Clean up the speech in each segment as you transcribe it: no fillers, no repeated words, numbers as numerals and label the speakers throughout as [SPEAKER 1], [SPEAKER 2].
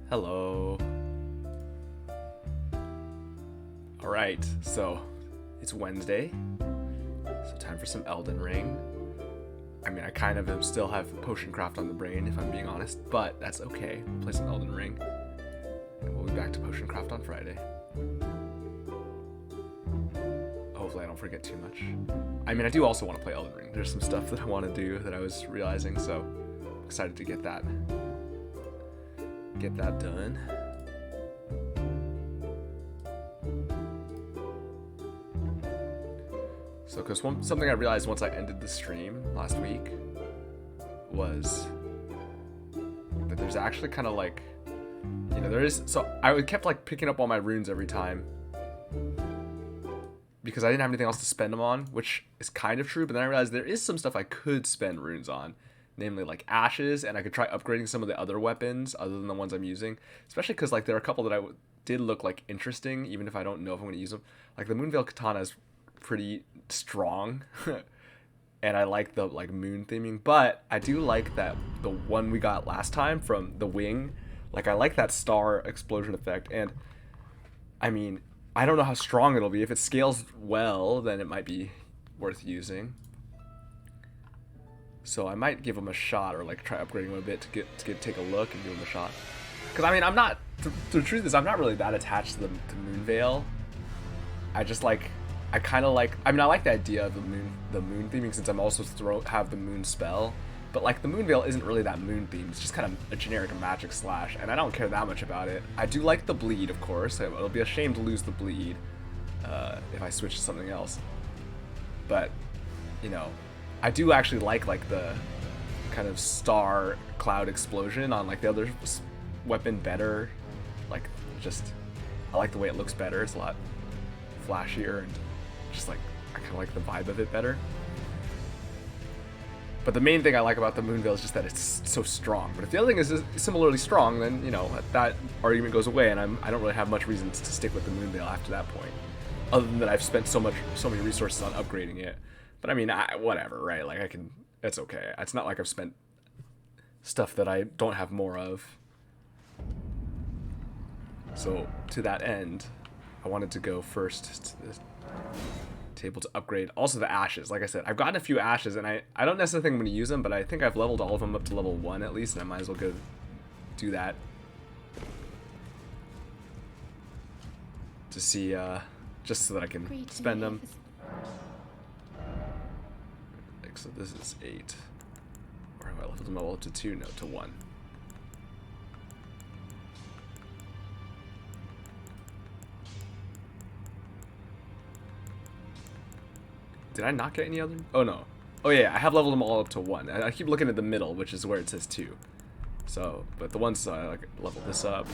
[SPEAKER 1] Hello. Alright, so it's Wednesday, so time for some Elden Ring. I mean, I kind of still have Potion Craft on the brain, if I'm being honest, but that's okay. We'll play some Elden Ring, and we'll be back to Potion Craft on Friday. Hopefully I don't forget too much. I mean, I do also want to play Elden Ring. There's some stuff that I want to do that I was realizing, so I'm excited to get that done. So, because something I realized once I ended the stream last week was that there's actually kind of like, you know, there is, so I kept like picking up all my runes every time because I didn't have anything else to spend them on, which is kind of true, but then I realized there is some stuff I could spend runes on, namely like ashes, and I could try upgrading some of the other weapons other than the ones I'm using, especially because like there are a couple that did look like interesting, even if I don't know if I'm going to use them. Like the Moonveil Katana is pretty strong and I like the like moon theming, but I do like that the one we got last time from the wing, like I like that star explosion effect, and I mean, I don't know how strong it'll be. If it scales well, then it might be worth using. So I might give him a shot, or like try upgrading him a bit to take a look and give him a shot. Because I mean, I'm not. The truth is, I'm not really that attached to Moonveil. I just like. I kind of like. I mean, I like the idea of the moon theming, since I'm also have the moon spell. But like the Moonveil isn't really that moon themed. It's just kind of a generic magic slash, and I don't care that much about it. I do like the bleed, of course. It'll be a shame to lose the bleed if I switch to something else. But you know, I do actually like the kind of star cloud explosion on like the other weapon better. Like just, I like the way it looks better. It's a lot flashier and just like I kind of like the vibe of it better. But the main thing I like about the Moonveil is just that it's so strong. But if the other thing is similarly strong, then you know that argument goes away, and I don't really have much reason to stick with the Moonveil after that point, other than that I've spent so many resources on upgrading it. But I mean, whatever, right? Like it's okay. It's not like I've spent stuff that I don't have more of. So to that end, I wanted to go first to the table to upgrade. Also the ashes. Like I said, I've gotten a few ashes, and I don't necessarily think I'm going to use them, but I think I've leveled all of them up to level 1 at least, and I might as well go do that. To see, just so that I can spend them. So this is 8. Or have I leveled them all up to 2? No, to 1. Did I not get any other? Oh no. Oh yeah, I have leveled them all up to 1. I keep looking at the middle, which is where it says 2. So, but the ones I like level this up.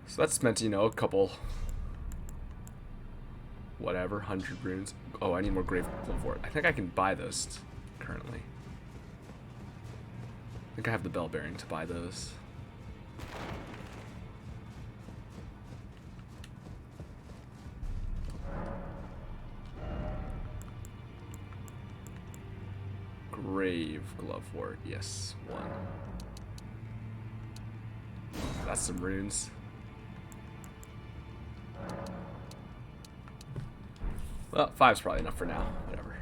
[SPEAKER 1] So that's meant to, you know, a couple, whatever, 100 runes. Oh, I need more grave for it. I think I can buy those currently. I think I have the bell bearing to buy those. Grave glove ward, yes, 1. That's some runes. Well, 5's probably enough for now. Whatever.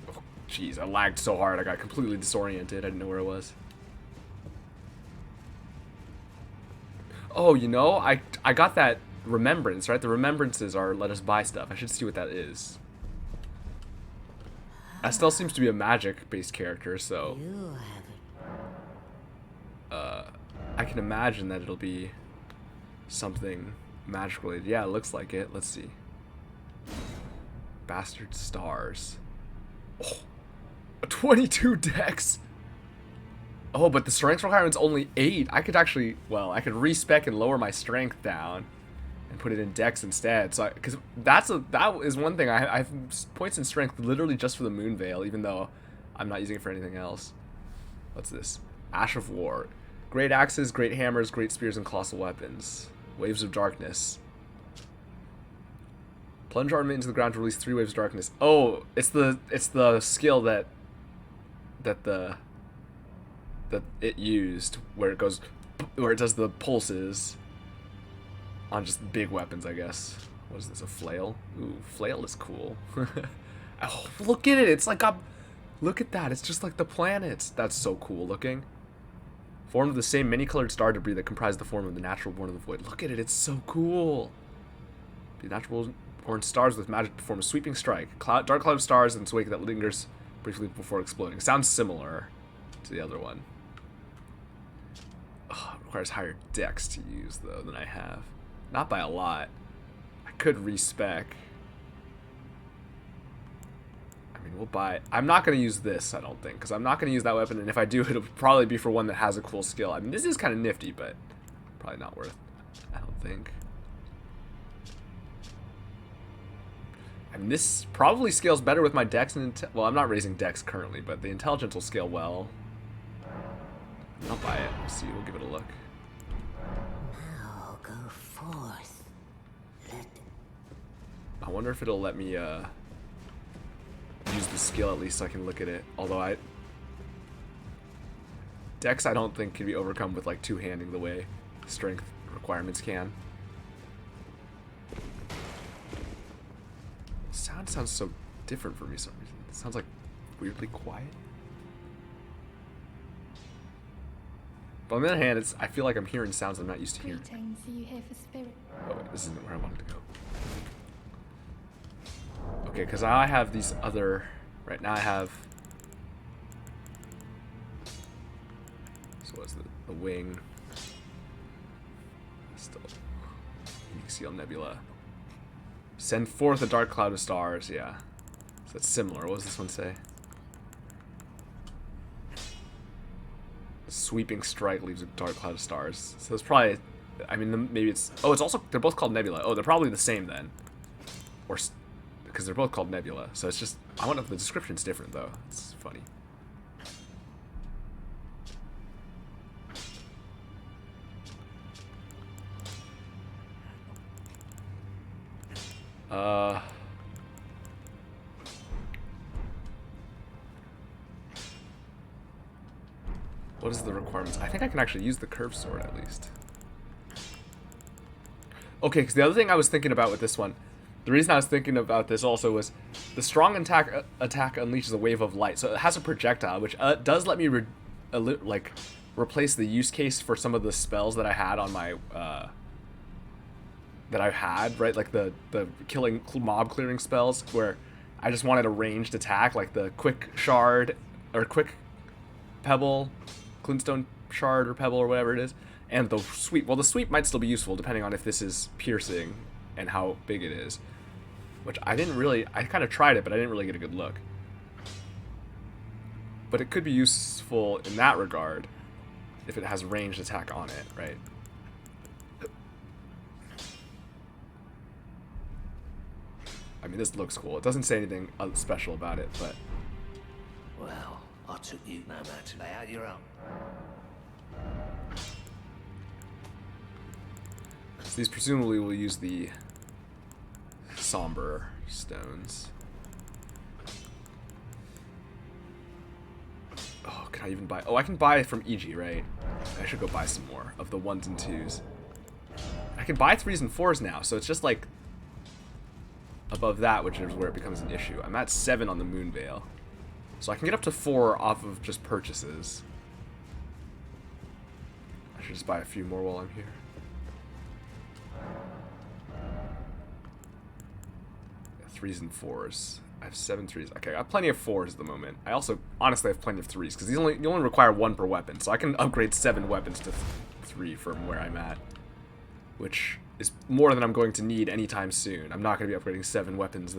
[SPEAKER 1] Oh, jeez, I lagged so hard. I got completely disoriented. I didn't know where it was. Oh, you know, I got that remembrance, right? The remembrances are let us buy stuff. I should see what that is. That still seems to be a magic-based character, so I can imagine that it'll be something magic related. Yeah, it looks like it. Let's see. Bastard stars. Oh, 22 dex. Oh, but the strength requirement's only 8. I could actually, well, I could respec and lower my strength down and put it in dex instead. So, because that is one thing. I have points in strength literally just for the Moonveil, even though I'm not using it for anything else. What's this? Ash of War. Great axes, great hammers, great spears, and colossal weapons. Waves of darkness. Plunge armament into the ground to release 3 waves of darkness. Oh, it's the skill that it used where it goes, where it does the pulses on just big weapons, I guess. What is this, a flail? Ooh, flail is cool. Oh, look at it. It's like look at that. It's just like the planets. That's so cool looking. Formed of the same many-colored star debris that comprised the form of the natural born of the void. Look at it. It's so cool. The natural born stars with magic perform a sweeping strike. Dark cloud of stars in its wake that lingers briefly before exploding. Sounds similar to the other one. Oh, it requires higher dex to use, though, than I have. Not by a lot. I could respec. I mean, we'll buy... I'm not going to use this, I don't think, because I'm not going to use that weapon, and if I do, it'll probably be for one that has a cool skill. I mean, this is kind of nifty, but probably not worth, I don't think. I mean, this probably scales better with my dex and... Well, I'm not raising dex currently, but the intelligence will scale well. I'll buy it. We'll see. We'll give it a look.
[SPEAKER 2] Now go forth.
[SPEAKER 1] I wonder if it'll let me use the skill at least so I can look at it. Although dex I don't think can be overcome with like two-handing the way strength requirements can. Sound sounds so different for me for some reason. It sounds like weirdly quiet. But on the other hand, I feel like I'm hearing sounds I'm not used to hearing.
[SPEAKER 3] Greetings, are you here for spirit?
[SPEAKER 1] Oh wait, this isn't where I wanted to go. Okay, because now I have these other... Right now I have... So what's the wing? Still... Unique Seal Nebula. Send forth a dark cloud of stars, yeah. So that's similar. What does this one say? Sweeping strike leaves a dark cloud of stars. So it's probably... I mean, maybe it's... Oh, it's also... They're both called Nebula. Oh, they're probably the same then. Or... Because they're both called Nebula. So it's just... I wonder if the description's different, though. It's funny. What is the requirements? I think I can actually use the curved sword at least. Okay, because the other thing I was thinking about with this one, the reason I was thinking about this also was the strong attack unleashes a wave of light. So it has a projectile, which does let me replace the use case for some of the spells that I had on my right, like the killing mob clearing spells, where I just wanted a ranged attack, like the quick shard or quick pebble, glintstone shard or pebble or whatever it is, and the sweep. Well, the sweep might still be useful depending on if this is piercing and how big it is, which I kind of tried it, but I didn't really get a good look. But it could be useful in that regard if it has ranged attack on it, right? I mean, this looks cool. It doesn't say anything special about it, but...
[SPEAKER 4] Well, I took you no matter. Lay out your own.
[SPEAKER 1] So these presumably will use the somber stones. Oh, can I even buy... Oh, I can buy from EG, right? I should go buy some more of the 1s and 2s. I can buy 3s and 4s now, so it's just like... above that, which is where it becomes an issue. I'm at 7 on the Moonveil. So I can get up to 4 off of just purchases. I should just buy a few more while I'm here. Yeah, 3s and 4s. I have 7 3s. Okay, I have plenty of 4s at the moment. I also, honestly, have plenty of 3s, because you only require 1 per weapon. So I can upgrade 7 weapons to 3 from where I'm at. Which is more than I'm going to need anytime soon. I'm not going to be upgrading 7 weapons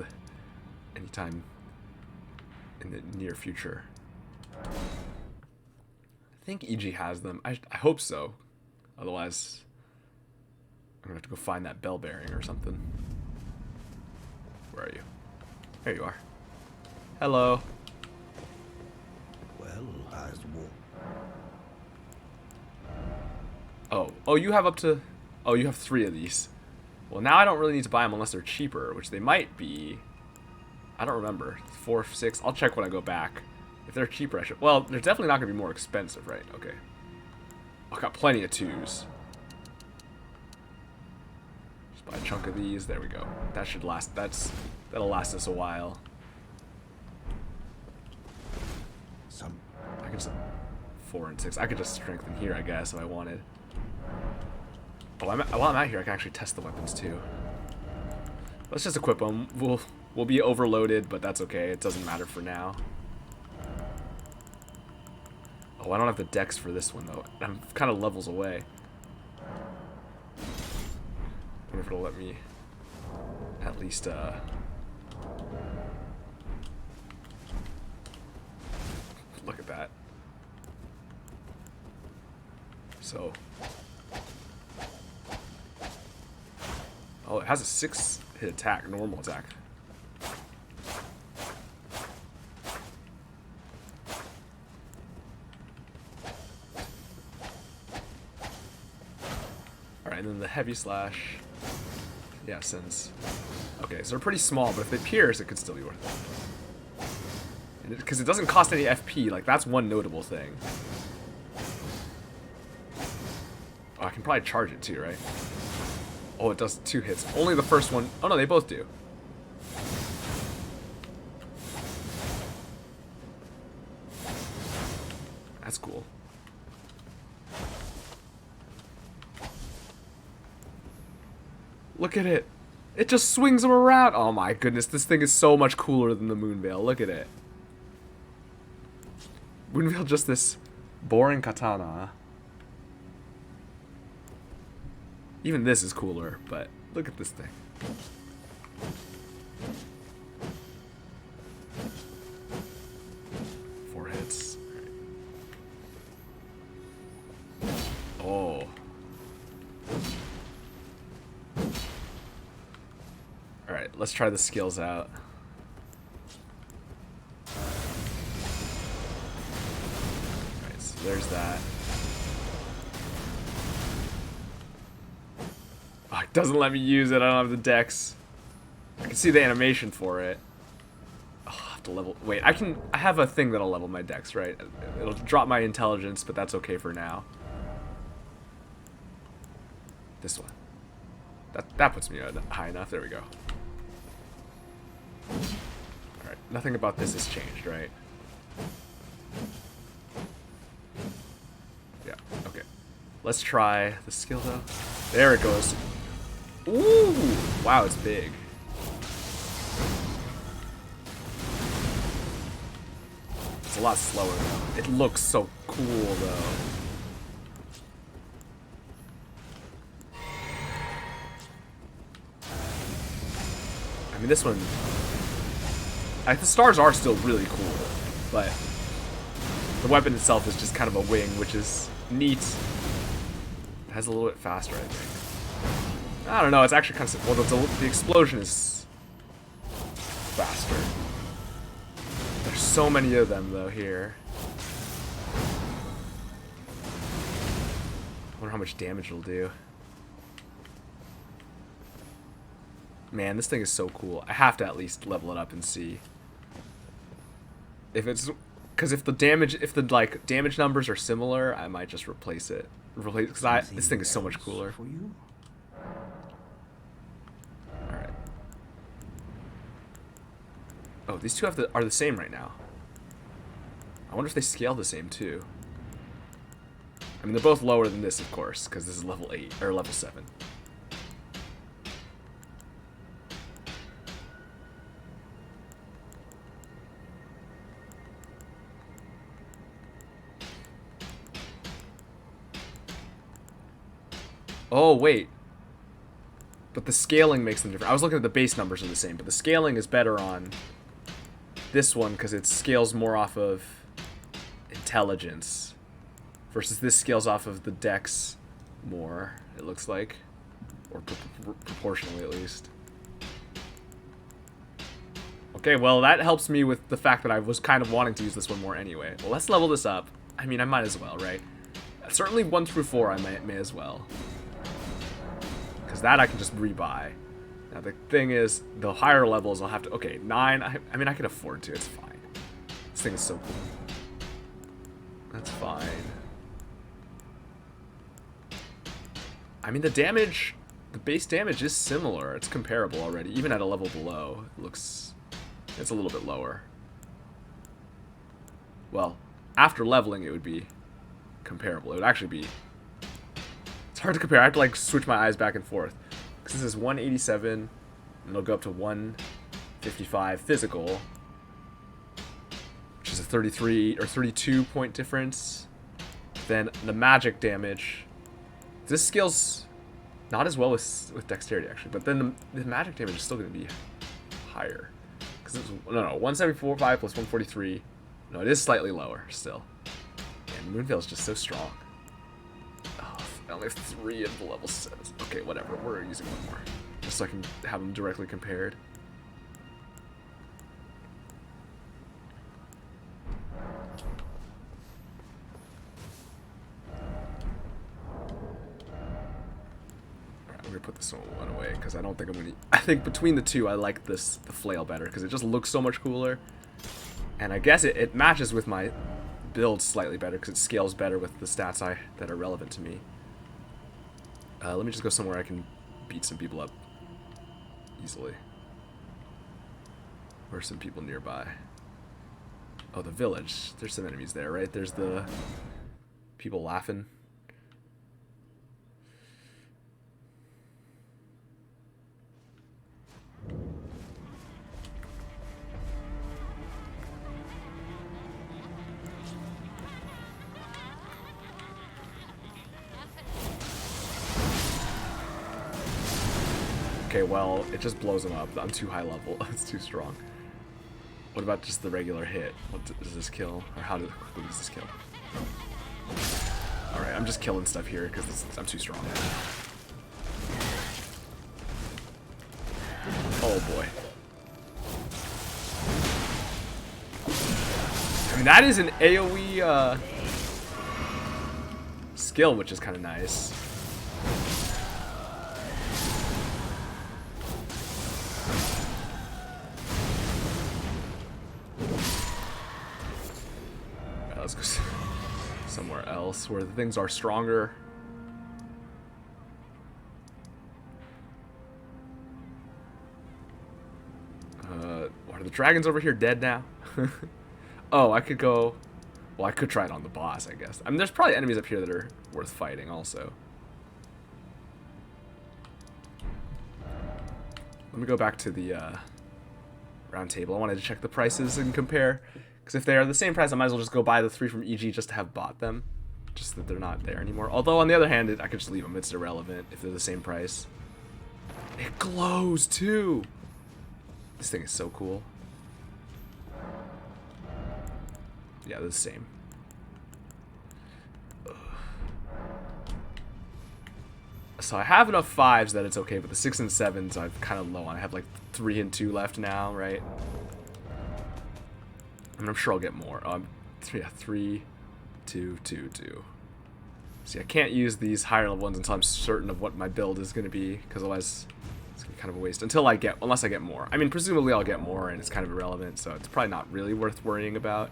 [SPEAKER 1] anytime in the near future. I think EG has them. I hope so. Otherwise, I'm going to have to go find that bell bearing or something. Where are you? There you are. Hello.
[SPEAKER 4] Well, how's the war?
[SPEAKER 1] Oh, you have up to... Oh, you have 3 of these. Well, now I don't really need to buy them unless they're cheaper, which they might be. I don't remember. 4, 6. I'll check when I go back. If they're cheaper, I should. Well, they're definitely not going to be more expensive, right? Okay. I've got plenty of 2s. Just buy a chunk of these. There we go. That should last. That'll last us a while. I can just 4 and 6. I could just strengthen here, I guess, if I wanted. Oh, while I'm out here, I can actually test the weapons too. Let's just equip them. We'll be overloaded, but that's okay. It doesn't matter for now. Oh, I don't have the dex for this one though. I'm kind of levels away. I wonder if it'll let me at least look at that. So, oh, it has a 6-hit attack, normal attack. Alright, and then the heavy slash, yeah, sends. Okay, so they're pretty small, but if they pierce, it could still be worth it. Because it doesn't cost any FP, like, that's one notable thing. Oh, I can probably charge it too, right? Oh, it does 2 hits. Only the first one. Oh no, they both do. That's cool. Look at it. It just swings them around. Oh my goodness, this thing is so much cooler than the Moonveil. Look at it. Moonveil just this boring katana. Even this is cooler, but look at this thing. Four hits. Oh. Alright, let's try the skills out. Alright, so there's that. Oh, it doesn't let me use it. I don't have the dex. I can see the animation for it. Oh, I'll have to level. Wait, I have a thing that'll level my dex, right? It'll drop my intelligence, but that's okay for now. This one. That puts me high enough. There we go. Alright, nothing about this has changed, right? Yeah, okay. Let's try the skill though. There it goes. Ooh! Wow, it's big. It's a lot slower though. It looks so cool though. I mean, this one... the stars are still really cool, but the weapon itself is just kind of a wing, which is neat. It has a little bit faster, I think. I don't know, it's actually kind of... Well, the explosion is faster. There's so many of them, though, here. I wonder how much damage it'll do. Man, this thing is so cool. I have to at least level it up and see if it's, because if the damage numbers are similar, I might just replace it. Because this thing is so much cooler. All right. Oh, these two are the same right now. I wonder if they scale the same too. I mean, they're both lower than this, of course, because this is level 8 or level 7. Oh, wait. But the scaling makes them different. I was looking at the base numbers are the same, but the scaling is better on this one because it scales more off of intelligence versus this scales off of the dex more, it looks like. Or proportionally, at least. Okay, well, that helps me with the fact that I was kind of wanting to use this one more anyway. Well, let's level this up. I mean, I might as well, right? Certainly 1 through 4, I may as well. because that I can just rebuy. Now the thing is, the higher levels I'll have to... Okay, 9. I mean, I can afford to. It's fine. This thing is so cool. That's fine. I mean, the damage... The base damage is similar. It's comparable already. Even at a level below, it looks... It's a little bit lower. Well, after leveling, it would be comparable. It would actually be... It's hard to compare. I have to, like, switch my eyes back and forth. Because this is 187, and it'll go up to 155 physical, which is a 33 or 32 point difference. Then the magic damage. This scales not as well with dexterity, actually, but then the magic damage is still going to be higher. Because it's, no, 174.5 plus 143. No, it is slightly lower still. And Moonveil is just so strong. I only have 3 of the level 7. Okay, whatever. We're using one more. Just so I can have them directly compared. Alright, I'm gonna put this one away because I don't think I'm gonna... I think between the two, I like the flail better because it just looks so much cooler. And I guess it matches with my build slightly better because it scales better with the stats that are relevant to me. Let me just go somewhere I can beat some people up easily. Or some people nearby. Oh, the village. There's some enemies there, right? There's the people laughing. Okay, well, it just blows them up. I'm too high level. It's too strong. What about just the regular hit? What does this kill? Or how does this kill? Alright, I'm just killing stuff here because I'm too strong. Oh boy. I mean, that is an AoE skill, which is kind of nice. Let's go somewhere else where the things are stronger. Are the dragons over here dead now? Oh, I could go... Well, I could try it on the boss, I guess. I mean, there's probably enemies up here that are worth fighting also. Let me go back to the round table. I wanted to check the prices and compare. Because if they are the same price, I might as well just go buy the 3 from EG just to have bought them. Just that they're not there anymore. Although, on the other hand, I could just leave them. It's irrelevant if they're the same price. It glows, too! This thing is so cool. Yeah, they're the same. Ugh. So I have enough 5s that it's okay, but the 6 and 7s I'm kind of low on. I have like 3 and 2 left now, right? I mean, I'm sure I'll get more. Yeah, 3, 2, 2, 2. See, I can't use these higher level ones until I'm certain of what my build is going to be, because otherwise it's going to be kind of a waste. Unless I get more. I mean, presumably I'll get more, and it's kind of irrelevant, so it's probably not really worth worrying about.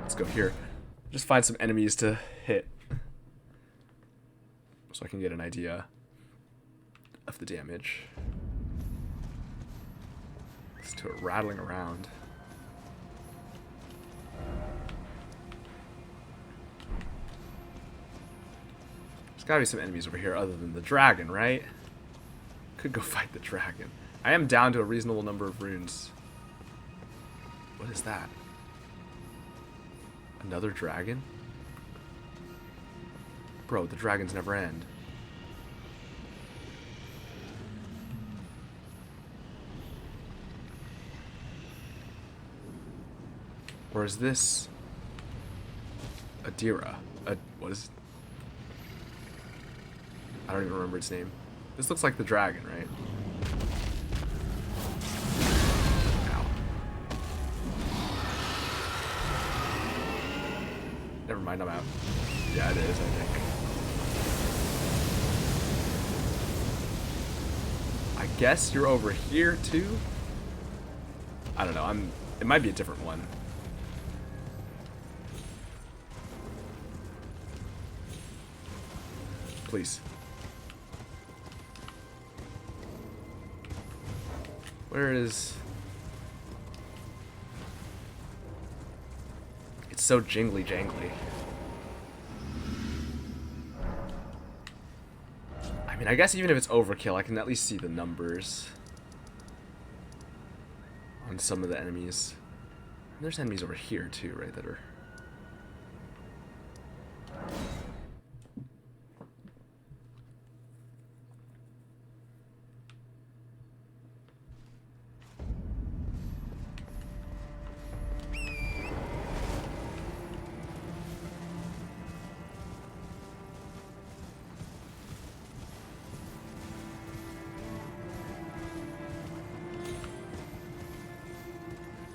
[SPEAKER 1] Let's go here. Just find some enemies to hit, so I can get an idea of the damage. Listen to it rattling around. There's gotta be some enemies over here other than the dragon, right? Could go fight the dragon. I am down to a reasonable number of runes. What is that? Another dragon? Bro, the dragons never end. Or is this Adira? What is... I don't even remember its name. This looks like the dragon, right? Ow. Never mind, I'm out. Yeah, it is, I think. I guess you're over here too? I don't know, it might be a different one. Please. Where is... It's so jingly jangly. I mean, I guess even if it's overkill, I can at least see the numbers on some of the enemies. And there's enemies over here too, right, that are...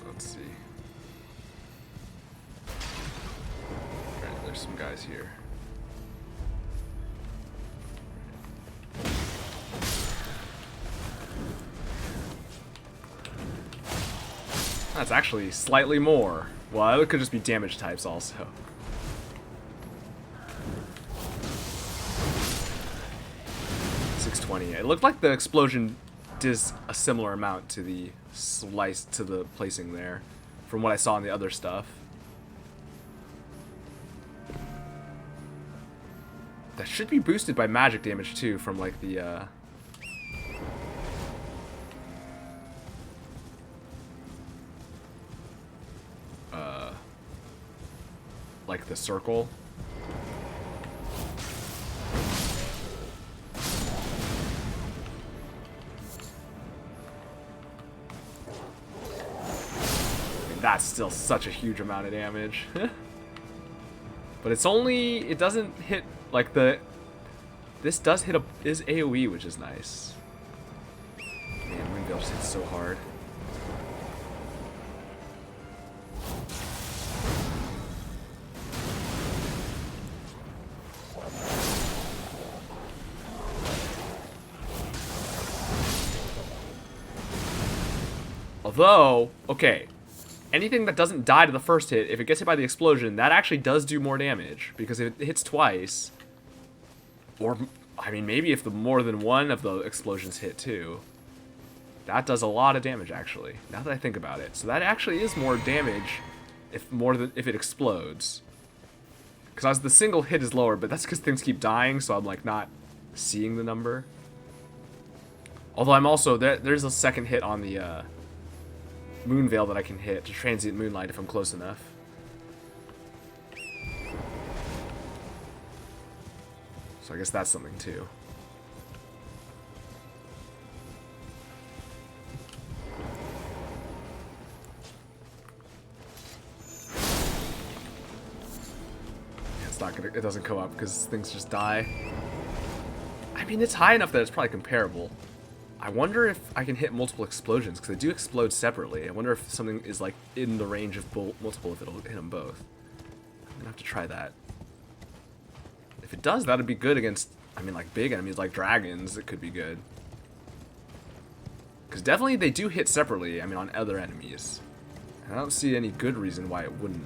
[SPEAKER 1] Let's see. Alright, there's some guys here. That's actually slightly more. Well, it could just be damage types also. It looked like the explosion does a similar amount to the slice to the placing there from what I saw in the other stuff. That should be boosted by magic damage too from like the like the circle. That's still such a huge amount of damage. But it's only, it doesn't hit like this does hit is AoE, which is nice. Man, Moonveil just hits so hard. Although, okay, anything that doesn't die to the first hit, if it gets hit by the explosion, that actually does do more damage. Because if it hits twice, or, I mean, maybe if the more than one of the explosions hit too, that does a lot of damage, actually, now that I think about it. So that actually is more damage if it explodes. Because the single hit is lower, but that's because things keep dying, so I'm, like, not seeing the number. Although I'm also, there's a second hit on the, Moonveil that I can hit to transient moonlight if I'm close enough. So I guess that's something too. Yeah, it's not gonna, it doesn't go up because things just die. I mean, it's high enough that it's probably comparable. I wonder if I can hit multiple explosions, because they do explode separately. I wonder if something is, like, in the range of multiple, if it'll hit them both. I'm gonna have to try that. If it does, that'd be good against, I mean, like, big enemies, like dragons, it could be good. Because definitely they do hit separately, I mean, on other enemies. And I don't see any good reason why it wouldn't.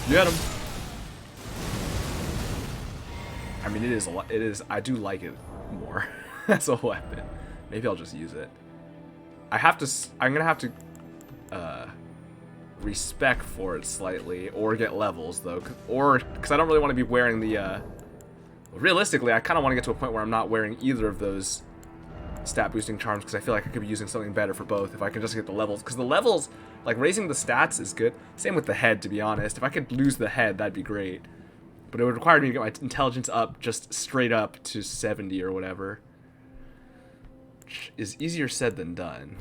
[SPEAKER 1] Get him. I mean, it is a lot. It is. I do like it more as a weapon. Maybe I'll just use it. I have to. I'm gonna have to respec for it slightly, or get levels though, or because I don't really want to be wearing the. Realistically, I kind of want to get to a point where I'm not wearing either of those stat boosting charms, because I feel like I could be using something better for both if I can just get the levels. Because the levels, like raising the stats is good. Same with the head, to be honest. If I could lose the head, that'd be great. But it would require me to get my intelligence up just straight up to 70 or whatever. which is easier said than done.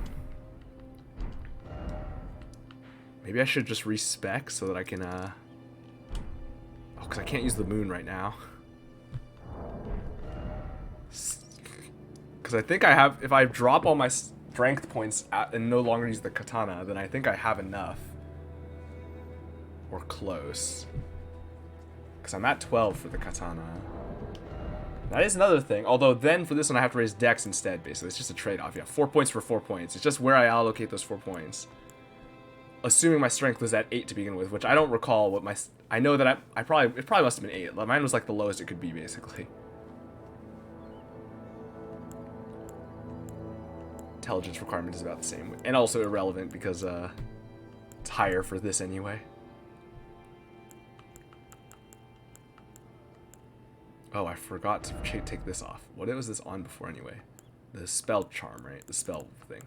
[SPEAKER 1] Maybe I should just respec so that I can, oh, because I can't use the moon right now. Because I think I have, if I drop all my strength points and no longer use the katana, then I think I have enough. Or close. Because I'm at 12 for the katana. That is another thing. Although then for this one I have to raise dex instead, basically. It's just a trade-off. Yeah, 4 points for 4 points. It's just where I allocate those 4 points. Assuming my strength was at 8 to begin with, which I don't recall what my... I know that it probably must have been 8. Mine was like the lowest it could be, basically. Intelligence requirement is about the same. And also irrelevant because it's higher for this anyway. Oh, I forgot to take this off. What was this on before anyway? The spell charm, right? The spell thing.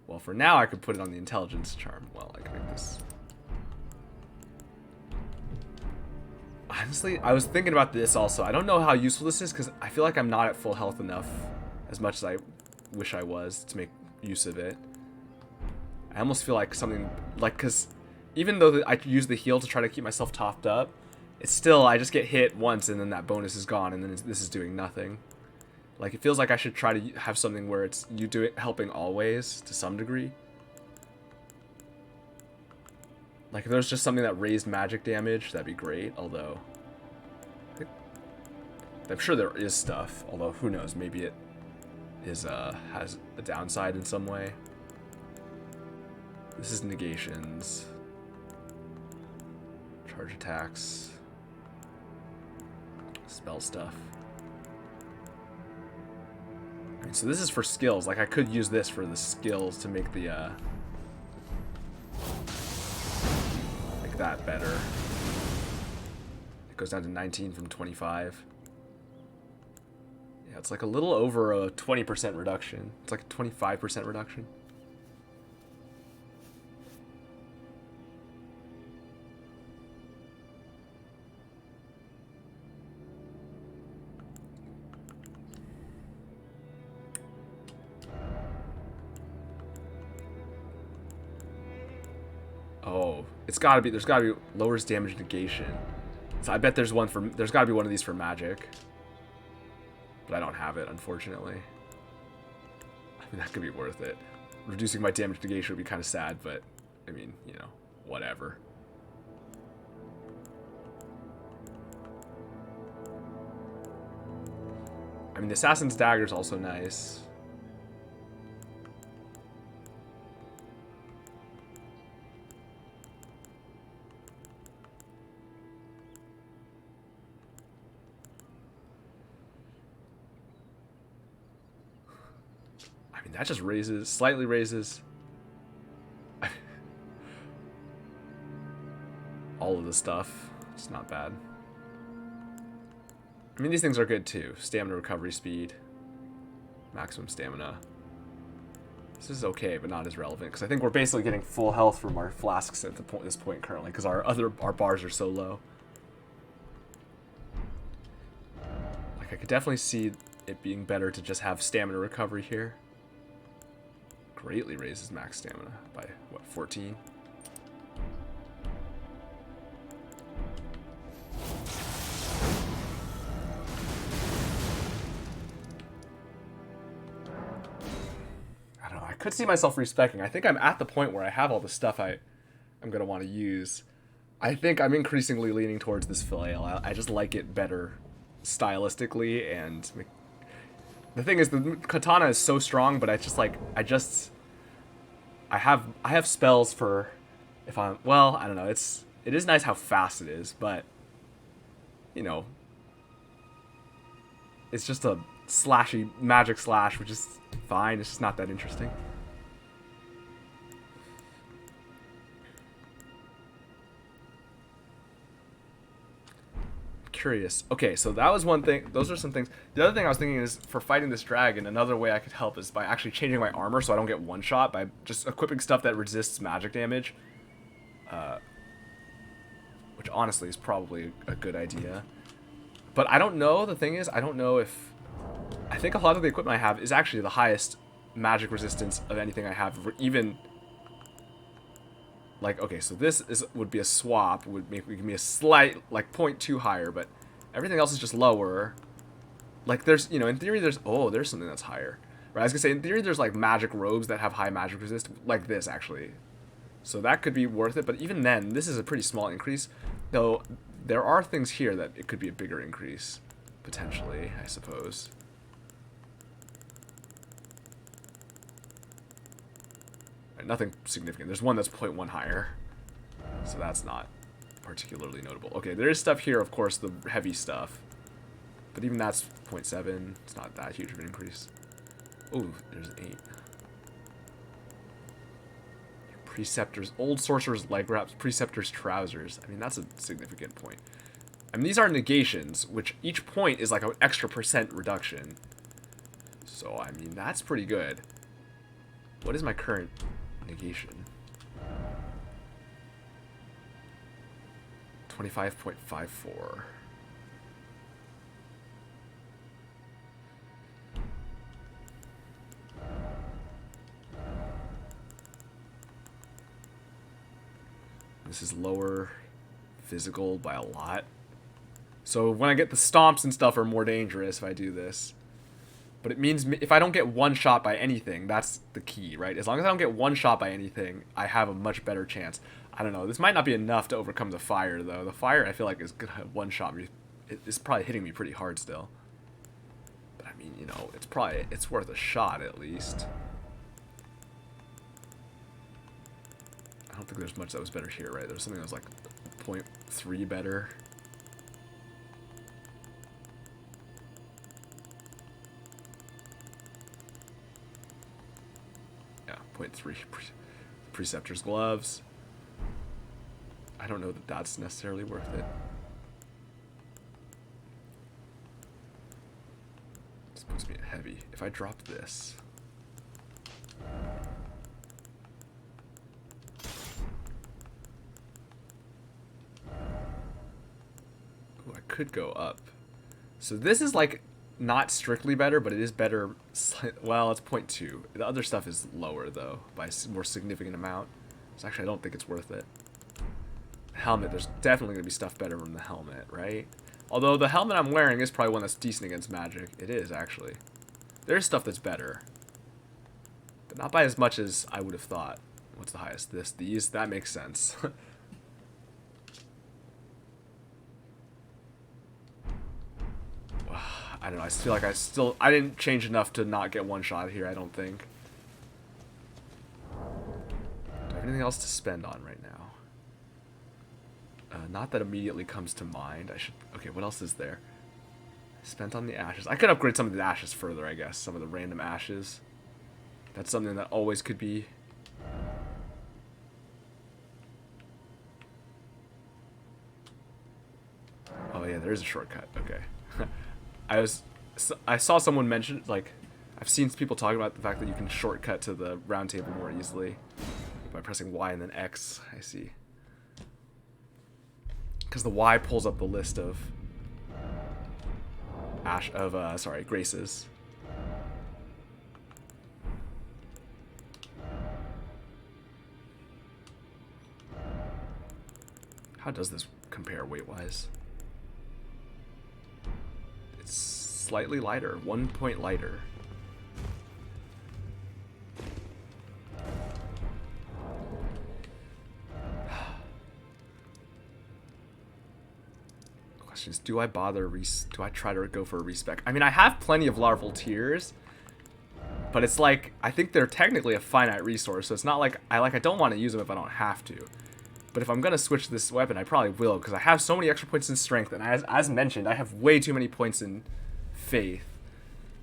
[SPEAKER 1] Well, for now, I could put it on the intelligence charm. Well, I can make this. Honestly, I was thinking about this also. I don't know how useful this is because I feel like I'm not at full health enough as much as I wish I was to make use of it. I almost feel like something like, because even though I could use the heal to try to keep myself topped up, it's still, I just get hit once and then that bonus is gone and then this is doing nothing. Like, it feels like I should try to have something where it's you do it helping always to some degree. Like, if there's just something that raised magic damage, that'd be great, although I'm sure there is stuff, although who knows, maybe it is has a downside in some way. This is negations. Charge attacks. Spell stuff. I mean, so this is for skills. Like, I could use this for the skills to make the make that better. It goes down to 19 from 25. Yeah, it's like a little over a 20% reduction. It's like a 25% reduction. Oh, it's gotta be, there's gotta be lowers damage negation. So I bet there's gotta be one of these for magic. But I don't have it, unfortunately. I mean, that could be worth it. Reducing my damage negation would be kind of sad, but, I mean, you know, whatever. I mean, the Assassin's Dagger is also nice. That just raises, slightly raises all of the stuff. It's not bad. I mean, these things are good too. Stamina recovery speed, maximum stamina. This is okay, but not as relevant because I think we're basically getting full health from our flasks at this point currently because our bars are so low. Like, I could definitely see it being better to just have stamina recovery here. Greatly raises max stamina by, what, 14? I don't know, I could see myself respecing. I think I'm at the point where I have all the stuff I'm going to want to use. I think I'm increasingly leaning towards this flail. I just like it better stylistically, and the thing is, the katana is so strong, but I have spells for if I'm, well, I don't know, it is nice how fast it is, but you know, it's just a slashy magic slash, which is fine. It's just not that interesting. Curious. Okay, so that was one thing. Those are some things. The other thing I was thinking is for fighting this dragon, another way I could help is by actually changing my armor so I don't get one shot, by just equipping stuff that resists magic damage. Which honestly is probably a good idea. But I don't know, the thing is, I don't know if... I think a lot of the equipment I have is actually the highest magic resistance of anything I have, even like, okay, so this would be a swap, would make me a slight, like, 0.2 higher, but everything else is just lower. Like, there's, you know, in theory, there's something that's higher. Right, I was gonna say, in theory, there's, like, magic robes that have high magic resist, like this, actually. So that could be worth it, but even then, this is a pretty small increase, though there are things here that it could be a bigger increase, potentially, I suppose. Right, nothing significant. There's one that's 0.1 higher, so that's not particularly notable. Okay, there is stuff here, of course, the heavy stuff, but even that's 0.7. It's not that huge of an increase. Ooh, there's 8. Preceptor's, old sorcerer's leg wraps, preceptor's trousers. I mean, that's a significant point. I mean, these are negations, which each point is like an extra % reduction. So, I mean, that's pretty good. What is my current negation? 25.54. This is lower physical by a lot. So when I get the stomps and stuff are more dangerous if I do this. But it means if I don't get one shot by anything, that's the key, right? As long as I don't get one shot by anything, I have a much better chance. I don't know. This might not be enough to overcome the fire, though. The fire, I feel like, is going to one shot me. It's probably hitting me pretty hard still. But I mean, you know, it's worth a shot at least. I don't think there's much that was better here, right? There's something that was like 0.3 better. Yeah, 0.3. Preceptor's gloves. I don't know that that's necessarily worth it. This puts me at heavy. If I drop this... could go up. So this is like not strictly better, but it is better. Well, it's 0.2. The other stuff is lower though by a more significant amount. So actually I don't think it's worth it. Helmet, there's definitely gonna be stuff better from the helmet, right? Although the helmet I'm wearing is probably one that's decent against magic. It is actually. There's stuff that's better, but not by as much as I would have thought. What's the highest? These, that makes sense. I don't know, I feel like I didn't change enough to not get one shot here, I don't think. Do I have anything else to spend on right now? Not that immediately comes to mind. Okay, what else is there? Spent on the ashes. I could upgrade some of the ashes further, I guess. Some of the random ashes. That's something that always could be. Oh yeah, there is a shortcut, okay. I saw someone mention, like, I've seen people talking about the fact that you can shortcut to the round table more easily by pressing Y and then X. I see. Because the Y pulls up the list of graces. How does this compare weight-wise? It's slightly lighter, 1 point lighter. Question is, do I try to go for a respec? I mean, I have plenty of larval tears, but it's like, I think they're technically a finite resource, so it's not like I don't want to use them if I don't have to. But if I'm going to switch this weapon, I probably will, because I have so many extra points in strength, and as mentioned, I have way too many points in faith.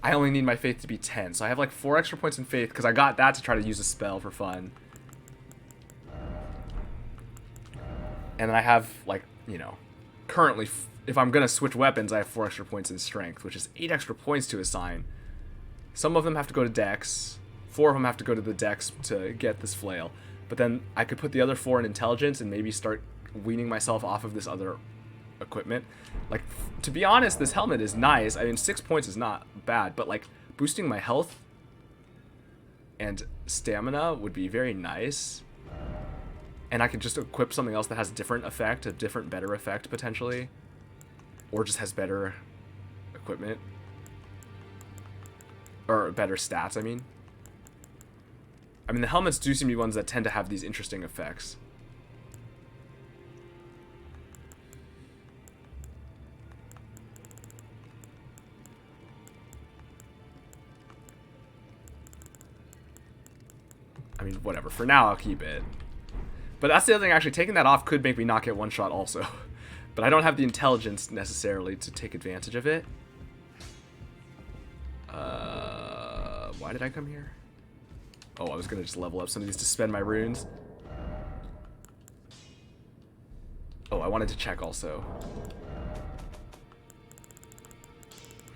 [SPEAKER 1] I only need my faith to be 10, so I have like 4 extra points in faith, because I got that to try to use a spell for fun. And then I have, like, you know, currently, if I'm going to switch weapons, I have 4 extra points in strength, which is 8 extra points to assign. Some of them have to go to Dex, 4 of them have to go to the Dex to get this flail. But then I could put the other 4 in intelligence and maybe start weaning myself off of this other equipment. Like, to be honest, this helmet is nice. I mean, 6 points is not bad, but like boosting my health and stamina would be very nice. And I could just equip something else that has a different effect, a different, better effect, potentially. Or just has better equipment. Or better stats, I mean. I mean, the helmets do seem to be ones that tend to have these interesting effects. I mean, whatever. For now, I'll keep it. But that's the other thing, actually. Taking that off could make me not get one shot also. But I don't have the intelligence necessarily to take advantage of it. Why did I come here? Oh, I was going to just level up some of these to spend my runes. Oh, I wanted to check also.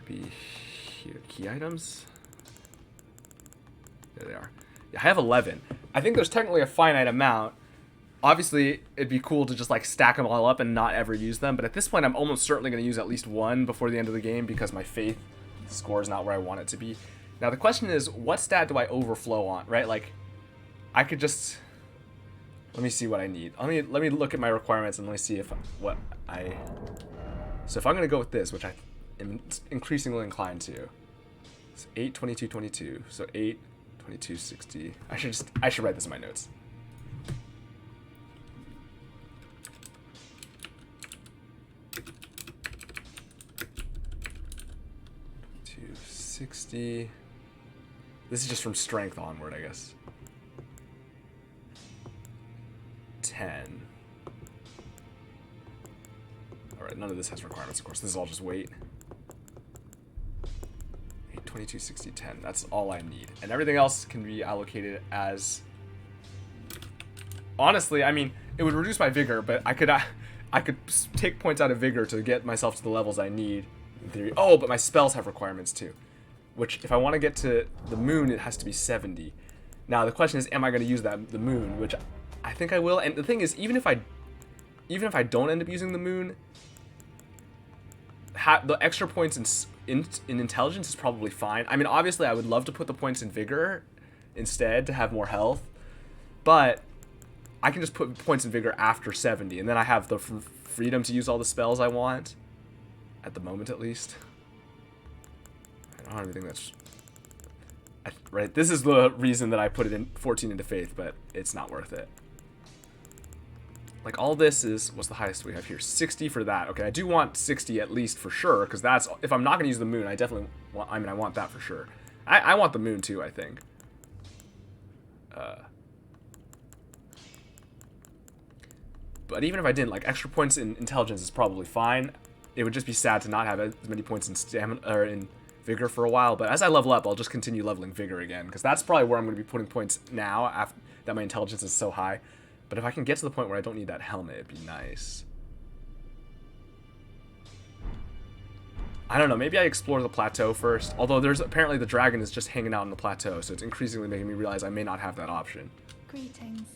[SPEAKER 1] Be here. Key items? There they are. Yeah, I have 11. I think there's technically a finite amount. Obviously, it'd be cool to just like stack them all up and not ever use them. But at this point, I'm almost certainly going to use at least one before the end of the game because my faith score is not where I want it to be. Now, the question is, what stat do I overflow on, right? Like, I could just... Let me see what I need. Let me look at my requirements and let me see if what I... So if I'm going to go with this, which I am increasingly inclined to. It's 8, 22, 22. So 8, 22, 60. I should write this in my notes. 60. This is just from strength onward, I guess. 10. Alright, none of this has requirements, of course. This is all just weight. 8, 22, 60, 10. That's all I need. And everything else can be allocated as... Honestly, I mean, it would reduce my vigor, but I could take points out of vigor to get myself to the levels I need, in theory. Oh, but my spells have requirements too. Which, if I want to get to the moon, it has to be 70. Now, the question is, am I going to use the moon? Which I think I will. And the thing is, even if I don't end up using the moon, the extra points in intelligence is probably fine. I mean, obviously, I would love to put the points in vigor instead to have more health. But I can just put points in vigor after 70. And then I have the freedom to use all the spells I want. At the moment, at least. I don't have anything that's... Right, this is the reason that I put it in 14 into faith, but it's not worth it. Like, all this is... What's the highest we have here? 60 for that. Okay, I do want 60 at least for sure, because that's... If I'm not going to use the moon, I definitely want... I mean, I want that for sure. I want the moon, too, I think. But even if I didn't, like, extra points in intelligence is probably fine. It would just be sad to not have as many points in stamina, or in vigor for a while. But as I level up, I'll just continue leveling vigor again, because that's probably where I'm going to be putting points now, after that my intelligence is so high. But if I can get to the point where I don't need that helmet, it'd be nice. I don't know, maybe I explore the plateau first. Although there's apparently the dragon is just hanging out on the plateau, so it's increasingly making me realize I may not have that option.
[SPEAKER 3] Greetings.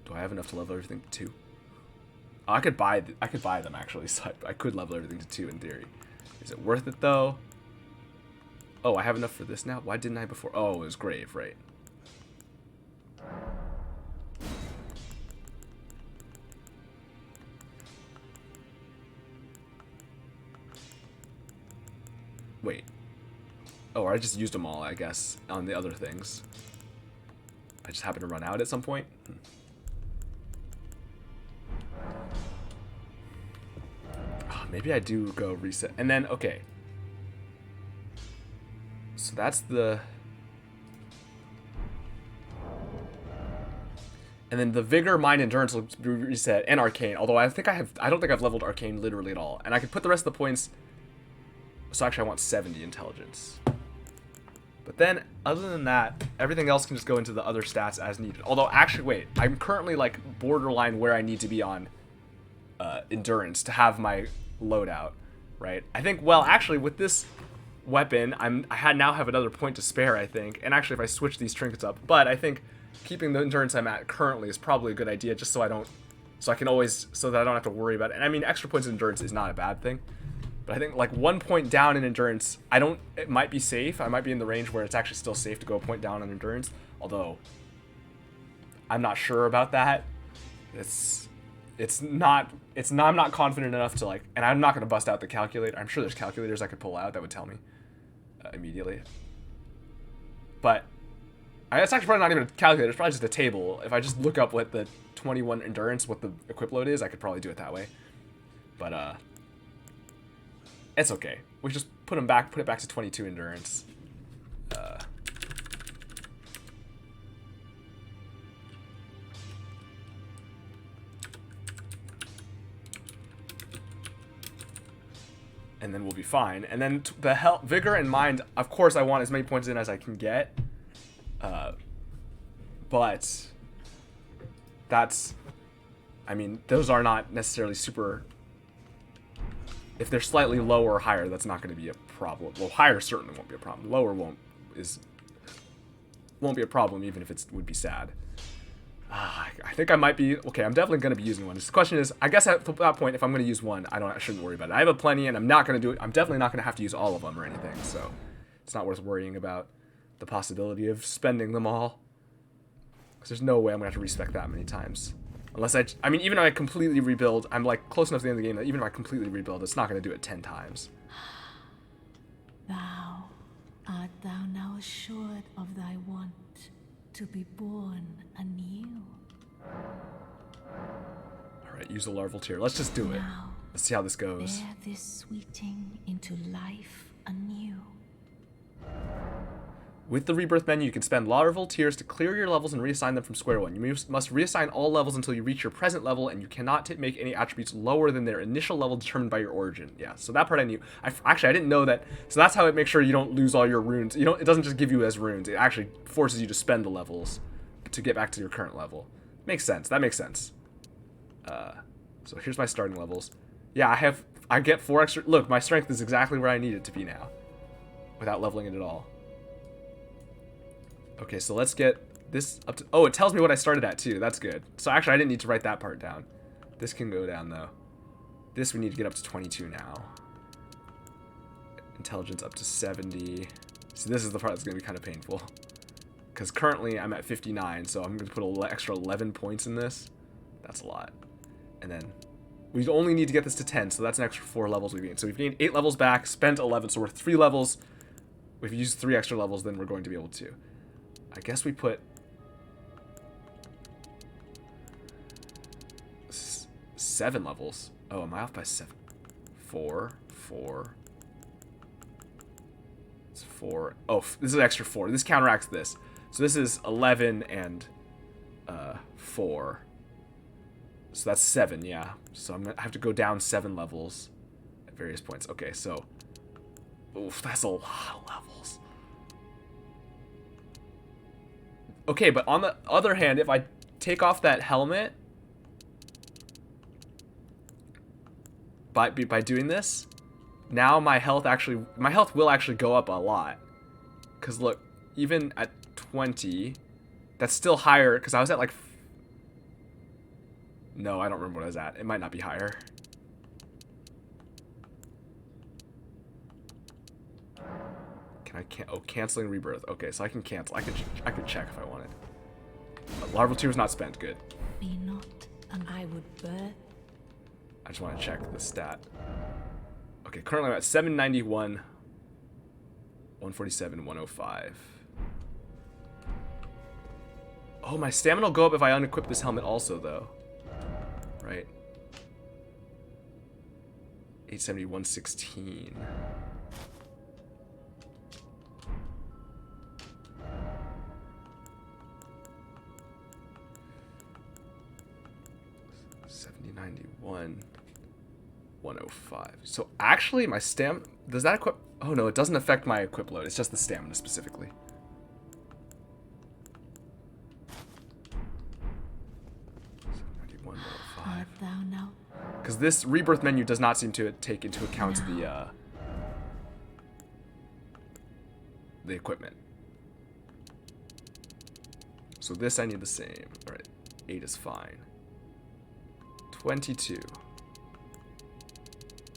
[SPEAKER 1] Do I have enough to level everything to 2? Oh, I could buy them actually, so I could level everything to 2 in theory. Is it worth it though? Oh, I have enough for this now? Why didn't I before? Oh, it was grave, right? Wait. Oh, I just used them all, I guess, on the other things. I just happened to run out at some point. Maybe I do go reset. And then, okay. So that's the... And then the Vigor, Mind, Endurance will be reset, and Arcane. Although I don't think I've leveled Arcane literally at all. And I could put the rest of the points... So actually I want 70 Intelligence. But then, other than that, everything else can just go into the other stats as needed. Although, actually, wait. I'm currently, like, borderline where I need to be on Endurance to have my loadout, right? I think, well, actually, with this weapon, I now have another point to spare, I think. And actually, if I switch these trinkets up. But I think keeping the Endurance I'm at currently is probably a good idea, just so I don't So I can always, so that I don't have to worry about it. And I mean, extra points in endurance is not a bad thing. But I think like 1 point down in endurance, it might be safe. I might be in the range where it's actually still safe to go a point down on endurance. Although, I'm not sure about that. I'm not confident enough to like, and I'm not going to bust out the calculator. I'm sure there's calculators I could pull out that would tell me immediately. But it's actually probably not even a calculator. It's probably just a table. If I just look up what the 21 endurance, what the equip load is, I could probably do it that way. But it's okay. We just put it back to 22 endurance. And then we'll be fine. And then the health, vigor, and mind. Of course, I want as many points in as I can get. But that's, I mean, those are not necessarily super. If they're slightly lower or higher, that's not going to be a problem. Well, higher certainly won't be a problem. Lower won't be a problem, even if it would be sad. I think I might be okay. I'm definitely going to be using one. The question is, I guess at that point, if I'm going to use one, I shouldn't worry about it. I have a plenty, and I'm not going to do it. I'm definitely not going to have to use all of them or anything. So it's not worth worrying about the possibility of spending them all, because there's no way I'm going to have to respec that many times. Unless I mean, even if I completely rebuild, I'm like close enough to the end of the game that even if I completely rebuild, it's not going to do it 10 times.
[SPEAKER 2] Art thou now assured of thy want to be born anew?
[SPEAKER 1] Alright, use a larval tear. Let's just do it.
[SPEAKER 2] Now,
[SPEAKER 1] let's see how this goes.
[SPEAKER 2] bear this sweeting into life anew.
[SPEAKER 1] With the rebirth menu, you can spend larval tears to clear your levels and reassign them from square one. You must reassign all levels until you reach your present level, and you cannot make any attributes lower than their initial level determined by your origin. Yeah, so that part I knew. Actually, I didn't know that. So that's how it makes sure you don't lose all your runes. It doesn't just give you as runes. It actually forces you to spend the levels to get back to your current level. Makes sense. That makes sense. So here's my starting levels. Yeah, I get 4 extra. Look, my strength is exactly where I need it to be now, without leveling it at all. Okay, so let's get this up to... Oh, it tells me what I started at, too. That's good. So actually, I didn't need to write that part down. This can go down, though. This we need to get up to 22 now. Intelligence up to 70. See, this is the part that's going to be kind of painful. Because currently, I'm at 59, so I'm going to put an extra 11 points in this. That's a lot. And then we only need to get this to 10, so that's an extra 4 levels we've gained. So we've gained 8 levels back, spent 11, so we're 3 levels. If we use 3 extra levels, then we're going to be able to. I guess we put 7 levels. Oh, am I off by 7? 4. It's 4. Oh, this is an extra 4. This counteracts this. So this is 11 and 4. So that's 7, yeah. So I'm gonna have to go down 7 levels at various points. Okay, so oof, that's a lot of levels. Okay, but on the other hand, if I take off that helmet by doing this, now my health will actually go up a lot. Cause look, even at 20, that's still higher. Cause I was at like, no, I don't remember what I was at. It might not be higher. Canceling rebirth. Okay, so I can cancel. I could check if I wanted. Larval tear was not spent. Good.
[SPEAKER 2] Be not, and I would birth.
[SPEAKER 1] I just want to check the stat. Okay, currently I'm at 791, 147, 105. Oh, my stamina will go up if I unequip this helmet also, though. Right? 870, 116. $90, 105. So actually, my does that equip? Oh no, it doesn't affect my equip load. It's just the stamina specifically.
[SPEAKER 2] Art thou now?
[SPEAKER 1] Because this rebirth menu does not seem to take into account the equipment. So this I need the same. All right, 8 is fine. 22.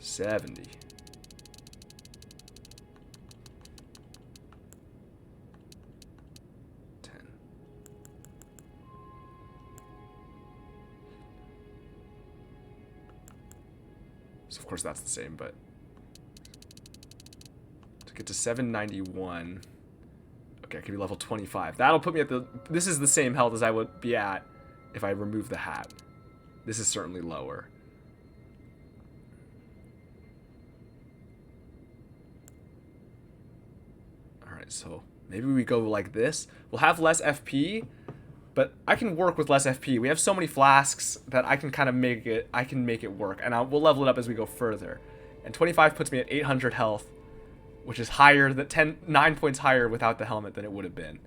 [SPEAKER 1] 70. 10. So of course that's the same, but to get to 791, okay, I can be level 25. That'll put me at the, this is the same health as I would be at if I remove the hat. This is certainly lower. Alright, so maybe we go like this. We'll have less FP, but I can work with less FP. We have so many flasks that I can kind of make it, I can make it work. And we'll level it up as we go further. And 25 puts me at 800 health, which is higher, 9 points higher without the helmet than it would have been.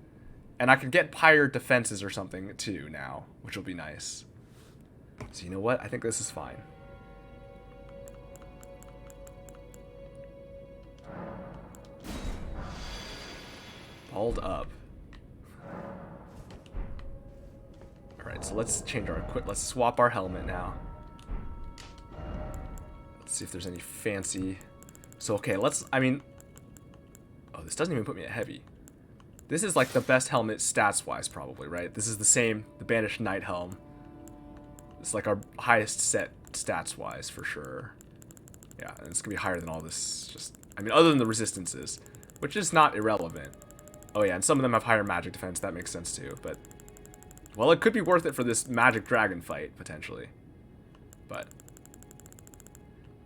[SPEAKER 1] And I could get Pyre defenses or something too now, which will be nice. So you know what? I think this is fine. Balled up. Alright, so let's change our equip. Let's swap our helmet now. Let's see if there's any fancy. So, okay, I mean... Oh, this doesn't even put me at heavy. This is like the best helmet stats-wise, probably, right? This is the same, the Banished Knight helm. It's like our highest set stats-wise, for sure. Yeah, and it's gonna be higher than all this, just... I mean, other than the resistances, which is not irrelevant. Oh yeah, and some of them have higher magic defense, that makes sense too, but... Well, it could be worth it for this magic dragon fight, potentially. But...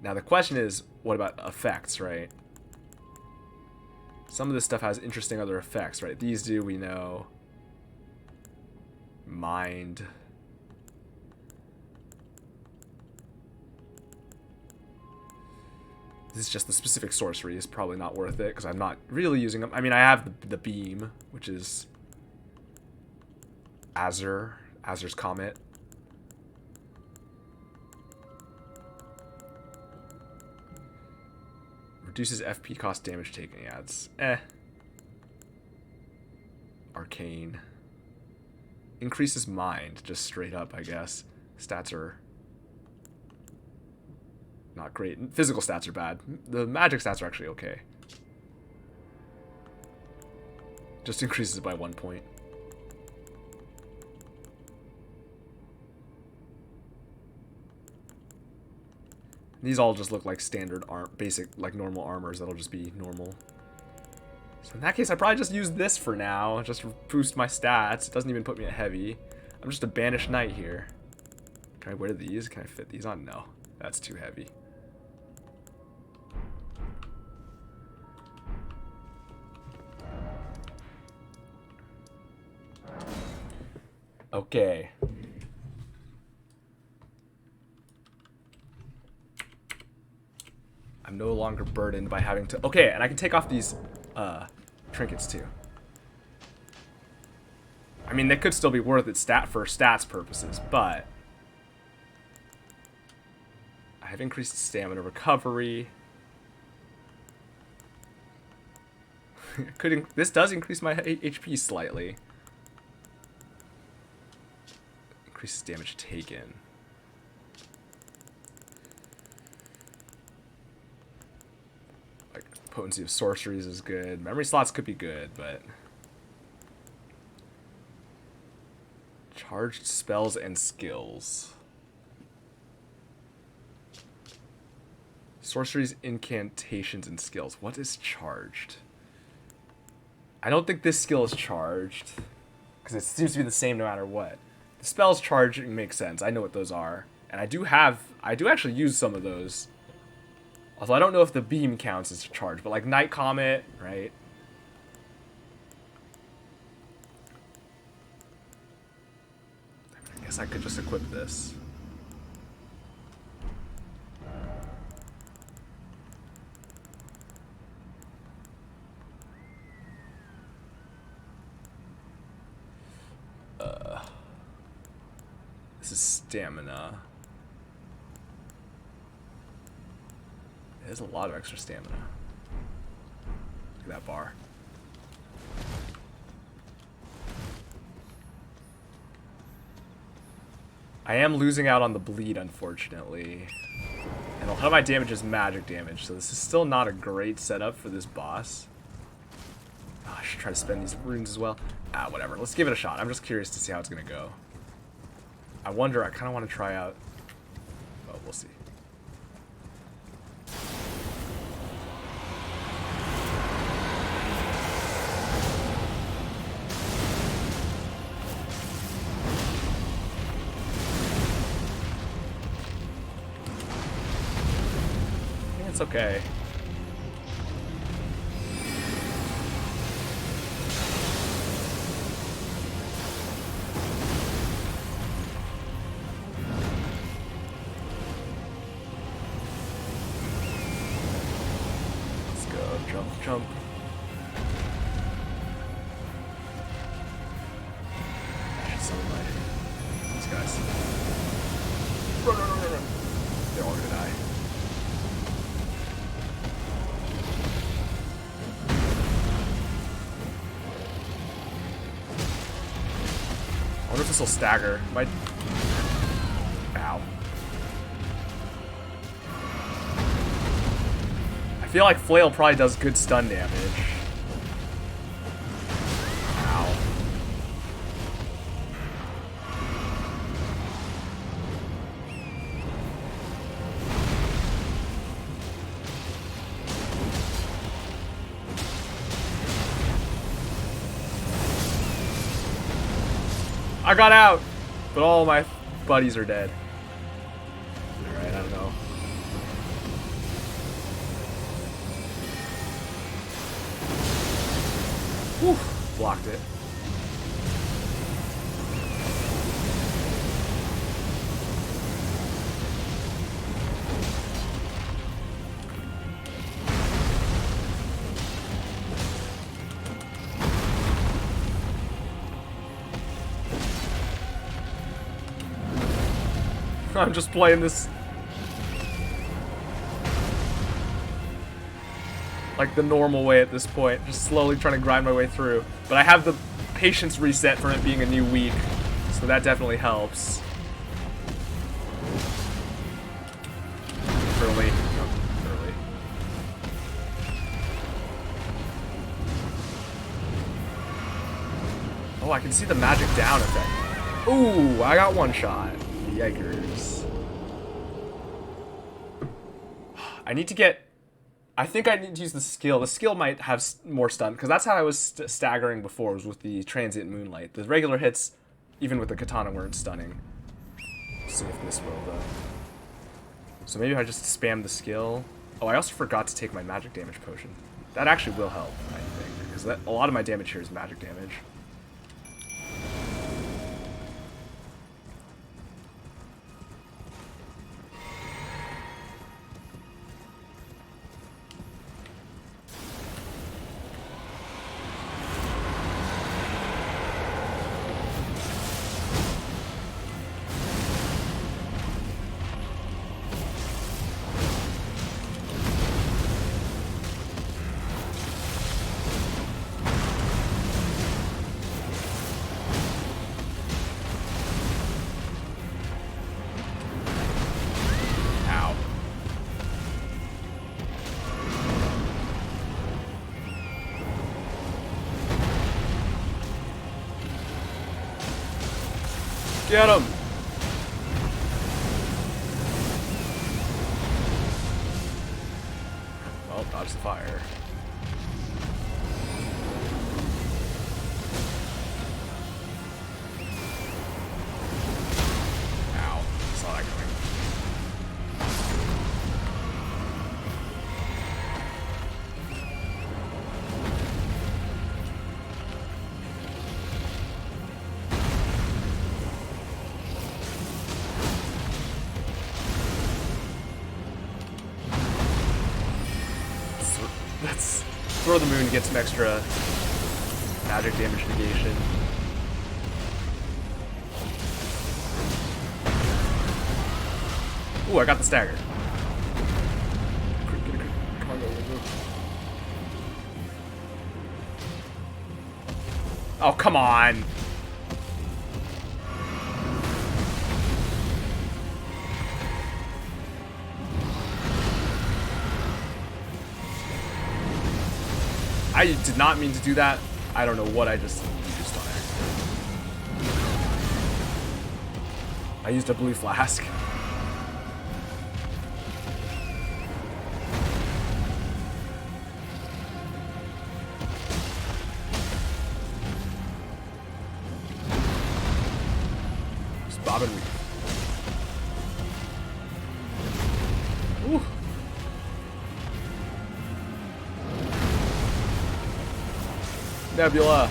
[SPEAKER 1] Now the question is, what about effects, right? Some of this stuff has interesting other effects, right? These do, we know. Mind. This is just the specific sorcery is probably not worth it because I'm not really using them. I mean, I have the beam, which is Azur's Comet. Reduces FP cost damage taken. Yeah, it's Arcane. Increases mind, just straight up, I guess. Stats are not great. Physical stats are bad. The magic stats are actually okay. Just increases it by 1 point. These all just look like standard basic, like normal armors that'll just be normal. So in that case, I probably just use this for now, just to boost my stats. It doesn't even put me at heavy. I'm just a Banished Knight here. Can I wear these? Can I fit these on? No, that's too heavy. Okay. I'm no longer burdened by having to... Okay, and I can take off these trinkets too. I mean, they could still be worth it for stats purposes, but... I have increased stamina recovery. This does increase my HP slightly. Increases damage taken. Like, potency of sorceries is good. Memory slots could be good, but... Charged spells and skills. Sorceries, incantations, and skills. What is charged? I don't think this skill is charged. Because it seems to be the same no matter what. The spells charging makes sense. I know what those are. And I do actually use some of those. Although I don't know if the beam counts as a charge. But like Night Comet, right? I guess I could just equip this. This is stamina. There's a lot of extra stamina. Look at that bar. I am losing out on the bleed, unfortunately. And a lot of my damage is magic damage, so this is still not a great setup for this boss. Oh, I should try to spend these runes as well. Ah, whatever. Let's give it a shot. I'm just curious to see how it's going to go. I wonder, I kind of want to try out... Oh, we'll see. It's okay. Let's go. Jump, jump. I should summon these guys. Run, run, run, run, run. They're all gonna die. I wonder if this will stagger. Might. Ow. I feel like Flail probably does good stun damage. Ow. I got out, but all my buddies are dead. Alright, I don't know. Whew, blocked it. I'm just playing this like the normal way at this point, just slowly trying to grind my way through. But I have the patience reset from it being a new week, so that definitely helps. Early. Oh, early. Oh, I can see the magic down effect. Ooh, I got one shot. Yikers. I need to get... I think I need to use the skill. The skill might have more stun, because that's how I was staggering before, was with the Transient Moonlight. The regular hits, even with the katana, weren't stunning. Let's see if this will, though. So maybe if I just spam the skill... Oh, I also forgot to take my magic damage potion. That actually will help, I think, because a lot of my damage here is magic damage. Get him! Well, dodge the fire. Ow. Saw that coming. Let's throw the moon to get some extra magic damage negation. Ooh, I got the stagger. Come on, go. Oh, come on. I did not mean to do that. I don't know what I just used on accident. I used a blue flask. Just bob and weave. Ooh. Nebula.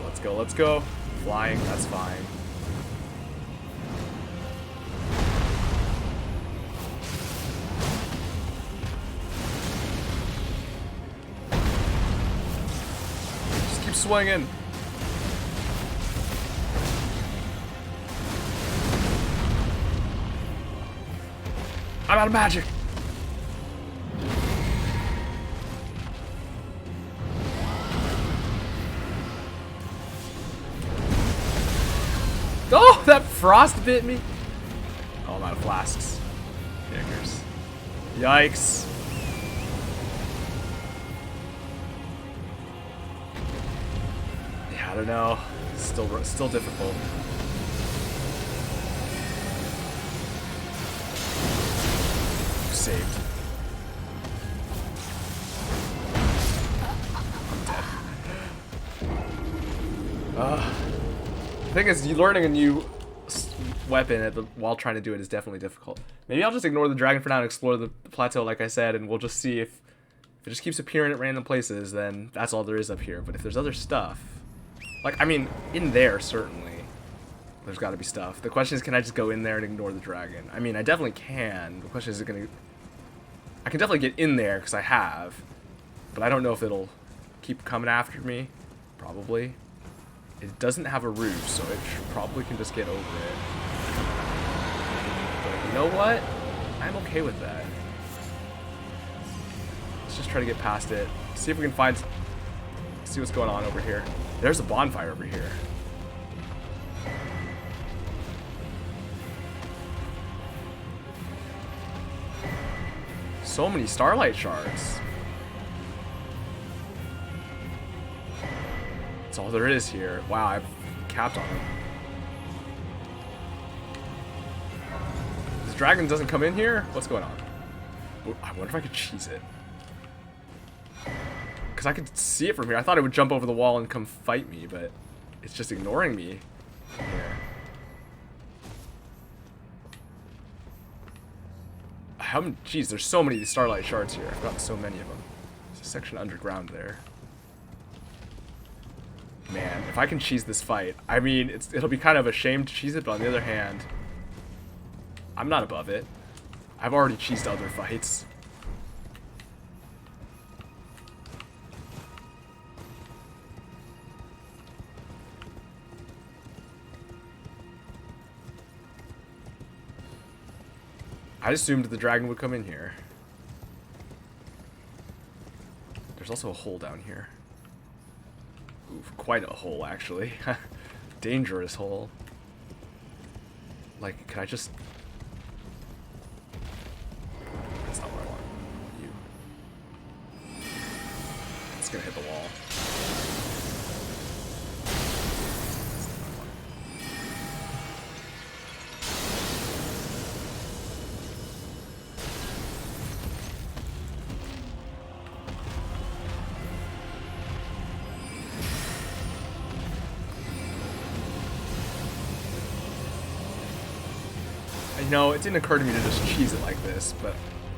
[SPEAKER 1] Let's go, let's go. Flying, that's fine. Just keep swinging. I'm out of magic. Oh, that frost bit me. Oh, I'm out of flasks. Dickers. Yikes. Yeah, I don't know. Still difficult. Saved. I'm dead. The thing is, learning a new weapon while trying to do it is definitely difficult. Maybe I'll just ignore the dragon for now and explore the plateau like I said, and we'll just see if it just keeps appearing at random places, then that's all there is up here. But if there's other stuff, like, I mean, in there, certainly, there's got to be stuff. The question is, can I just go in there and ignore the dragon? I mean, I definitely can. The question is, it going to... I can definitely get in there, because I have. But I don't know if it'll keep coming after me. Probably. It doesn't have a roof, so it probably can just get over it. But you know what? I'm okay with that. Let's just try to get past it. See if we can find... See what's going on over here. There's a bonfire over here. So many starlight shards. That's all there is here. Wow, I've capped on them. This dragon doesn't come in here? What's going on? I wonder if I could cheese it. Because I could see it from here. I thought it would jump over the wall and come fight me, but it's just ignoring me here. Jeez, there's so many of these starlight shards here. I've gotten so many of them. There's a section underground there. Man, if I can cheese this fight, I mean, it'll be kind of a shame to cheese it, but on the other hand, I'm not above it. I've already cheesed other fights. I assumed the dragon would come in here. There's also a hole down here. Ooh, quite a hole, actually. Dangerous hole. Like, can I just... That's not what I want. You. It's gonna hit the wall. No, it didn't occur to me to just cheese it like this, but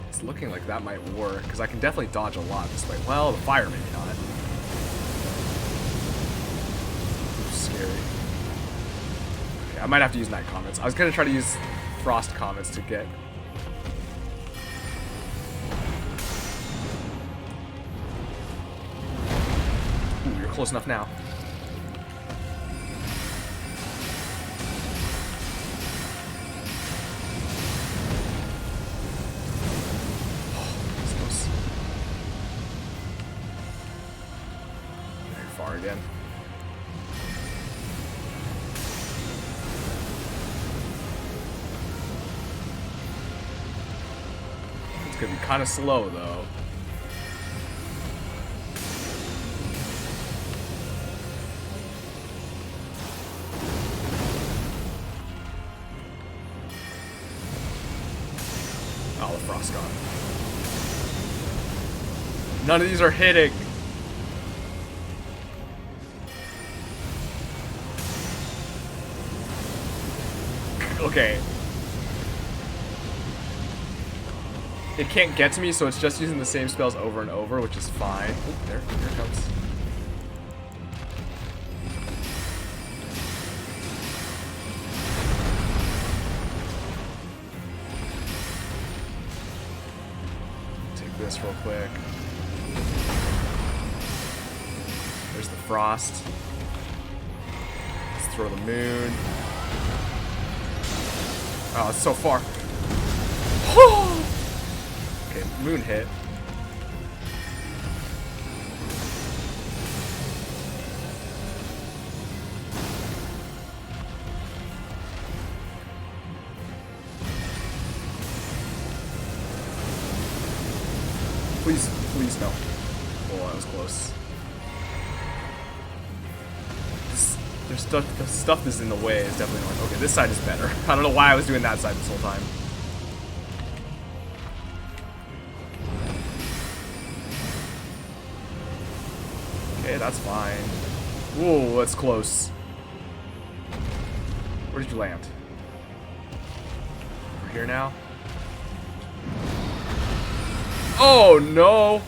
[SPEAKER 1] it's looking like that might work, because I can definitely dodge a lot this way. Well, the fire maybe not. Scary. Okay, I might have to use night comets. I was going to try to use frost comets to get... Ooh, you're close enough now. Again. It's gonna be kind of slow though. Oh, the frost gone. None of these are hitting. Okay. It can't get to me, so it's just using the same spells over and over, which is fine. Oop, there it comes. Take this real quick. There's the frost. Let's throw the moon. Oh, it's so far. Okay, moon hit. Please, please no. Oh, that was close. The stuff that's in the way is definitely annoying. Okay, this side is better. I don't know why I was doing that side this whole time. Okay, that's fine. Whoa, that's close. Where did you land? Over here now? Oh, no!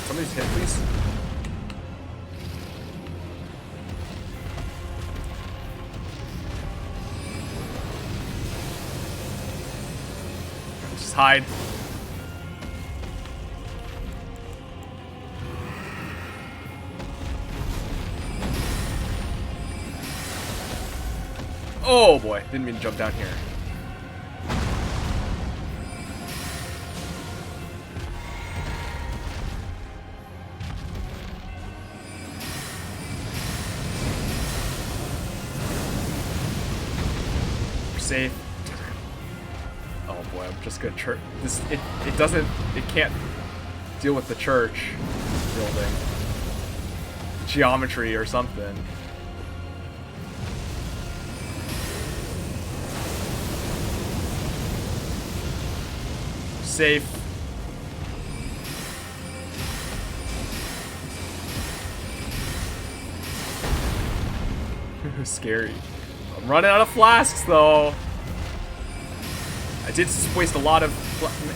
[SPEAKER 1] Somebody's hit, please. Just hide. Oh boy, didn't mean to jump down here. Safe. Oh boy, I'm just gonna church this. It can't deal with the church building geometry or something. Safe. Scary. I'm running out of flasks, though. I did waste a lot of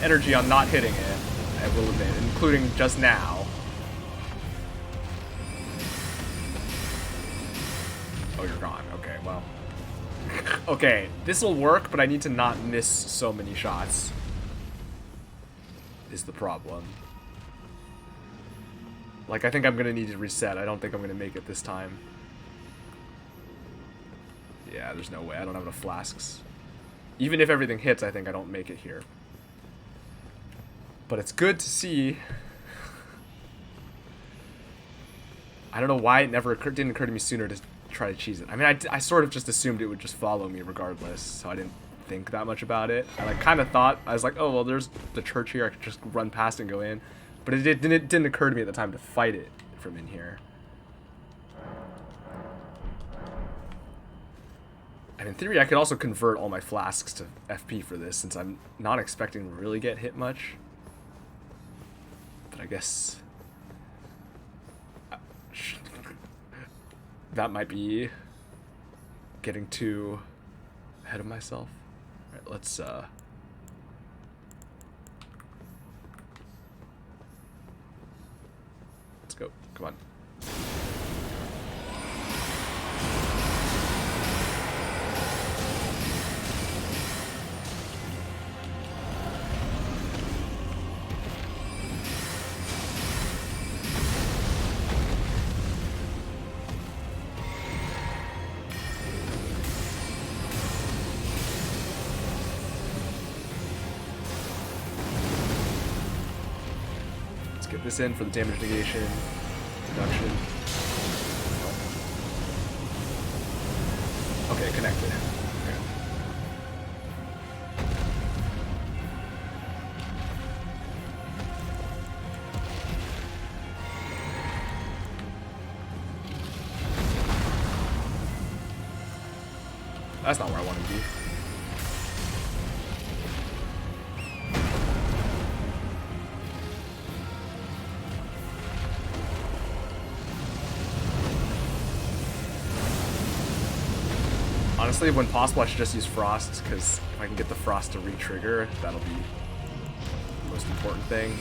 [SPEAKER 1] energy on not hitting it, I will admit, including just now. Oh, you're gone. Okay, well. Okay, this'll work, but I need to not miss so many shots. Is the problem. Like, I think I'm gonna need to reset. I don't think I'm gonna make it this time. Yeah, there's no way. I don't have enough flasks. Even if everything hits, I think I don't make it here. But it's good to see. I don't know why it didn't occur to me sooner to try to cheese it. I mean, I sort of just assumed it would just follow me regardless, so I didn't think that much about it. I kind of thought, I was like, oh, well, there's the church here. I could just run past and go in. But it didn't occur to me at the time to fight it from in here. And in theory, I could also convert all my flasks to FP for this, since I'm not expecting to really get hit much. But I guess that might be getting too ahead of myself. All right, let's go. Come on. Get this in for the damage negation, reduction. Okay, connected. Okay. That's not where I want to be. Honestly, when possible, I should just use Frost, because if I can get the Frost to re-trigger, that'll be the most important thing.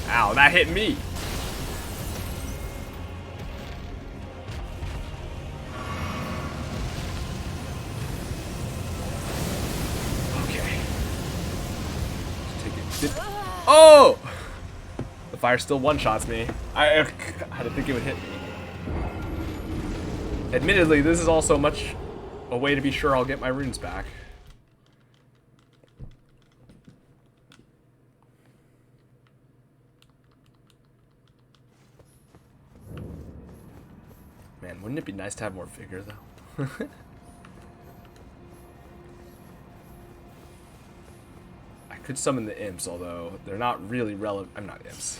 [SPEAKER 1] Ow, that hit me! Okay. Just take it. Oh! The fire still one-shots me. I didn't think it would hit me. Admittedly, this is also a way to be sure I'll get my runes back. Man, wouldn't it be nice to have more vigor, though? I could summon the imps, although they're not really relevant. I'm not imps.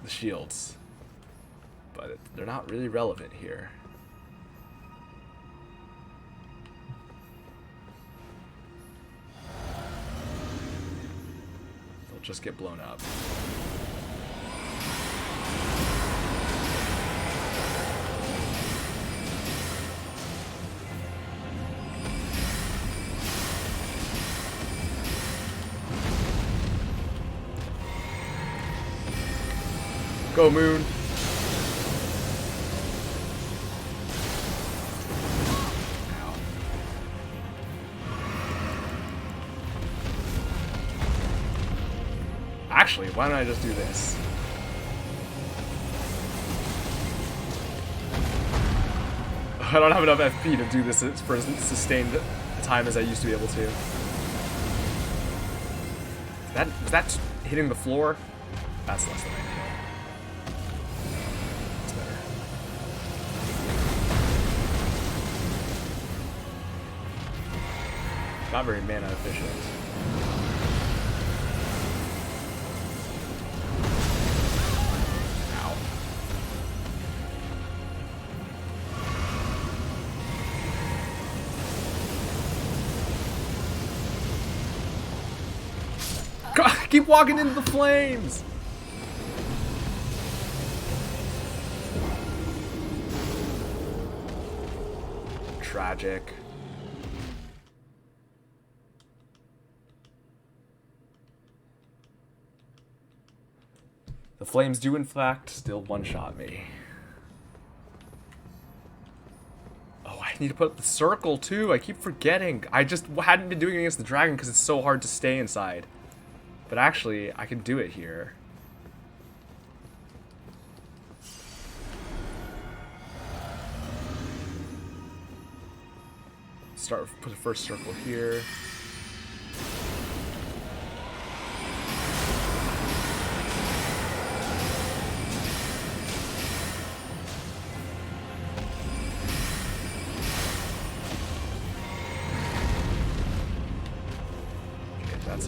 [SPEAKER 1] The shields. But they're not really relevant here. They'll just get blown up. Go, Moon. Ow. Actually, why don't I just do this? I don't have enough FP to do this for as sustained time as I used to be able to. Was that hitting the floor? That's less than I know. That's better. Not very mana efficient. Ow. God, keep walking into the flames! Tragic. The flames do in fact still one-shot me. Oh, I need to put up the circle too. I keep forgetting. I just hadn't been doing it against the dragon because it's so hard to stay inside. But actually, I can do it here. Put the first circle here. Okay, that's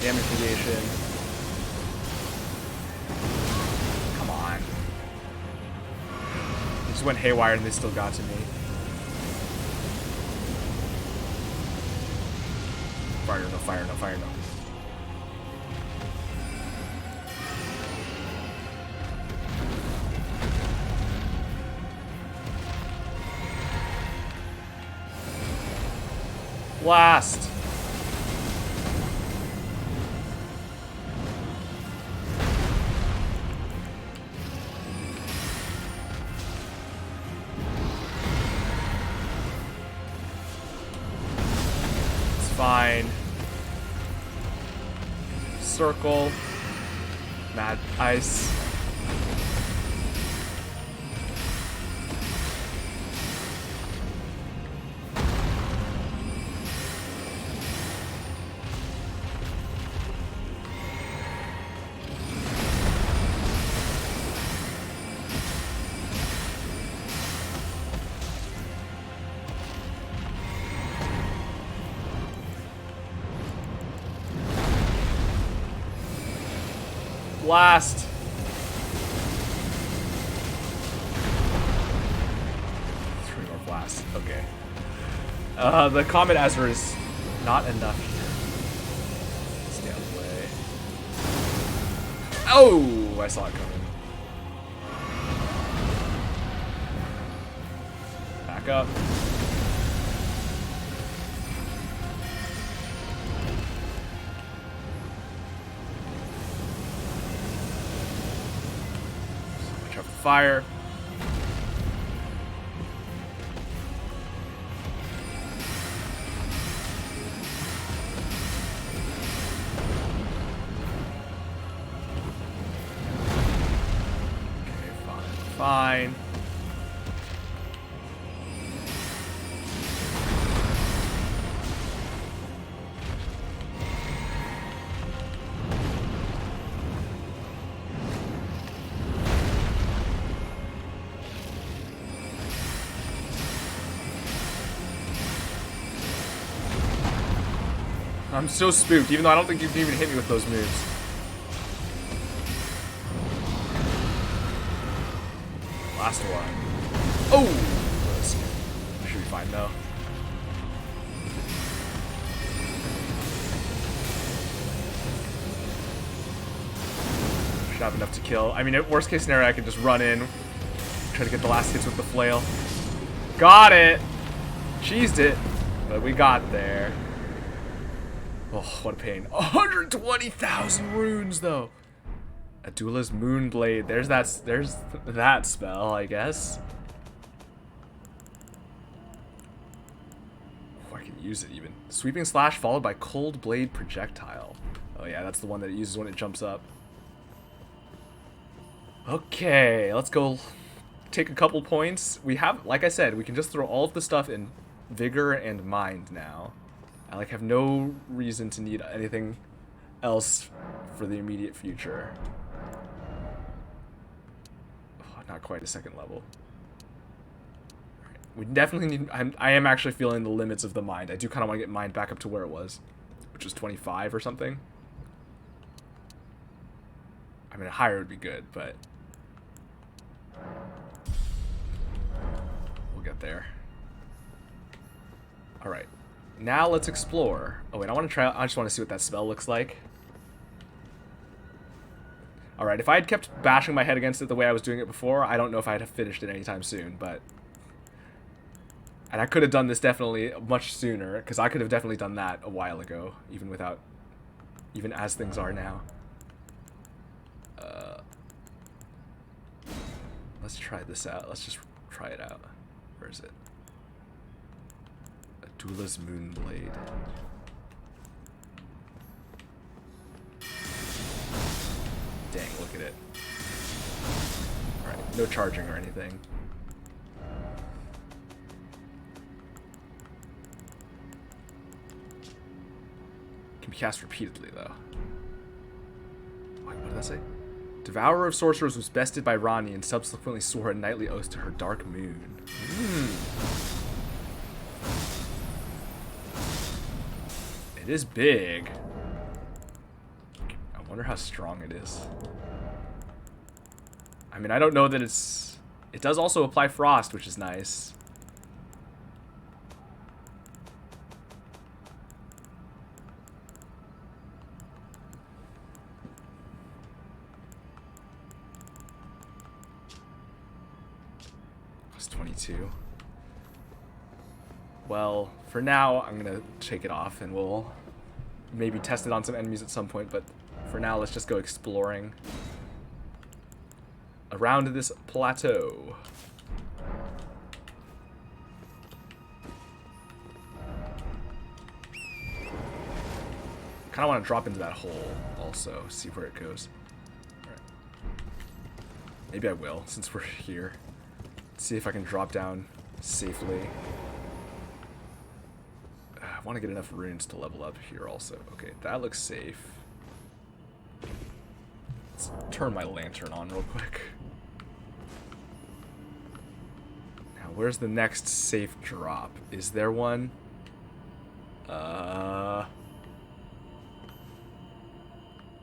[SPEAKER 1] damage negation. Come on. They just went haywire and they still got to me. Fire, no, fire, no, fire, no. Blast! It's fine. Circle. Mad ice. Blast! 3 more blasts. Okay. The Comet Azure is not enough here. Stay out of the way. Oh! I saw it coming. Back up. Watch out for fire. Fine. I'm so spooked, even though I don't think you can even hit me with those moves. Last one. Oh! Should be fine though. Should have enough to kill. I mean, worst case scenario, I could just run in, try to get the last hits with the flail. Got it! Cheesed it, but we got there. Oh, what a pain. 120,000 runes though! Adula's Moonblade. There's that spell, I guess. Oh, I can use it even. Sweeping Slash followed by Cold Blade Projectile. Oh yeah, that's the one that it uses when it jumps up. Okay, let's go take a couple points. We have, like I said, we can just throw all of the stuff in Vigor and Mind now. I have no reason to need anything else for the immediate future. Not quite a second level. Right. We definitely need... I am actually feeling the limits of the mind. I do kind of want to get mind back up to where it was, which was 25 or something. I mean, higher would be good, but we'll get there. All right, now let's explore. Oh wait, I want to try. I just want to see what that spell looks like. Alright, if I had kept bashing my head against it the way I was doing it before, I don't know if I'd have finished it anytime soon, but... And I could have done this definitely much sooner, because I could have definitely done that a while ago, even without... Even as things are now. Let's try this out. Let's just try it out. Where is it? Adula's Moonblade. Dang, look at it. Alright, no charging or anything. Can be cast repeatedly, though. Wait, what did that say? Devourer of Sorcerers was bested by Ranni and subsequently swore a knightly oath to her dark moon. It is big. I wonder how strong it is. I mean, I don't know that it's... It does also apply frost, which is nice. Plus 22. Well, for now, I'm gonna take it off and we'll maybe test it on some enemies at some point, but for now, let's just go exploring around this plateau. Kind of want to drop into that hole also, see where it goes. All right. Maybe I will, since we're here. Let's see if I can drop down safely. I want to get enough runes to level up here also. Okay, that looks safe. Let's turn my lantern on real quick. Now, where's the next safe drop? Is there one?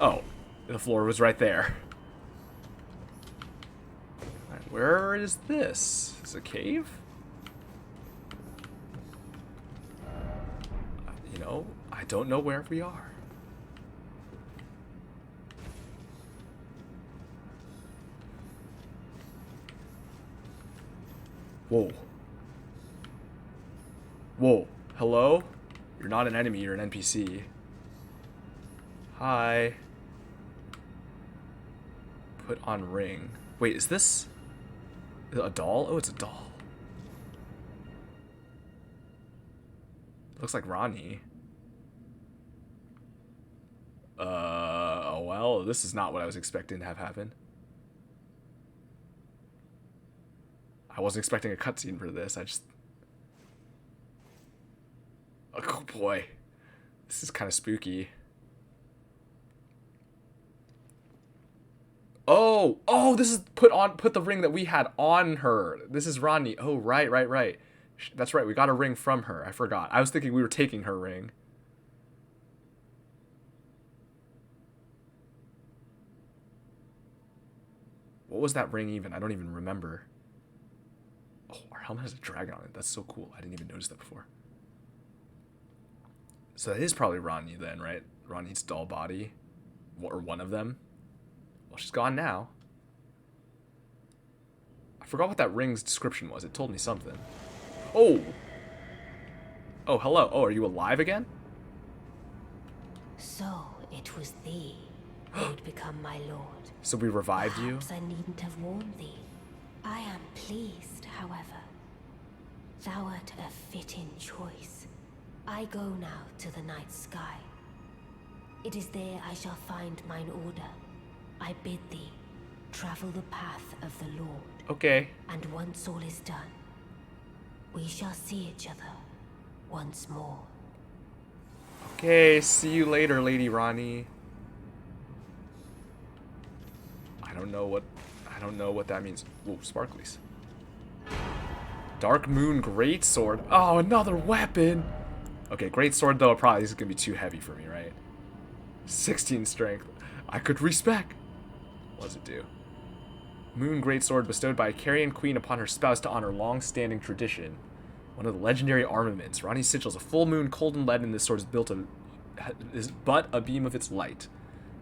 [SPEAKER 1] Oh, The floor was right there. Alright, where is this? Is it a cave? You know, I don't know where we are. Whoa. Whoa. Hello? You're not an enemy, you're an NPC. Hi. Put on ring. Wait, is this a doll? Oh, it's a doll. Looks like Ranni. Oh well, this is not what I was expecting to have happen. I wasn't expecting a cutscene for this. Oh boy. This is kind of spooky. Oh, this is put the ring that we had on her. This is Ranni. Oh, right. That's right, we got a ring from her. I forgot. I was thinking we were taking her ring. What was that ring even? I don't even remember. Oh, our helmet has a dragon on it. That's so cool. I didn't even notice that before. So that is probably Ranni then, right? Ranni's doll body. Or one of them. Well, she's gone now. I forgot what that ring's description was. It told me something. Oh! Oh, hello. Oh, are you alive again?
[SPEAKER 3] So, it was thee who would become my lord.
[SPEAKER 1] So we revived you?
[SPEAKER 3] Perhaps I needn't have warned thee. I am pleased, however. Thou art a fitting choice. I go now to the night sky. It is there I shall find mine order. I bid thee travel the path of the Lord.
[SPEAKER 1] Okay.
[SPEAKER 3] And once all is done, we shall see each other once more.
[SPEAKER 1] Okay, see you later, Lady Ranni. I don't know what that means. Whoa, sparklies. Dark Moon Greatsword. Oh, another weapon. Okay, Greatsword though probably is gonna be too heavy for me, right? 16 strength. I could respec. What does it do? Moon Greatsword bestowed by a Carian queen upon her spouse to honor long-standing tradition. One of the legendary armaments. Ranni's sigil is a full moon, cold and lead, and this sword is but a beam of its light.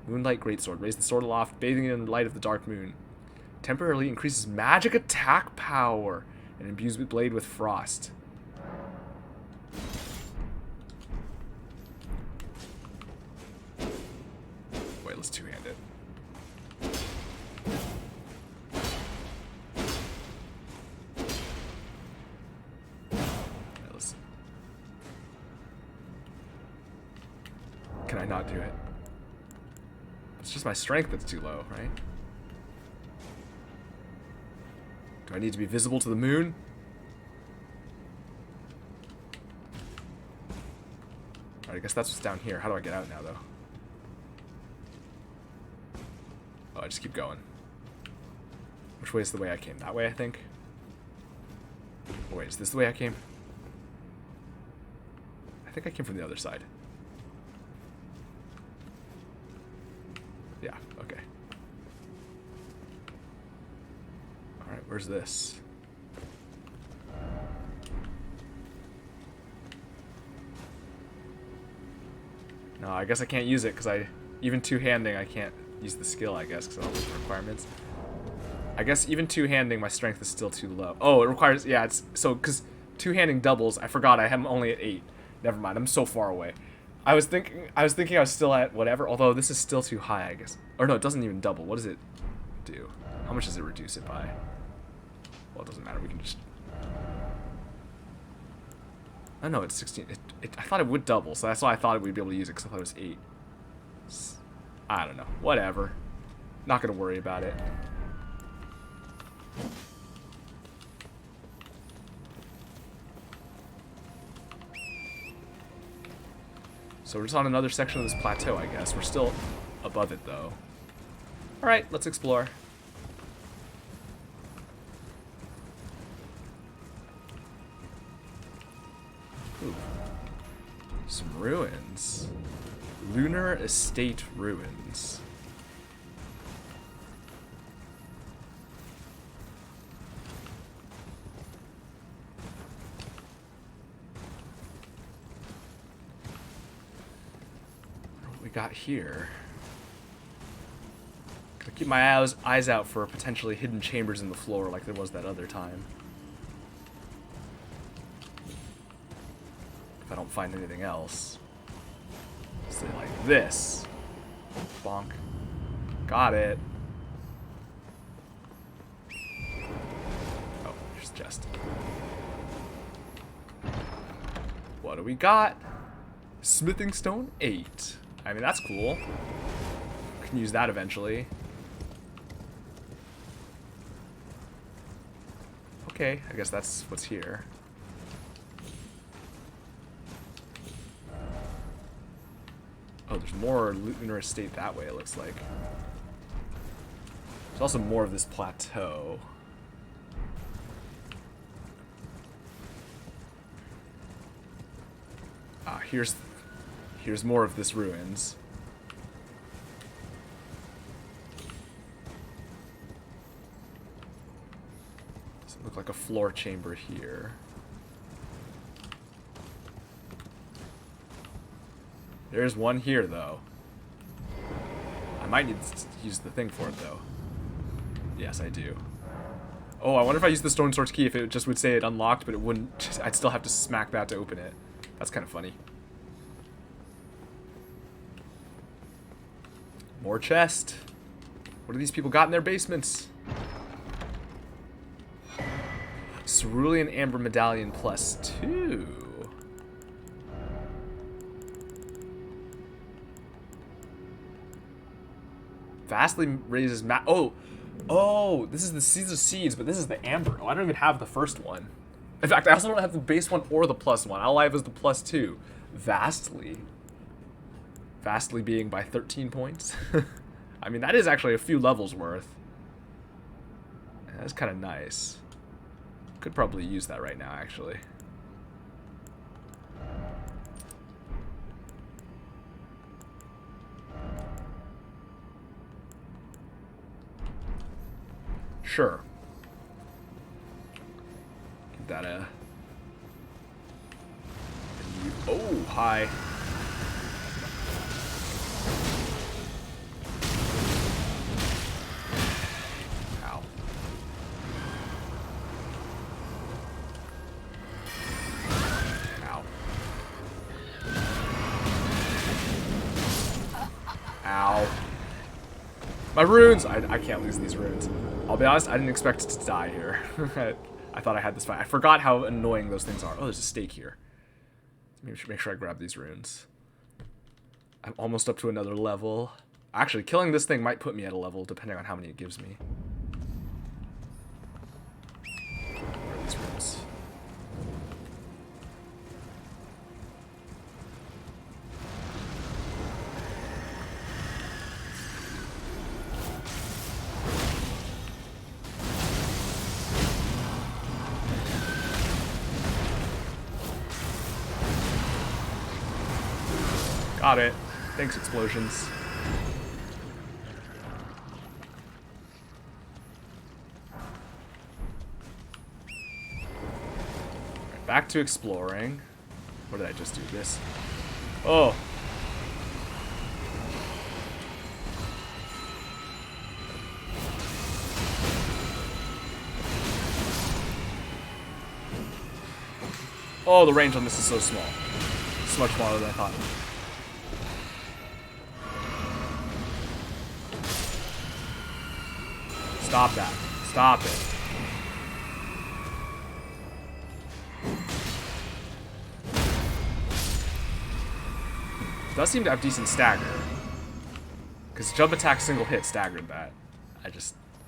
[SPEAKER 1] Moonlight Greatsword. Raise the sword aloft, bathing it in the light of the dark moon. Temporarily increases magic attack power and imbues the blade with frost. Wait, let's two-hand it. Can I not do it? It's just my strength that's too low, right? Do I need to be visible to the moon? Alright, I guess that's what's down here. How do I get out now, though? Oh, I just keep going. Which way is the way I came? That way, I think? Oh, wait, is this the way I came? I think I came from the other side. Yeah, okay. Alright, where's this? No, I guess I can't use it because even two-handing, I can't use the skill, I guess, because I don't have the requirements. I guess even two-handing, my strength is still too low. Oh, it requires, yeah, it's, so, because two-handing doubles, I forgot I am only at 8. Never mind, I'm so far away. I was thinking I was still at whatever, although this is still too high, I guess. Or no, it doesn't even double. What does it do? How much does it reduce it by? Well, it doesn't matter. We can just... Oh, no, it's 16. I thought it would double, so that's why I thought we'd be able to use it, because I thought it was 8. I don't know. Whatever. Not going to worry about it. So we're just on another section of this plateau, I guess. We're still above it, though. Alright, let's explore. Ooh. Some ruins. Lunar Estate Ruins. we got here? Gotta keep my eyes out for potentially hidden chambers in the floor like there was that other time. If I don't find anything else. Say like this. Bonk. Got it. Oh, here's the chest. What do we got? Smithing stone 8. I mean, that's cool. Can use that eventually. Okay, I guess that's what's here. Oh, there's more Lunar Estate that way, it looks like. There's also more of this plateau. Ah, here's more of this ruins. Doesn't look like a floor chamber here. There's one here, though. I might need to use the thing for it, though. Yes, I do. Oh, I wonder if I use the stone sword's key, if it just would say it unlocked, but it wouldn't. I'd still have to smack that to open it. That's kind of funny. More chest. What do these people got in their basements? Cerulean Amber Medallion +2. Vastly raises Oh, this is the Seeds of Seeds, but this is the Amber. Oh, I don't even have the first one. In fact, I also don't have the base one or the +1. All I have is the +2. Vastly. Vastly being by 13 points. I mean, that is actually a few levels worth. Yeah, that's kind of nice. Could probably use that right now, actually. Sure. Give that a... Oh, hi. Ow. Ow. Ow. My runes! I can't lose these runes. I'll be honest, I didn't expect to die here. I thought I had this fight. I forgot how annoying those things are. Oh, there's a stake here. Maybe I should make sure I grab these runes. I'm almost up to another level. Actually, killing this thing might put me at a level, depending on how many it gives me. Where are these runes? Got it. Thanks, explosions. Right, back to exploring. What did I just do? This. Oh. Oh, the range on this is so small. It's much smaller than I thought. Stop that. Stop it. It does seem to have decent stagger. Because jump attack single hit staggered that.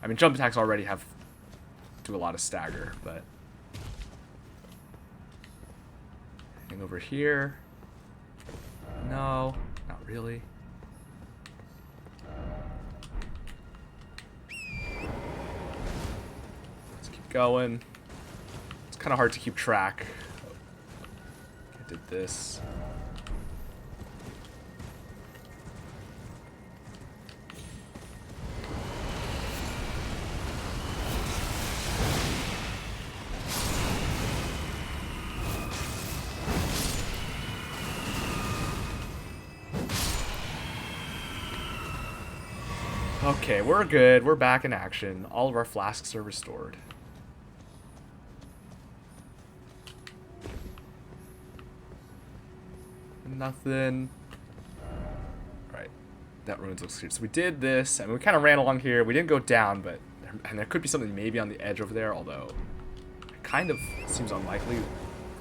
[SPEAKER 1] I mean, jump attacks already do a lot of stagger, but... Anything over here? No, not really. Going. It's kind of hard to keep track. I did this. Okay, we're good. We're back in action. All of our flasks are restored. Nothing. Alright. That ruins looks clear. So we did this, and we kind of ran along here. We didn't go down, but... And there could be something maybe on the edge over there, although... It kind of seems unlikely.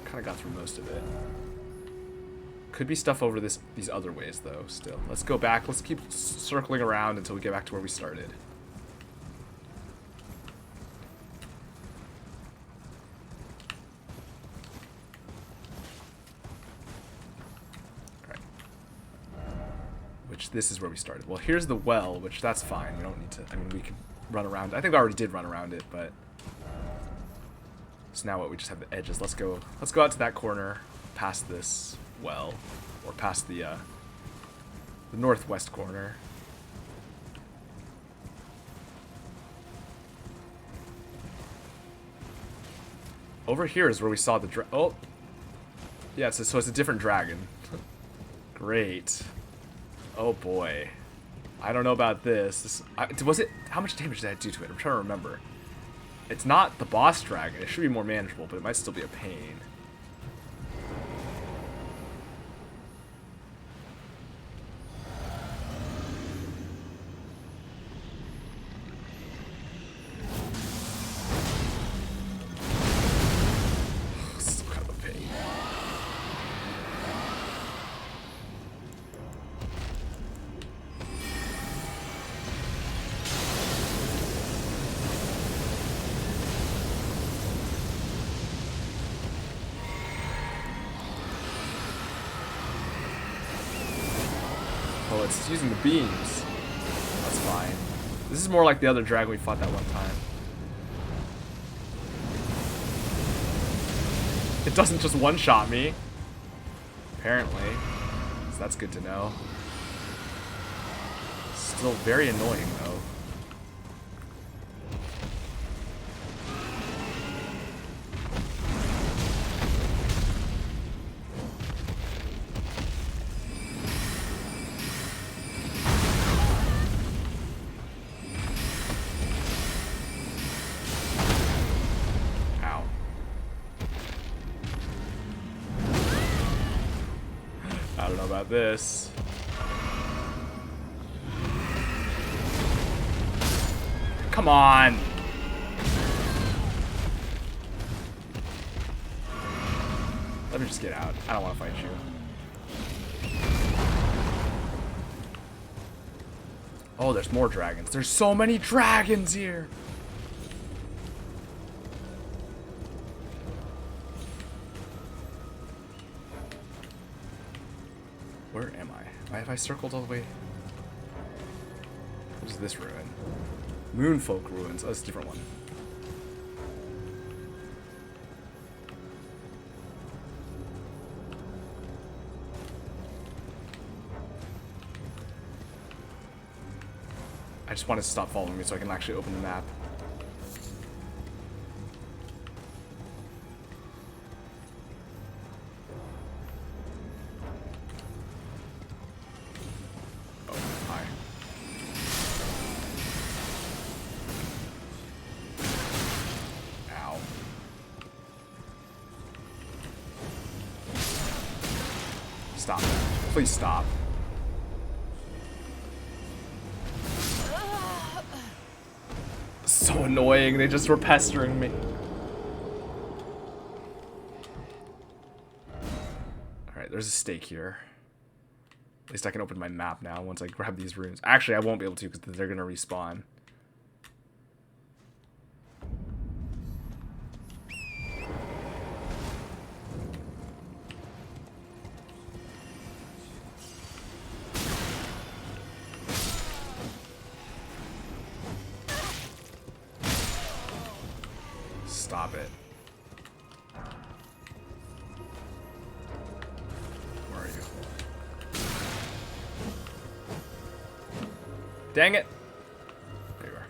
[SPEAKER 1] Kind of got through most of it. Could be stuff over these other ways, though, still. Let's go back. Let's keep circling around until we get back to where we started. Alright. Which, this is where we started. Well, here's the well, which that's fine. We don't need to... I mean, we can run around. I think I already did run around it, but... So now what? We just have the edges. Let's go out to that corner, past this well, or past the northwest corner. Over here is where we saw the oh, yeah. So it's a different dragon. Great. Oh boy. I don't know about this. Was it? How much damage did I do to it? I'm trying to remember. It's not the boss dragon. It should be more manageable, but it might still be a pain. Still kind of a pain. Oh, it's using the beams. That's fine. This is more like the other dragon we fought that one time. It doesn't just one-shot me. Apparently. So that's good to know. Still very annoying, though. This. Come on. Let me just get out. I don't want to fight you. Oh, there's more dragons. There's so many dragons here. Where am I? Have I circled all the way? What is this ruin? Moonfolk ruins. Oh, that's a different one. I just wanted to stop following me so I can actually open the map. Stop. Please stop. So annoying. They just were pestering me. Alright, there's a stake here. At least I can open my map now once I grab these runes. Actually, I won't be able to because they're going to respawn. Stop it. Where are you? Dang it! There you are.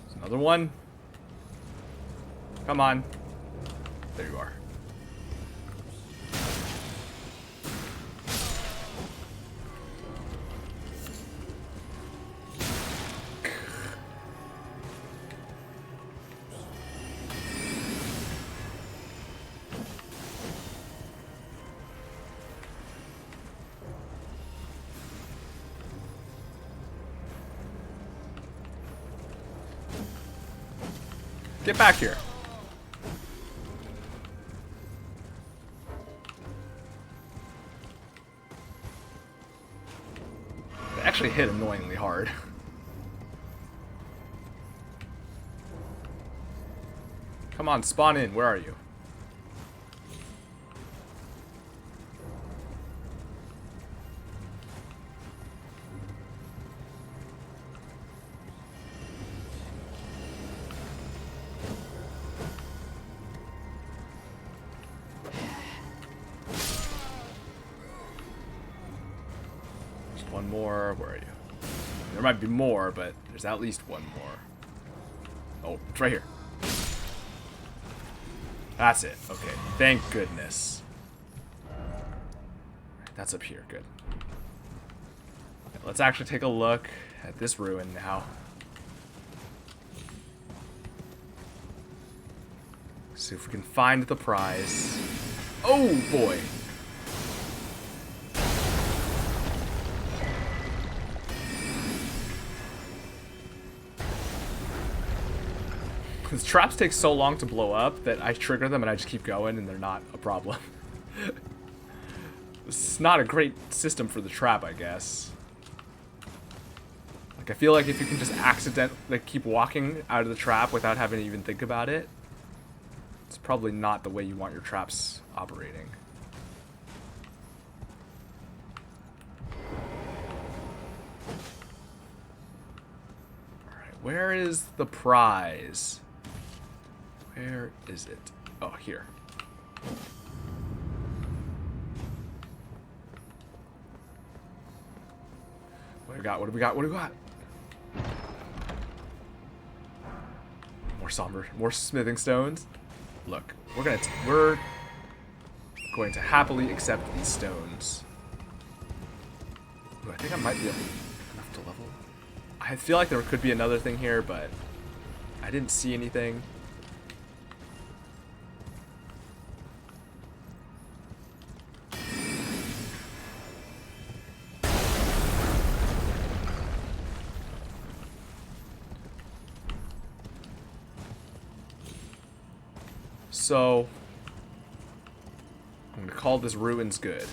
[SPEAKER 1] There's another one. Come on. There you are. Get back here. They actually hit annoyingly hard. Come on, spawn in. Where are you? Just one more. Where are you? There might be more, but there's at least one more. Oh, it's right here. That's it. Okay. Thank goodness. That's up here. Good. Let's actually take a look at this ruin now. See if we can find the prize. Oh boy. Because traps take so long to blow up that I trigger them and I just keep going and they're not a problem. This is not a great system for the trap, I guess. Like, I feel like if you can just accidentally keep walking out of the trap without having to even think about it, it's probably not the way you want your traps operating. Alright, where is the prize? Where is it? Oh, here. What do we got? What do we got? What do we got? More somber, more smithing stones. Look, we're going to happily accept these stones. Ooh, I think I might be enough to level. I feel like there could be another thing here, but I didn't see anything. So, I'm going to call this ruins good.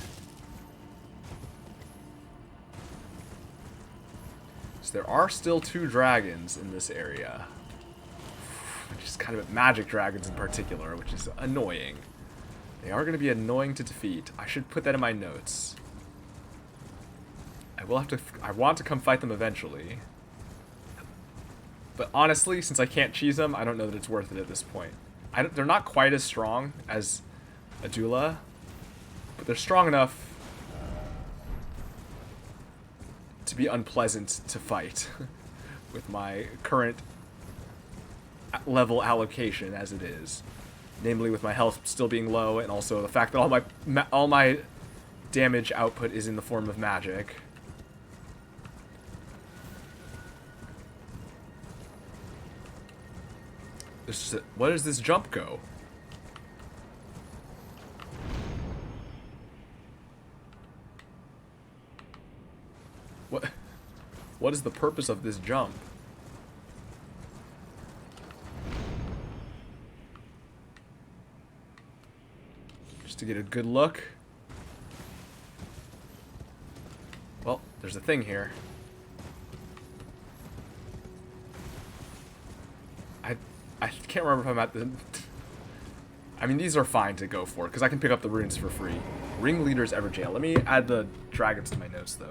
[SPEAKER 1] So there are still 2 dragons in this area. Which is kind of magic dragons in particular, which is annoying. They are going to be annoying to defeat. I should put that in my notes. I want to come fight them eventually. But honestly, since I can't cheese them, I don't know that it's worth it at this point. They're not quite as strong as Adula, but they're strong enough to be unpleasant to fight with my current level allocation as it is. Namely with my health still being low and also the fact that all my damage output is in the form of magic. Where does this jump go? What is the purpose of this jump? Just to get a good look. Well, there's a thing here. I can't remember if I'm at the... I mean, these are fine to go for, because I can pick up the runes for free. Ringleader's Ever Jail. Let me add the dragons to my notes, though.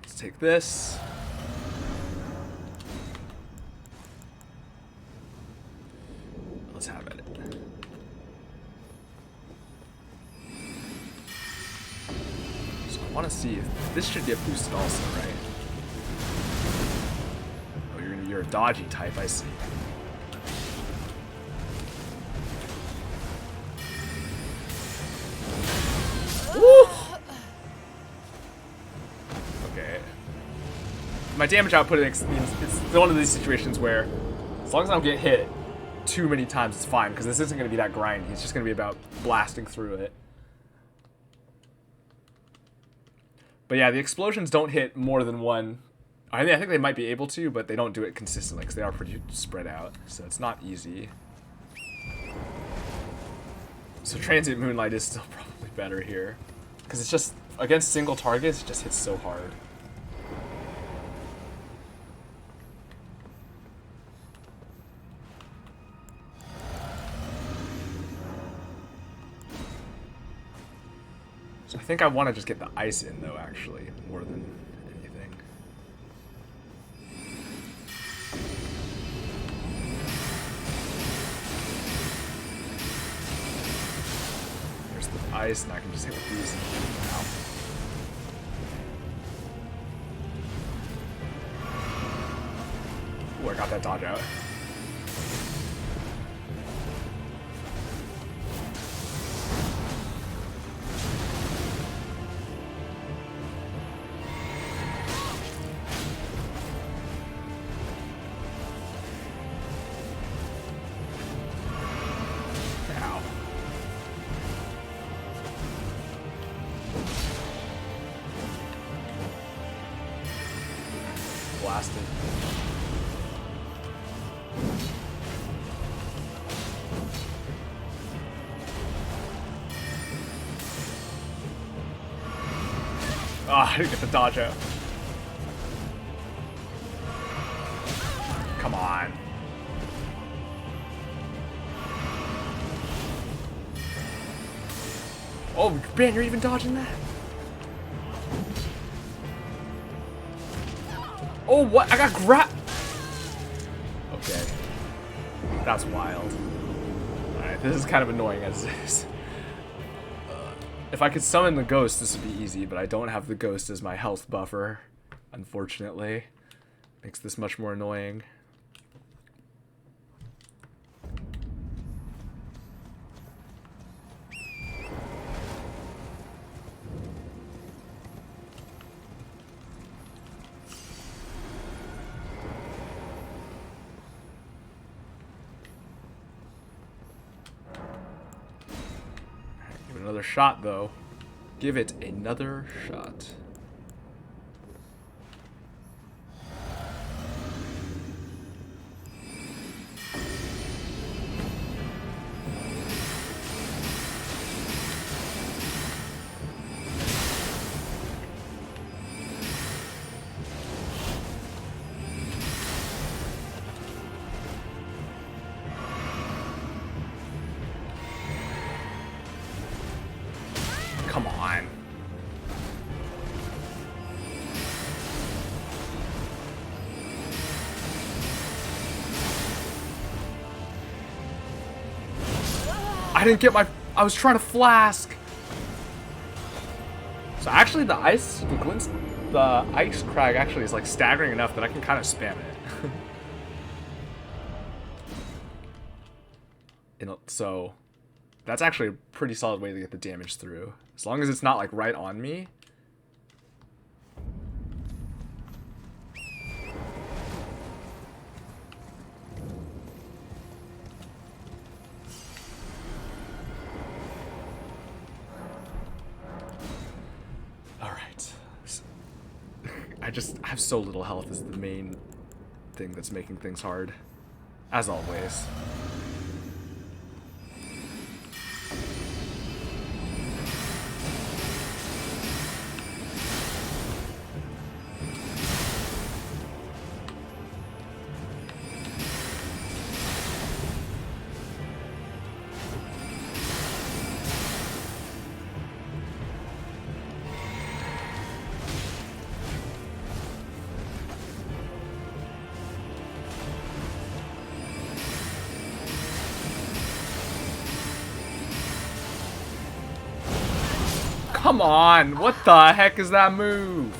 [SPEAKER 1] Let's take this. Let's have at it. So I want to see if this should get boosted also, right? Oh, you're a dodgy type, I see. Woo! Okay. My damage output means it's one of these situations where as long as I don't get hit, too many times, it's fine, because this isn't going to be that grindy. It's just going to be about blasting through it. But yeah, the explosions don't hit more than one. I mean, I think they might be able to, but they don't do it consistently, because they are pretty spread out. So it's not easy. So Transient Moonlight is still probably better here. Because it's just, against single targets, it just hits so hard. So I think I want to just get the ice in, though, actually, more than anything. There's the ice, and I can just hit with these now. Ooh, I got that dodge out. Blasted. Ah, I didn't get the dodge out. Come on. Oh, man, you're even dodging that? Oh, what? I got grabbed. Okay. That's wild. Alright, this is kind of annoying as it is. If I could summon the ghost, this would be easy, but I don't have the ghost as my health buffer, unfortunately. Makes this much more annoying. Another shot, though. Give it another shot. Come on. I didn't get my... I was trying to flask. So actually the ice... The ice crag actually is like staggering enough that I can kind of spam it. So... That's actually a pretty solid way to get the damage through. As long as it's not, like, right on me. Alright. I have so little health is the main thing that's making things hard. As always. Come on! What the heck is that move?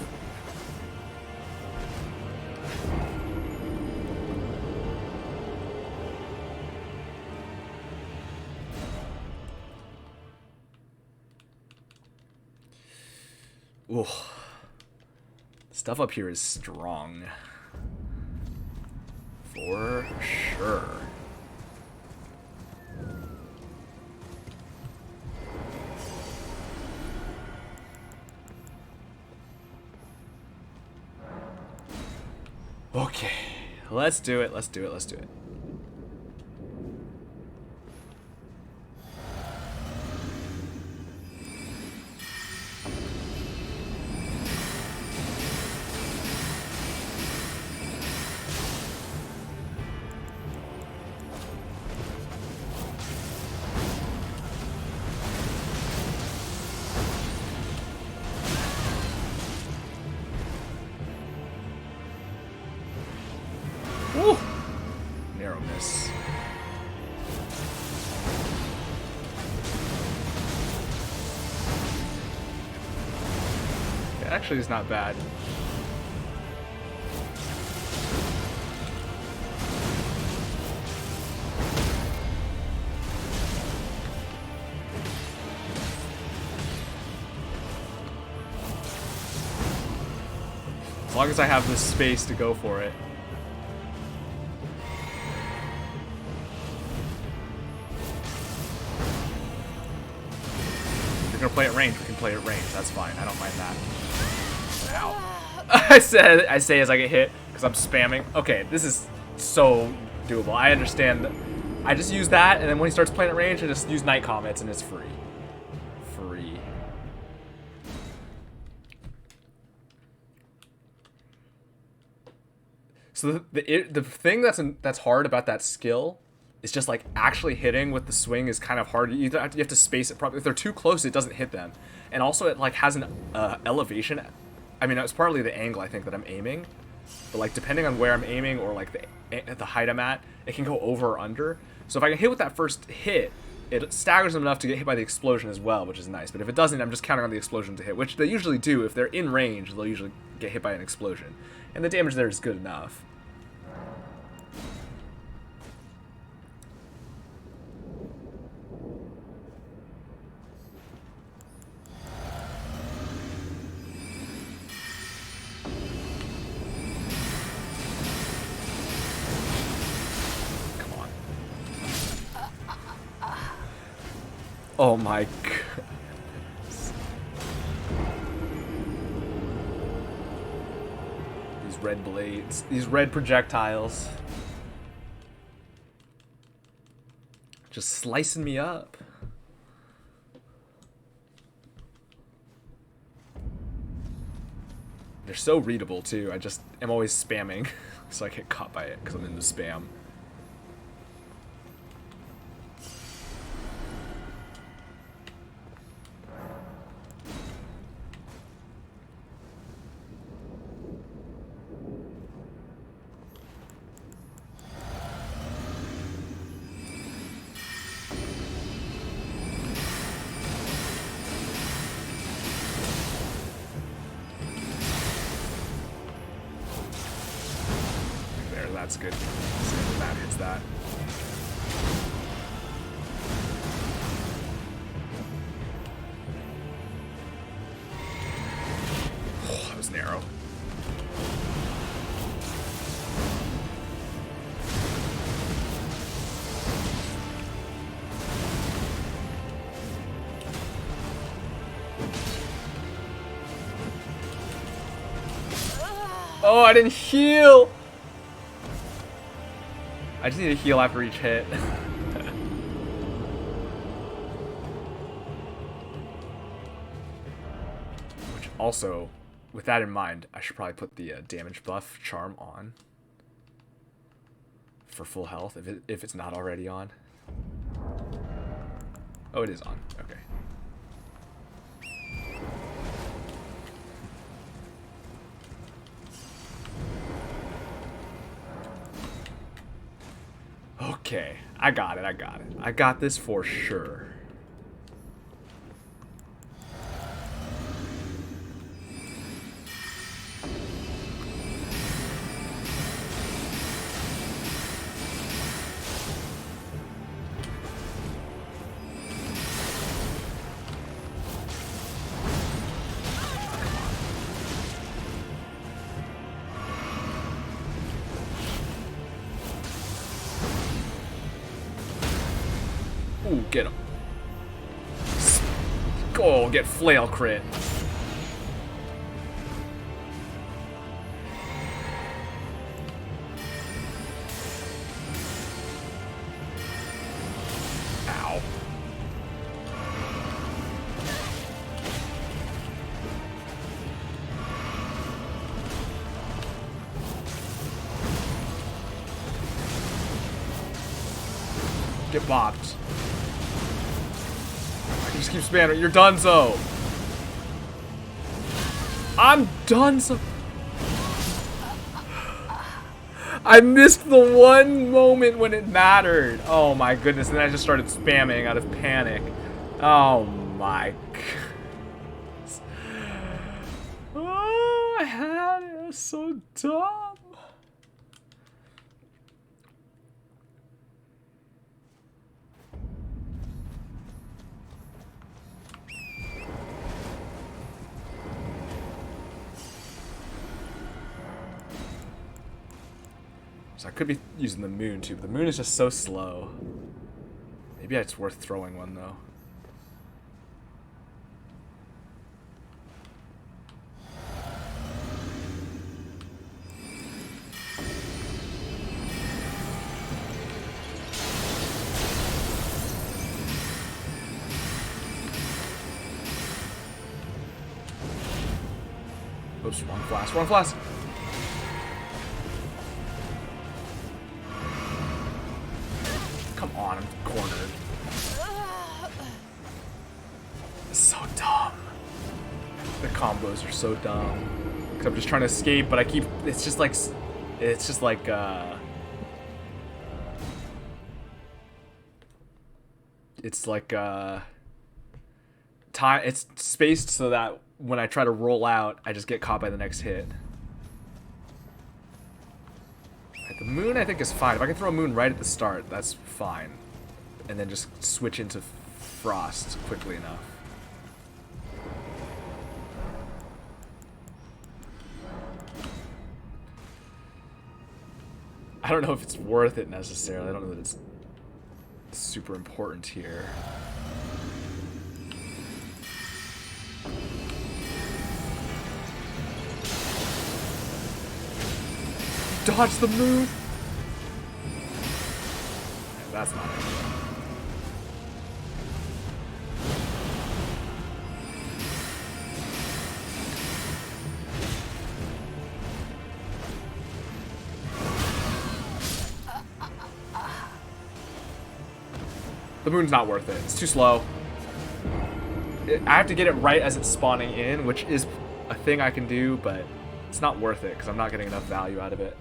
[SPEAKER 1] Ooh. Stuff up here is strong. For sure. Okay, let's do it. Let's do it. Let's do it. Woo! Narrow miss. It actually is not bad. As long as I have the space to go for it. We're gonna play at range. We can play at range. That's fine. I don't mind that. Ow. I say as I get hit because I'm spamming. Okay, this is so doable. I understand that. I just use that, and then when he starts playing at range, I just use night comets, and it's free. Free. So the thing that's hard about that skill is just like actually hitting with the swing is kind of hard. You have to space it properly. If they're too close, it doesn't hit them. And also it like has an elevation. I mean, it's partly the angle I think that I'm aiming, but like depending on where I'm aiming or like the height I'm at, it can go over or under. So if I can hit with that first hit, it staggers them enough to get hit by the explosion as well, which is nice. But if it doesn't, I'm just counting on the explosion to hit, which they usually do. If they're in range, they'll usually get hit by an explosion, and the damage there is good enough. Oh my god. These red blades, these red projectiles. Just slicing me up. They're so readable too. I just am always spamming so I get caught by it because I'm in the spam. That's good. That hits that. Oh, that was narrow. Oh, I didn't heal! I just need to heal after each hit. Which also, with that in mind, I should probably put the damage buff charm on for full health if it's not already on. Oh, it is on. Okay. Okay, I got it. I got this for sure. Ooh, get him. Oh, get flail crit. Get bopped. I can just keep spamming. You're done, so. I'm done, so. I missed the one moment when it mattered. Oh my goodness, and then I just started spamming out of panic. Oh my goodness. Oh, I had it. It was so dumb. So I could be using the moon too, but the moon is just so slow. Maybe it's worth throwing one though. Oops, wrong flash, wrong flash! Come on, I'm cornered. It's so dumb. The combos are so dumb. Cause I'm just trying to escape, but I keep. It's just like. Time. It's spaced so that when I try to roll out, I just get caught by the next hit. The moon, I think, is fine. If I can throw a moon right at the start, that's fine. And then just switch into frost quickly enough. I don't know if it's worth it necessarily. I don't know that it's super important here. Dodge the moon! That's not it. The moon's not worth it. It's too slow. I have to get it right as it's spawning in, which is a thing I can do, but it's not worth it because I'm not getting enough value out of it.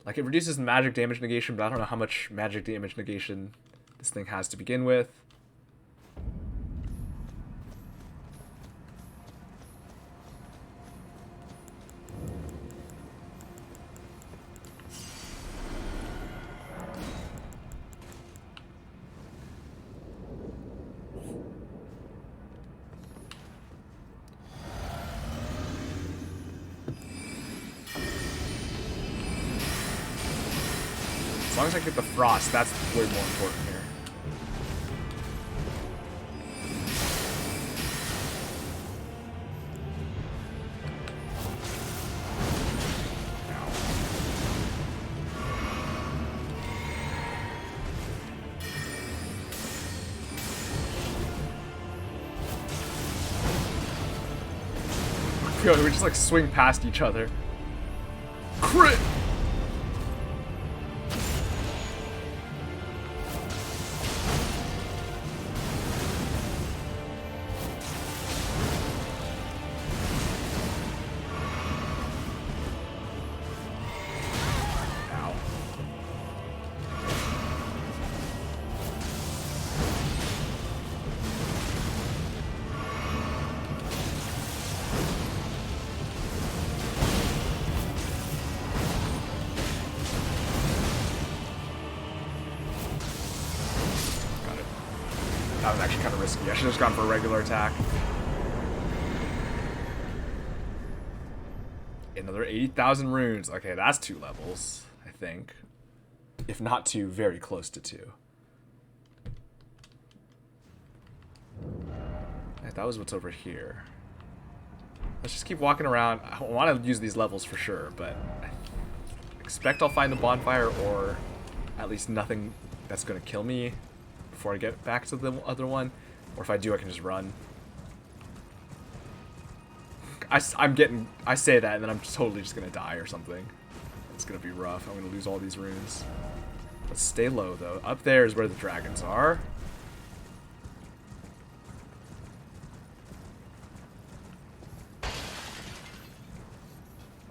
[SPEAKER 1] Like, it reduces magic damage negation, but I don't know how much magic damage negation this thing has to begin with. As long as I get the frost, that's way more important here. Yo, we just like swing past each other. Crit! That was actually kind of risky. I should have just gone for a regular attack. Another 80,000 runes. Okay, that's 2 levels, I think. If not 2, very close to 2. Right, that was what's over here. Let's just keep walking around. I want to use these levels for sure, but I expect I'll find the bonfire or at least nothing that's going to kill me before I get back to the other one. Or if I do, I can just run. I say that and then I'm totally just going to die or something. It's going to be rough. I'm going to lose all these runes. Let's stay low, though. Up there is where the dragons are.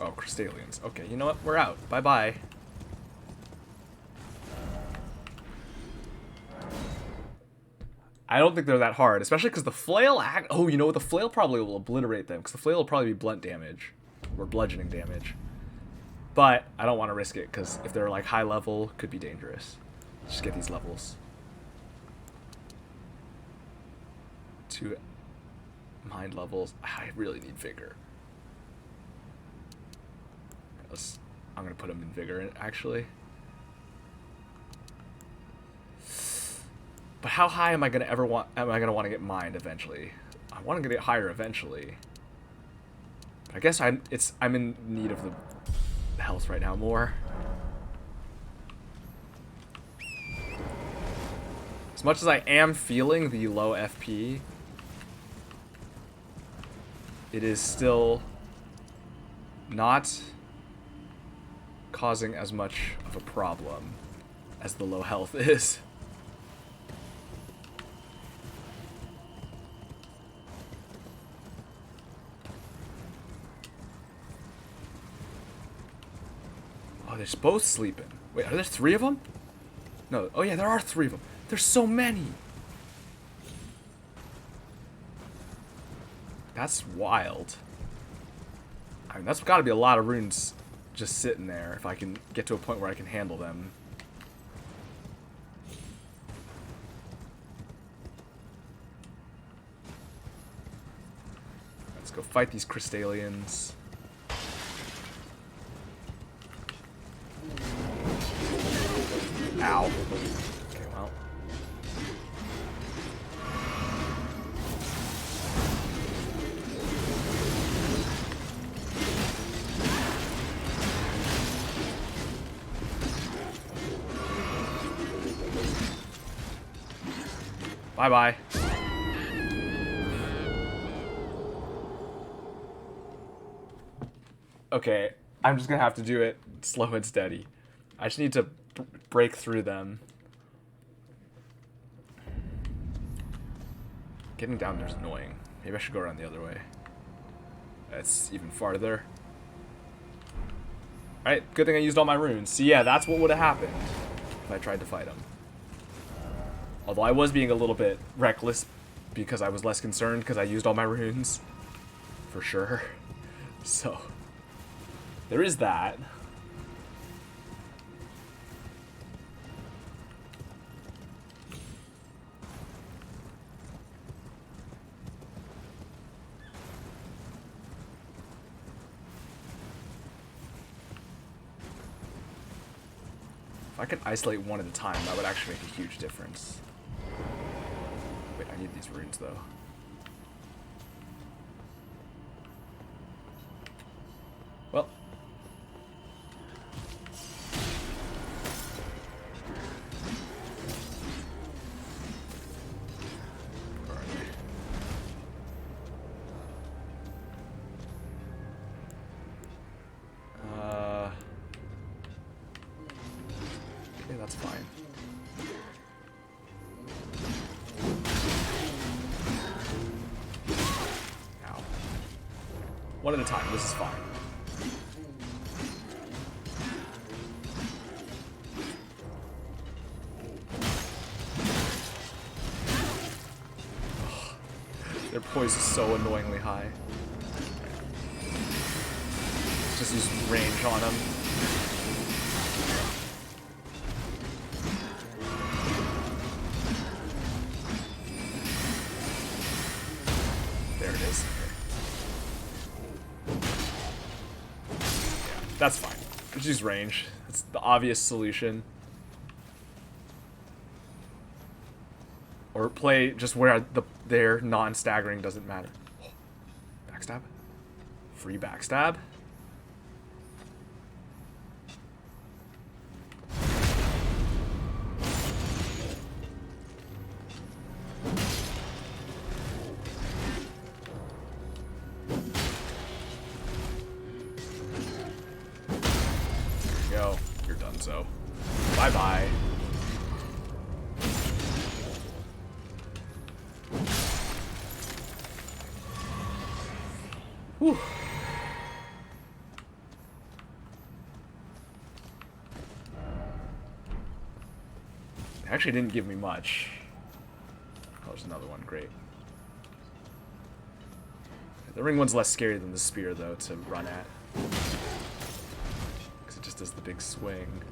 [SPEAKER 1] Oh, Crystallians. Okay, you know what? We're out. Bye-bye. I don't think they're that hard, especially because the flail... Oh, you know what? The flail probably will obliterate them, because the flail will probably be blunt damage. Or bludgeoning damage. But I don't want to risk it, because if they're like high level, could be dangerous. Just get these levels. 2 mind levels. I really need vigor. I'm gonna put them in vigor, actually. But how high am I gonna want to get mind eventually? I want to get higher eventually. But I guess I'm in need of the health right now more. As much as I am feeling the low FP, it is still not causing as much of a problem as the low health is. Oh, they're both sleeping. Wait, are there 3 of them? No. Oh yeah, there are 3 of them. There's so many. That's wild. I mean, that's got to be a lot of runes just sitting there if I can get to a point where I can handle them. Let's go fight these Crystallians. Ow. Okay, well. Bye-bye. Okay, I'm just gonna have to do it slow and steady. I just need to break through them. Getting down there's annoying. Maybe I should go around the other way. That's even farther. Alright, good thing I used all my runes. So yeah, that's what would have happened if I tried to fight him. Although I was being a little bit reckless because I was less concerned because I used all my runes. For sure. So, there is that. If I could isolate one at a time, that would actually make a huge difference. Wait, I need these runes though. Well. Where are they? Okay, that's fine. Ow. One at a time, this is fine. Their poise is so annoyingly high. Just use range on them. There it is. Yeah, that's fine. Just use range. It's the obvious solution. Or play just where their non-staggering doesn't matter. Oh, backstab? Free backstab? There you go. You're done so. Bye-bye. Whew. It actually didn't give me much. Oh, there's another one. Great. The ring one's less scary than the spear, though, to run at. Because it just does the big swing.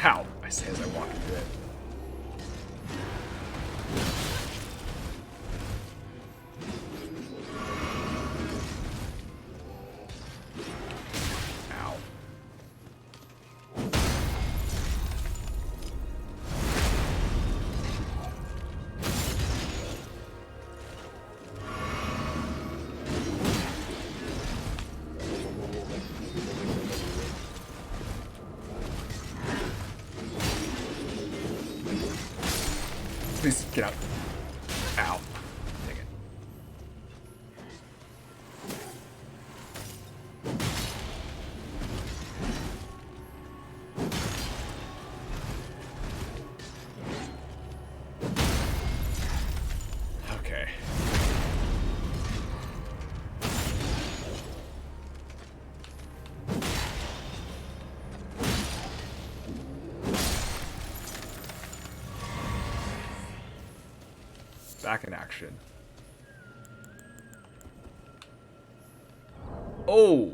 [SPEAKER 1] Ow! I say as I walk into it. Ow. Please get out. Ow. Dang it. Okay. Back in action. Oh!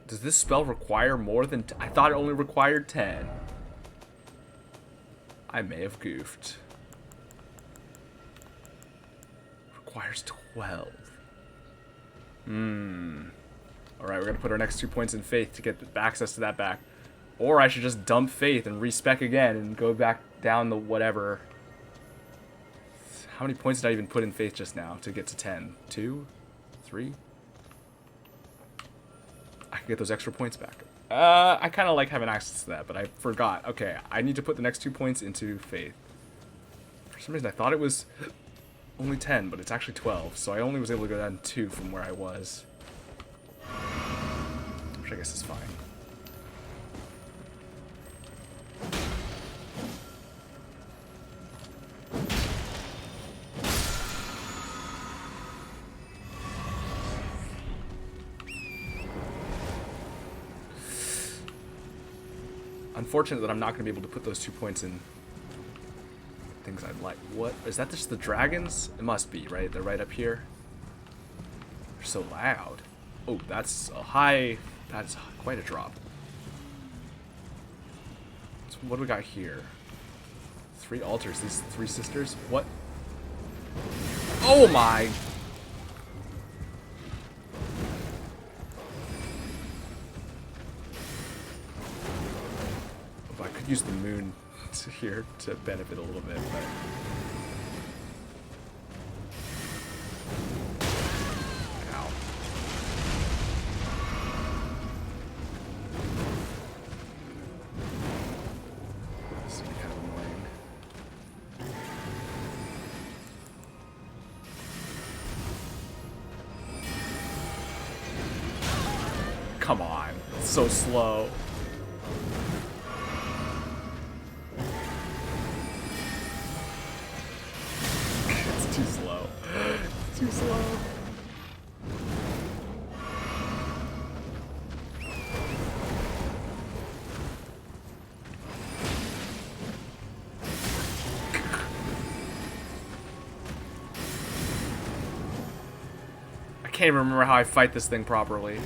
[SPEAKER 1] Does this spell require more than... I thought it only required 10. I may have goofed. Requires 12. Alright, we're gonna put our next 2 points in faith to get access to that back. Or I should just dump faith and respec again and go back down the whatever. How many points did I even put in faith just now to get to 10? 2? 3? I can get those extra points back. I kind of like having access to that, but I forgot. Okay, I need to put the next 2 points into faith. For some reason I thought it was only 10, but it's actually 12. So I only was able to go down 2 from where I was. Which I guess is fine. Unfortunate that I'm not going to be able to put those 2 points in things I'd like. What? Is that just the dragons? It must be, right? They're right up here. They're so loud. Oh, that's a high... That's quite a drop. So what do we got here? 3 altars. These 3 sisters? What? Oh my... I could use the moon here to benefit a little bit, but... Ow. This is kind of annoying. Come on, it's so slow. Too slow. Too slow. I can't even remember how I fight this thing properly.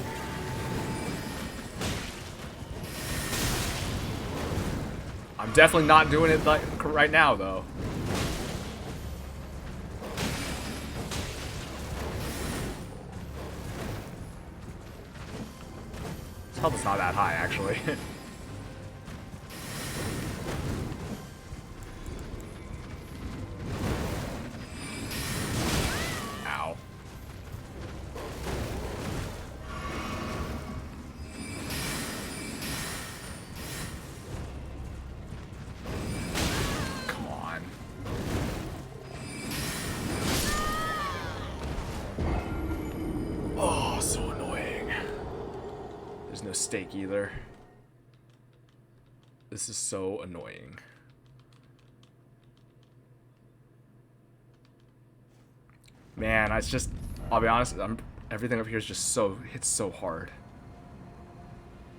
[SPEAKER 1] I'm definitely not doing it like right now, though. Health is not that high, actually. Ow. Come on. Oh, so annoying. There's no stake either. This is so annoying. Man, it's just, I'll be honest, everything up here is just hits so hard.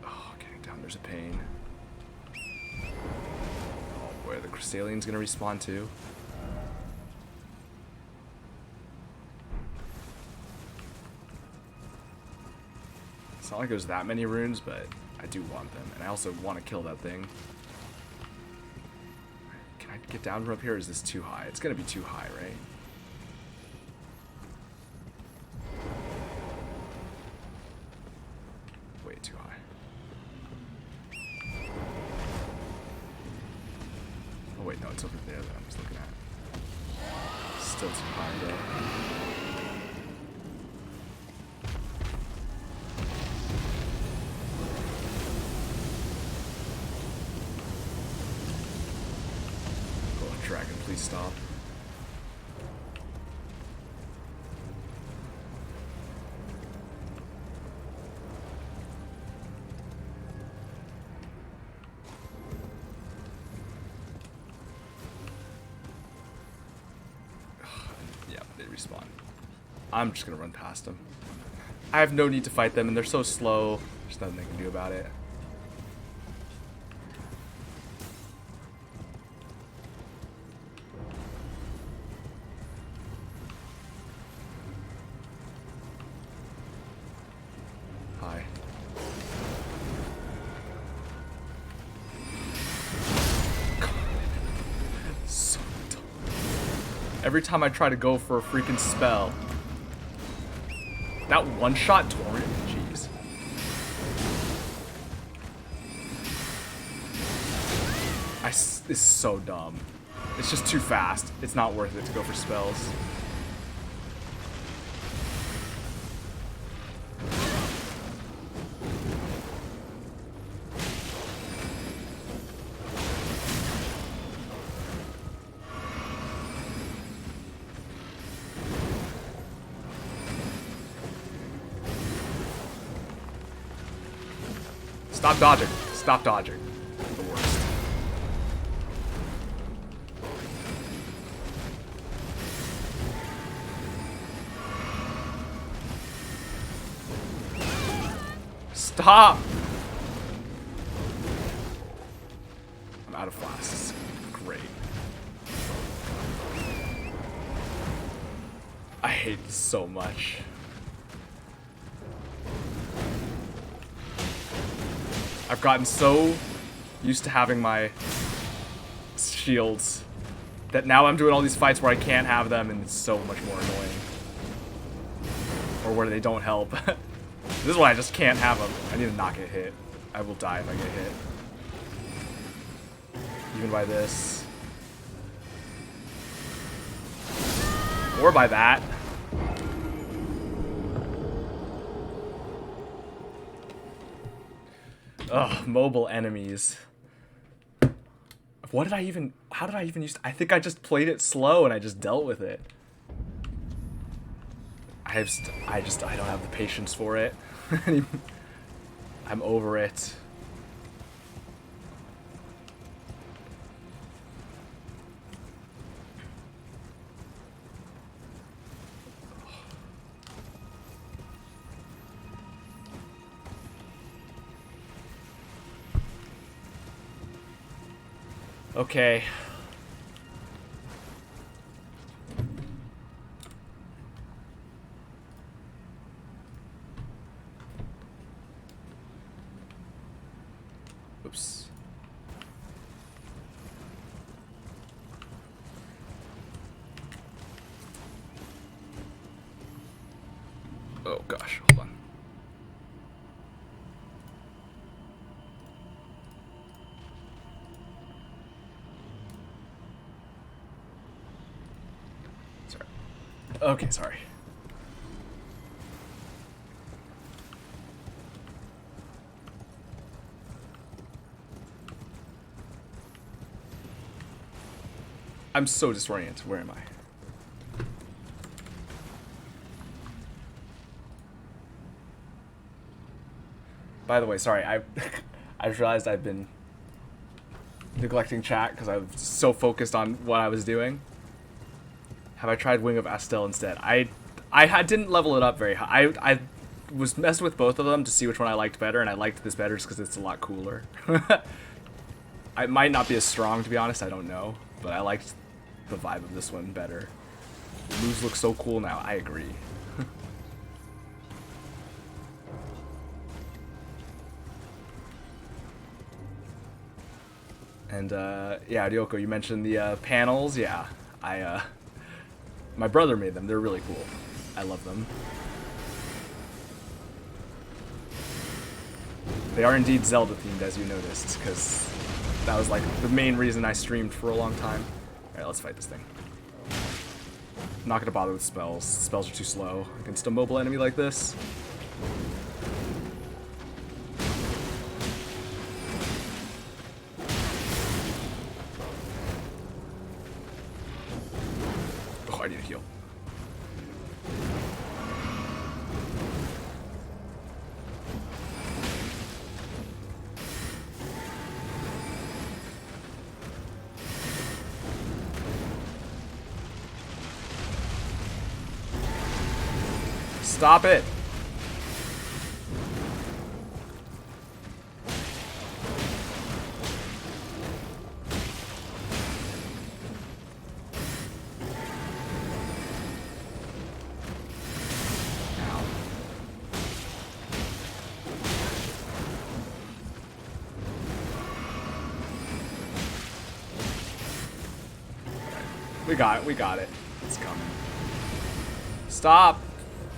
[SPEAKER 1] Oh, getting down there's a pain. Oh boy, the Crystalian's gonna respawn too. It's not like there's that many runes, but I do want them, and I also want to kill that thing. Can I get down from up here, or is this too high? It's gonna be too high, right? Way too high. Oh wait, no, it's over there that I'm just looking at. Still too high, though. Dragon, please stop. Yeah, they respawn. I'm just gonna run past them. I have no need to fight them, and they're so slow. There's nothing they can do about it. Every time I try to go for a freaking spell. That one-shot torrent? Jeez. It's so dumb. It's just too fast. It's not worth it to go for spells. Stop dodging. Stop dodging. The worst. Stop! I'm out of flasks. Great. I hate this so much. I've gotten so used to having my shields that now I'm doing all these fights where I can't have them, and it's so much more annoying. Or where they don't help. This is why I just can't have them. I need to not get hit. I will die if I get hit. Even by this. Or by that. Ugh, mobile enemies. What did I even... How did I even use... I think I just played it slow and I just dealt with it. I don't have the patience for it. I'm over it. Okay. Oops. Oh gosh, hold on. Sorry. Okay, sorry. I'm so disoriented. Where am I? By the way, sorry, I just realized I've been neglecting chat because I was so focused on what I was doing. Have I tried Wing of Astel instead? I didn't level it up very high. I was messing with both of them to see which one I liked better, and I liked this better just because it's a lot cooler. It might not be as strong, to be honest. I don't know, but I liked the vibe of this one better. The moves look so cool now. I agree. And yeah, Ryoko, you mentioned the panels. Yeah, my brother made them. They're really cool. I love them. They are indeed Zelda themed, as you noticed, because that was like the main reason I streamed for a long time. Alright, let's fight this thing. I'm not gonna bother with spells. Spells are too slow against a mobile enemy like this. Oh, I need a heal. Stop it! Ow. We got it. It's coming. Stop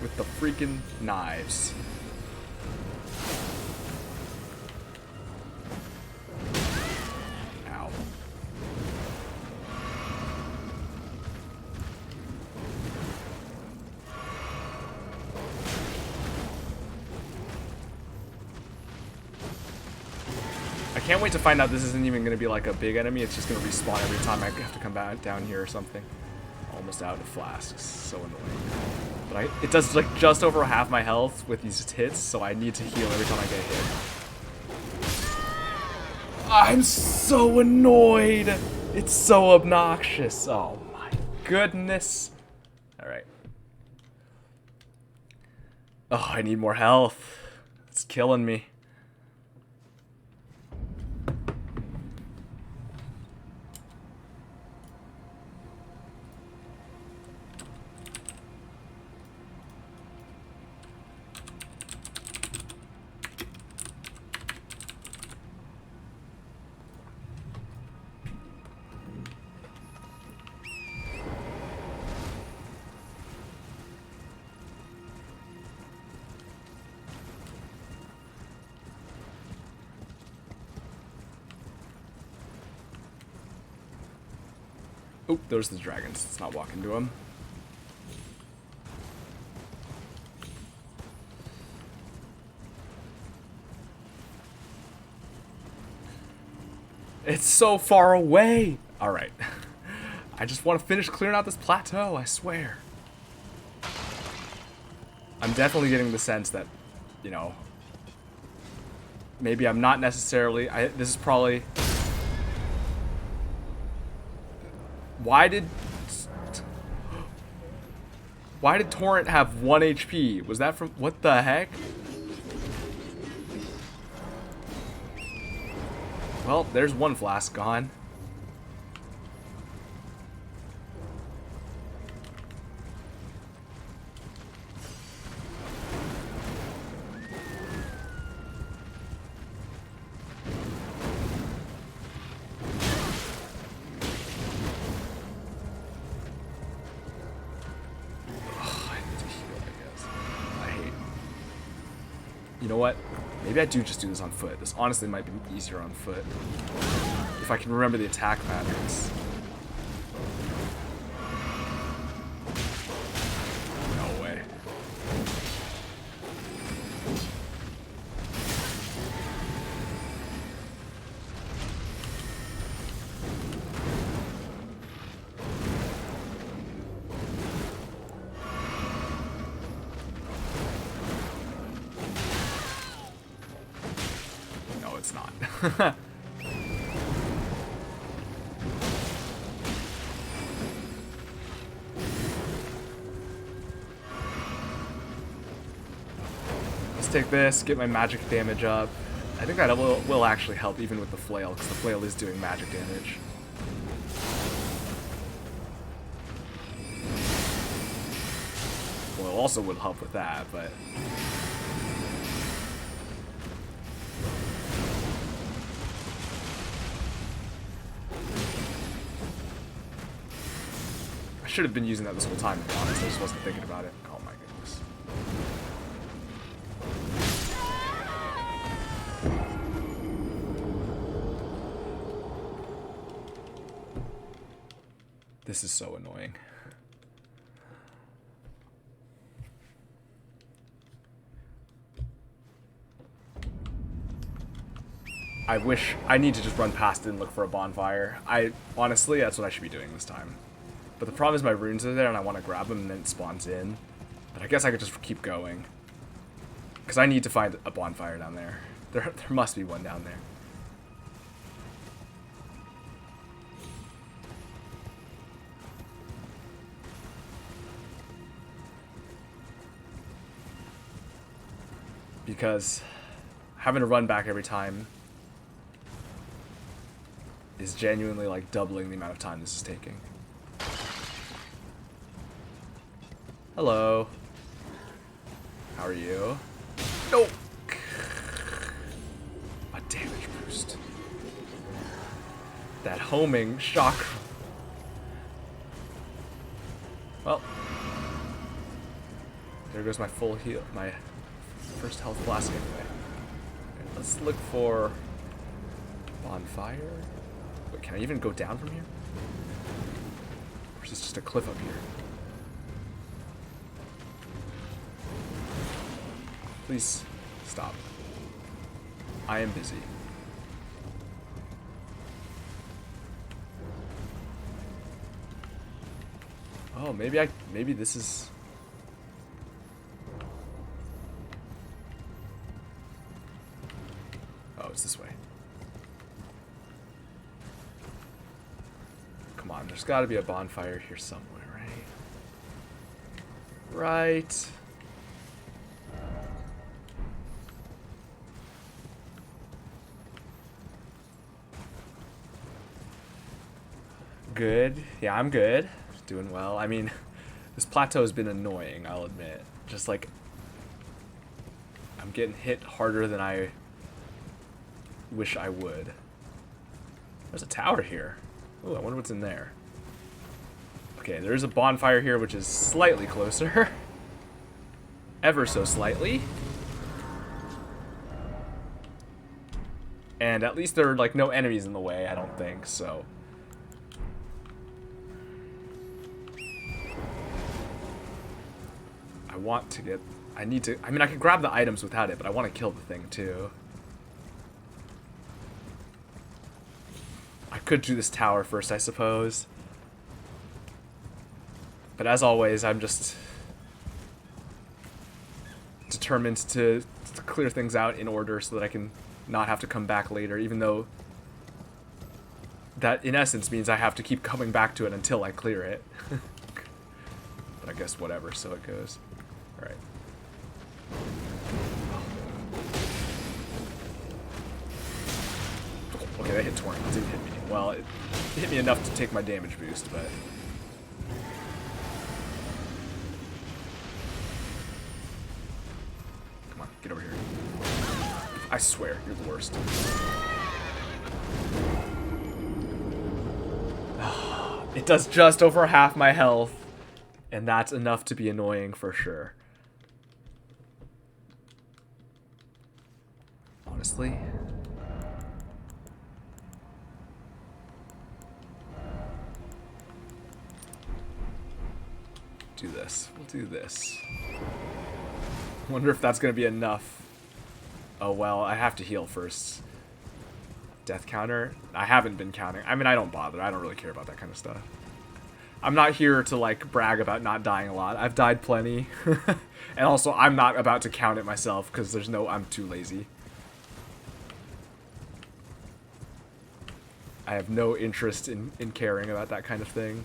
[SPEAKER 1] with the freaking knives. Ow. I can't wait to find out this isn't even going to be like a big enemy. It's just going to respawn every time I have to come back down here or something. Almost out of flasks. So annoying. But it does like just over half my health with these hits, so I need to heal every time I get hit. I'm so annoyed. It's so obnoxious. Oh my goodness. All right. Oh, I need more health. It's killing me. Oh, there's the dragons. Let's not walk into them. It's so far away. All right. I just want to finish clearing out this plateau, I swear. I'm definitely getting the sense that, you know, maybe I'm not necessarily... this is probably... Why did Torrent have 1 HP? Was that from... What the heck? Well, there's one flask gone. You know what? Maybe I do just do this on foot. This honestly might be easier on foot. If I can remember the attack patterns. No way. It's not. take this, get my magic damage up. I think that will actually help even with the flail, because the flail is doing magic damage. Well, also would help with that, but... I should have been using that this whole time, to be honest. I just wasn't thinking about it. Oh my goodness. This is so annoying. I need to just run past it and look for a bonfire. Honestly, that's what I should be doing this time. But the problem is my runes are there and I want to grab them and then it spawns in. But I guess I could just keep going. Because I need to find a bonfire down there. There must be one down there. Because having to run back every time is genuinely like doubling the amount of time this is taking. Hello. How are you? No! A damage boost. That homing shock. Well. There goes my full heal, my first health blast anyway. Okay, let's look for bonfire. Wait, can I even go down from here? Or is this just a cliff up here? Please stop. I am busy. Oh, maybe this is... Oh, it's this way. Come on, there's got to be a bonfire here somewhere, right? Right. Good. Yeah, I'm good. Doing well. I mean, this plateau has been annoying, I'll admit. Just like, I'm getting hit harder than I wish I would. There's a tower here. Oh, I wonder what's in there. Okay, there's a bonfire here, which is slightly closer. Ever so slightly. And at least there are, like, no enemies in the way, I don't think, so... I mean, I can grab the items without it, but I want to kill the thing, too. I could do this tower first, I suppose. But as always, I'm just determined to clear things out in order so that I can not have to come back later, even though that, in essence, means I have to keep coming back to it until I clear it. But I guess whatever, so it goes. Alright. Okay, that hit 20. It didn't hit me. Well, it hit me enough to take my damage boost, but... Come on, get over here. I swear, you're the worst. It does just over half my health, and that's enough to be annoying for sure. Honestly. Do this. We'll do this. Wonder if that's gonna be enough. Oh well, I have to heal first. Death counter? I haven't been counting. I mean, I don't bother. I don't really care about that kind of stuff. I'm not here to, like, brag about not dying a lot. I've died plenty. And also, I'm not about to count it myself, because I'm too lazy. I have no interest in caring about that kind of thing.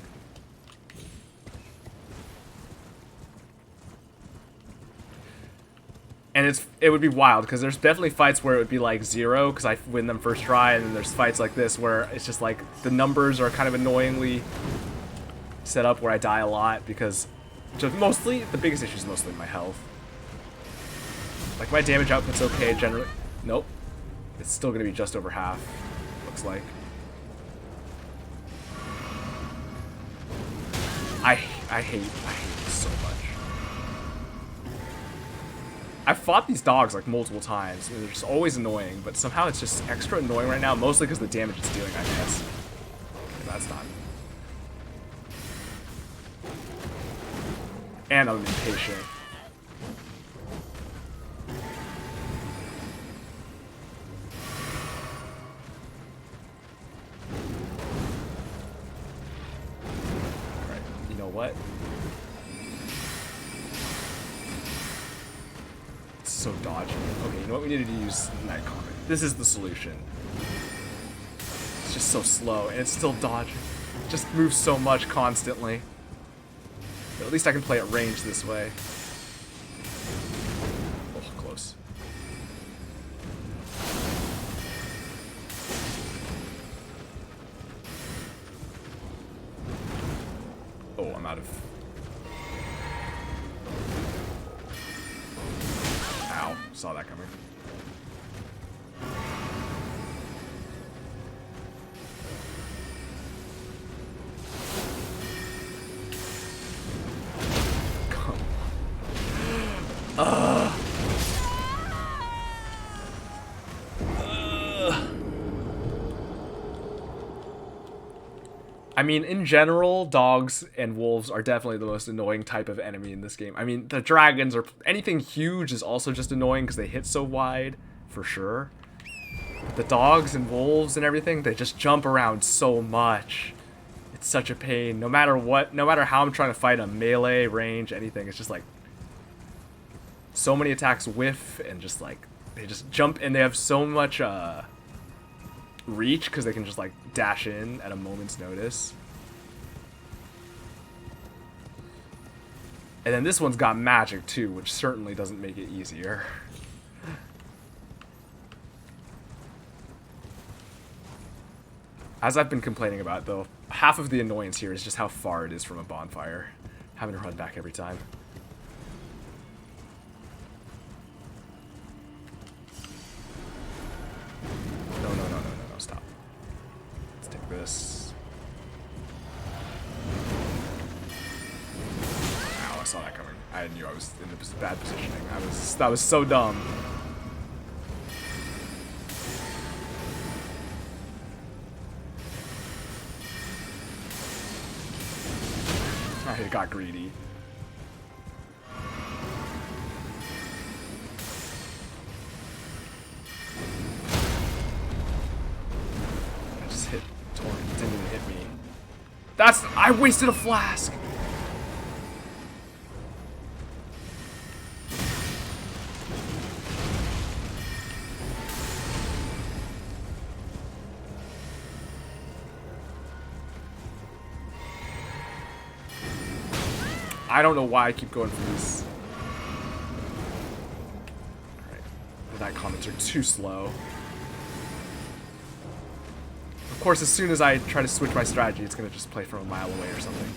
[SPEAKER 1] And And it would be wild, because there's definitely fights where it would be like 0, because I win them first try, and then there's fights like this where it's just like the numbers are kind of annoyingly set up where I die a lot, because just mostly, the biggest issue is mostly my health. Like, my damage output's okay generally. Nope. It's still going to be just over half, looks like. I hate this so much. I've fought these dogs like multiple times, and they're just always annoying, but somehow it's just extra annoying right now, mostly because the damage it's dealing, I guess. That's not. And I'm impatient. Alright, you know what? It's so dodgy. Okay, you know what? We needed to use Night Comet. This is the solution. It's just so slow, and it's still dodging. It just moves so much constantly. But at least I can play at range this way. Oh, close. Oh, I'm out of... Ow, saw that coming. I mean, in general, dogs and wolves are definitely the most annoying type of enemy in this game. I mean, the dragons or anything huge is also just annoying because they hit so wide, for sure. But the dogs and wolves and everything, they just jump around so much. It's such a pain. No matter what, no matter how I'm trying to fight them, melee, range, anything, it's just like so many attacks whiff and just like they just jump, and they have so much reach because they can just like dash in at a moment's notice. And then this one's got magic too, which certainly doesn't make it easier. As I've been complaining about, though, half of the annoyance here is just how far it is from a bonfire. Having to run back every time. No, stop. Let's take this. Ow, I saw that coming. I knew I was in the bad positioning. That was so dumb. I got greedy. I just hit Torrent. It didn't even hit me. I wasted a flask! I don't know why I keep going for these. Alright. The night comments are too slow. Of course, as soon as I try to switch my strategy, it's going to just play from a mile away or something.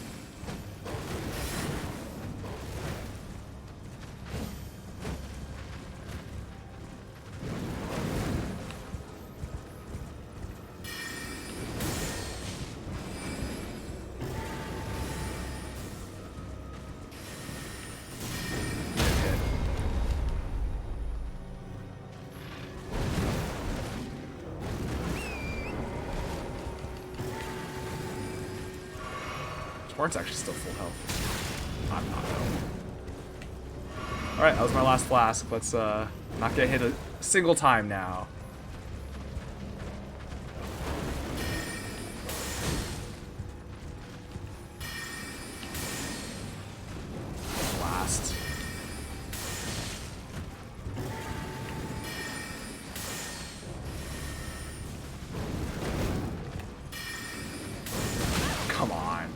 [SPEAKER 1] Torrent's actually still full health. I'm not though. Alright, that was my last flask. Let's not get hit a single time now. Blast. Come on.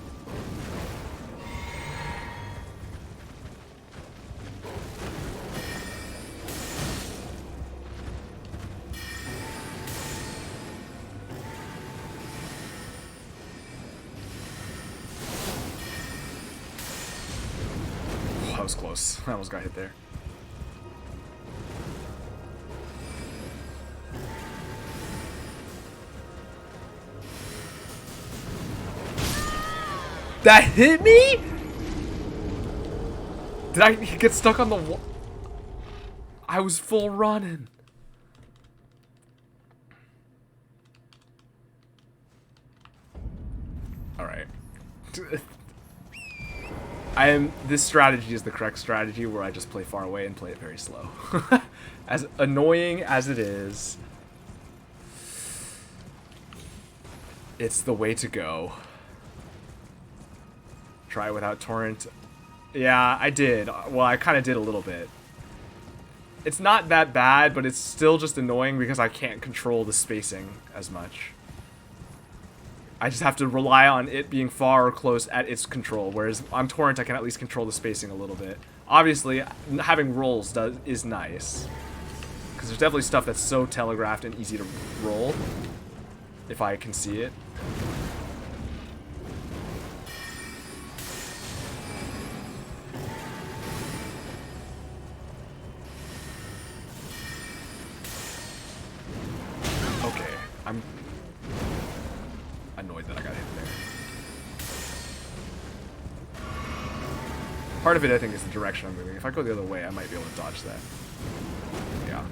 [SPEAKER 1] was close. I almost got hit there. That hit me? Did I get stuck on the wall? I was full running. Alright. This strategy is the correct strategy where I just play far away and play it very slow. As annoying as it is, it's the way to go. Try without torrent. Yeah, I did. Well, I kind of did a little bit. It's not that bad, but it's still just annoying because I can't control the spacing as much. I just have to rely on it being far or close at its control, whereas on torrent I can at least control the spacing a little bit. Obviously, having rolls is nice, because there's definitely stuff that's so telegraphed and easy to roll if I can see it. I'm annoyed that I got hit there. Part of it, I think, is the direction I'm moving. If I go the other way, I might be able to dodge that. Yeah.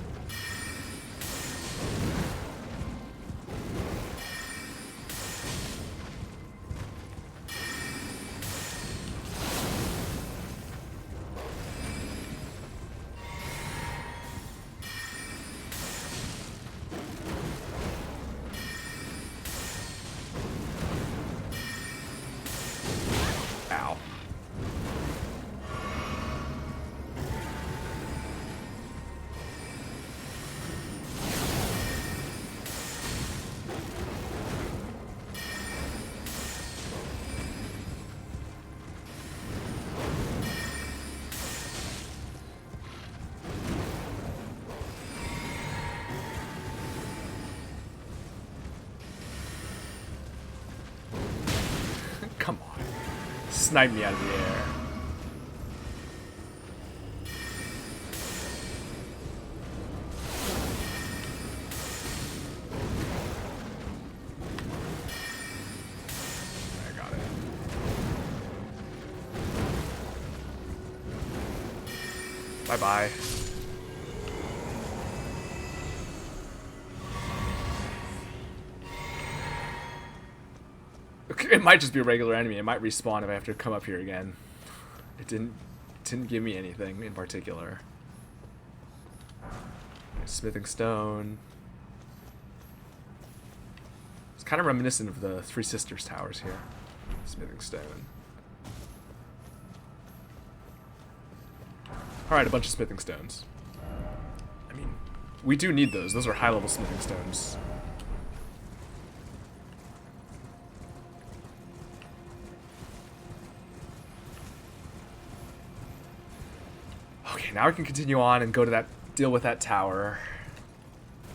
[SPEAKER 1] Come on. Snipe me out of the air. I got it. Bye-bye. It might just be a regular enemy. It might respawn if I have to come up here again. It didn't give me anything in particular. Smithing stone. It's kind of reminiscent of the Three Sisters towers here. Smithing stone. Alright, a bunch of smithing stones. I mean, we do need those. Those are high-level smithing stones. Okay, now I can continue on and go to that, deal with that tower.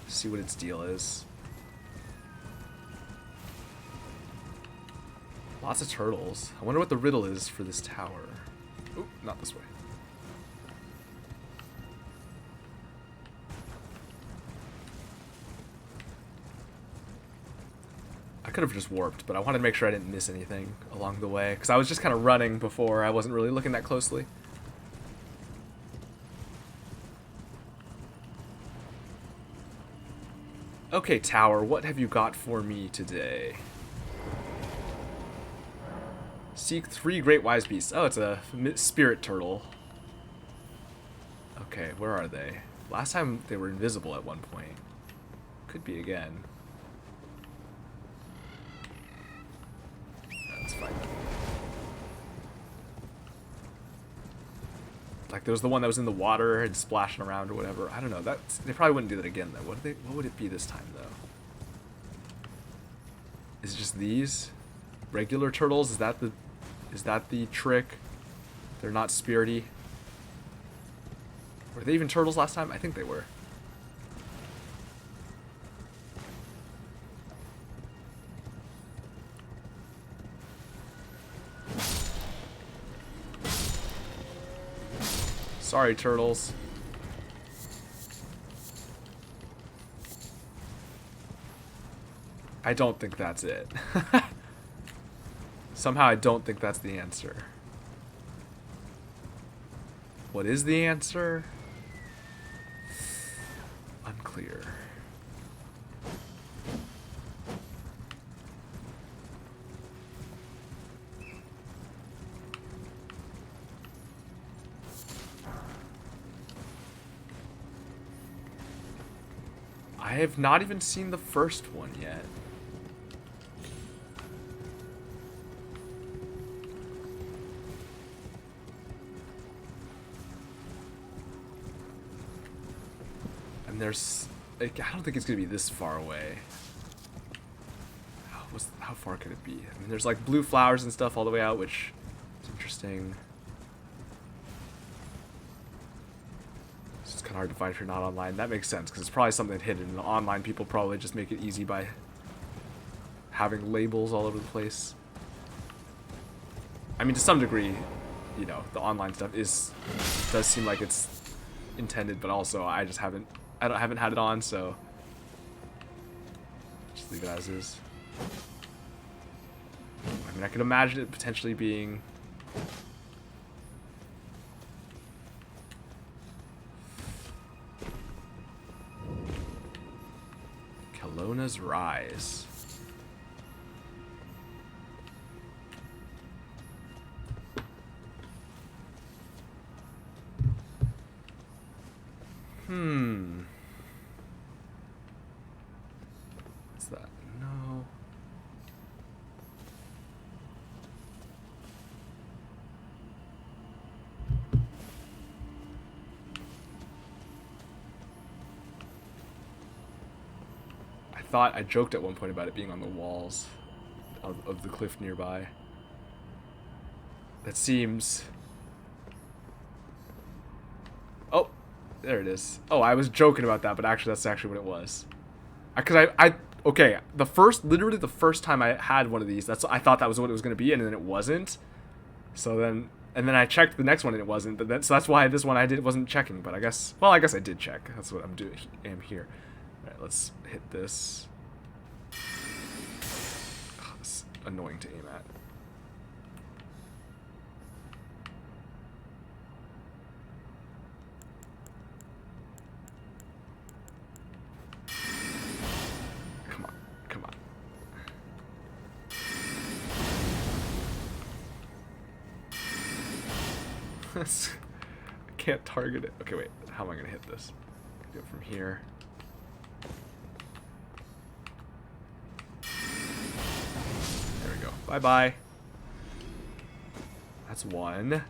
[SPEAKER 1] See what its deal is. Lots of turtles. I wonder what the riddle is for this tower. Oop, not this way. I could have just warped, but I wanted to make sure I didn't miss anything along the way, because I was just kind of running before. I wasn't really looking that closely. Okay, tower, what have you got for me today? Seek 3 great wise beasts. Oh, it's a spirit turtle. Okay, where are they? Last time they were invisible at one point. Could be again. That's fine. Like there was the one that was in the water and splashing around or whatever. I don't know. They probably wouldn't do that again though. What would it be this time though? Is it just these regular turtles? Is that the trick? They're not spirity. Were they even turtles last time? I think they were. Sorry, turtles. I don't think that's it. Somehow I don't think that's the answer. What is the answer? Unclear. I have not even seen the first one yet. And there's, like, I don't think it's gonna be this far away. How far could it be? I mean, there's like blue flowers and stuff all the way out, which is interesting. It's kind of hard to find if you're not online. That makes sense, because it's probably something hidden. And online people probably just make it easy by having labels all over the place. I mean, to some degree, you know, the online stuff does seem like it's intended, but also I haven't had it on, so just leave it as is. I mean, I could imagine it potentially being Kelowna's Rise. What's that? No. I joked at one point about it being on the walls of the cliff nearby. That seems... Oh, there it is. Oh, I was joking about that, but actually that's actually what it was. Because okay, literally the first time I had one of these, I thought that was what it was going to be, and then it wasn't. So then, and then I checked the next one and it wasn't. But so that's why this one wasn't checking. But I guess I did check. That's what I'm doing. I'm here. All right, let's hit this. Oh, it's annoying to aim at. Come on. I can't target it. Okay, wait. How am I gonna hit this? Do it from here. There we go. Bye-bye. That's one.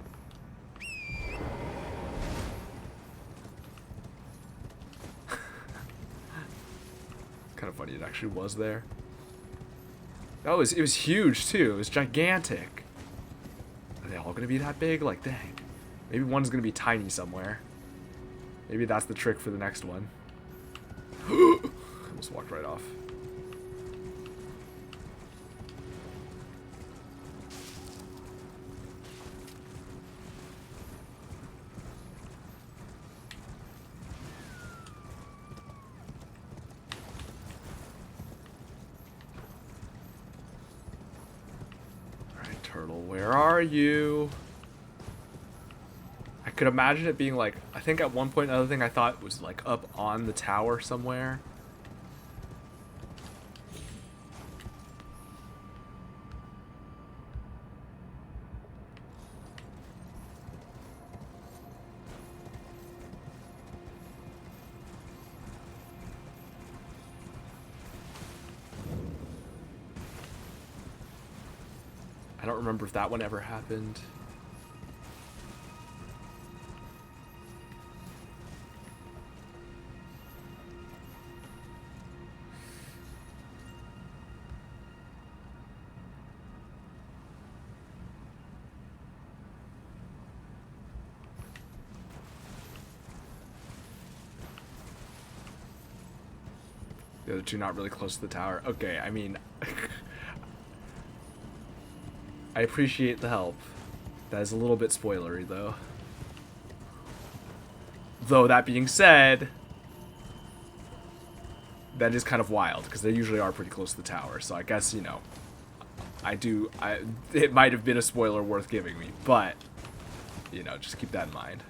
[SPEAKER 1] Kind of funny it actually was there. Oh, it was huge too. It was gigantic. Are they all gonna be that big? Like, dang. Maybe one's gonna be tiny somewhere. Maybe that's the trick for the next one. Almost walked right off. Alright, turtle, where are you? I could imagine it being like, I think at one point another thing I thought was like up on the tower somewhere. I don't remember if that one ever happened. The other two not really close to the tower. Okay, I mean... I appreciate the help. That is a little bit spoilery, though. Though, that being said, that is kind of wild, because they usually are pretty close to the tower. So I guess, you know, it might have been a spoiler worth giving me, but, you know, just keep that in mind.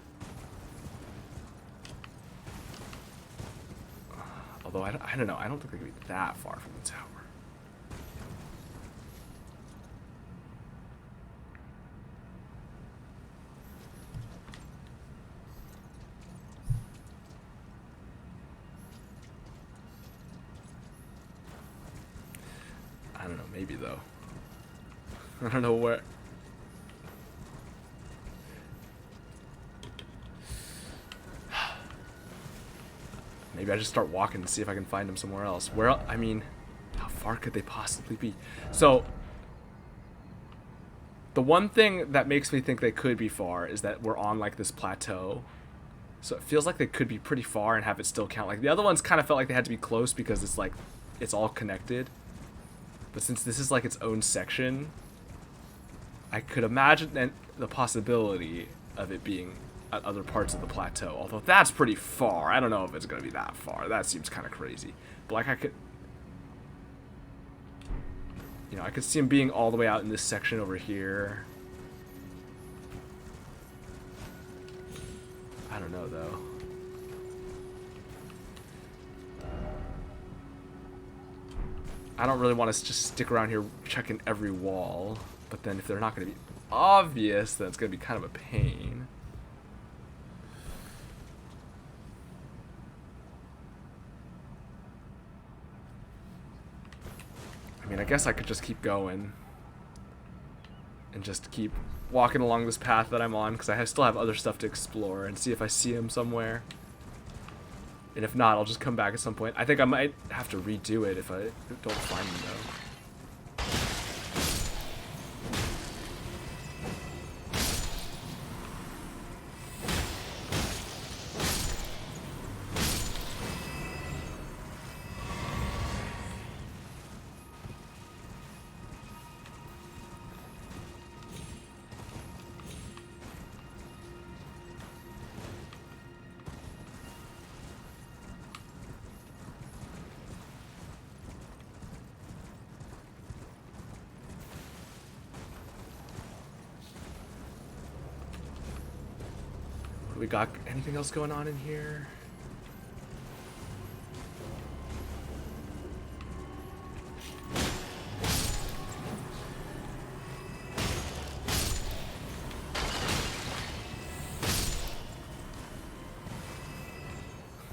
[SPEAKER 1] Although, I don't know, I don't think they could be that far from the tower. I don't know, maybe though. I don't know where. Maybe I just start walking and see if I can find them somewhere else. Where, I mean, how far could they possibly be? So, the one thing that makes me think they could be far is that we're on like this plateau. So it feels like they could be pretty far and have it still count. Like the other ones kind of felt like they had to be close because it's like, it's all connected. But since this is like its own section, I could imagine the possibility of it being at other parts of the plateau. Although that's pretty far. I don't know if it's going to be that far. That seems kind of crazy. But like I could... You know, I could see him being all the way out in this section over here. I don't know, though. I don't really want to just stick around here checking every wall. But then if they're not going to be obvious, then it's going to be kind of a pain. I mean, I guess I could just keep going and just keep walking along this path that I'm on, because I still have other stuff to explore, and see if I see him somewhere. And if not, I'll just come back at some point. I think I might have to redo it if I don't find him, though. We got anything else going on in here?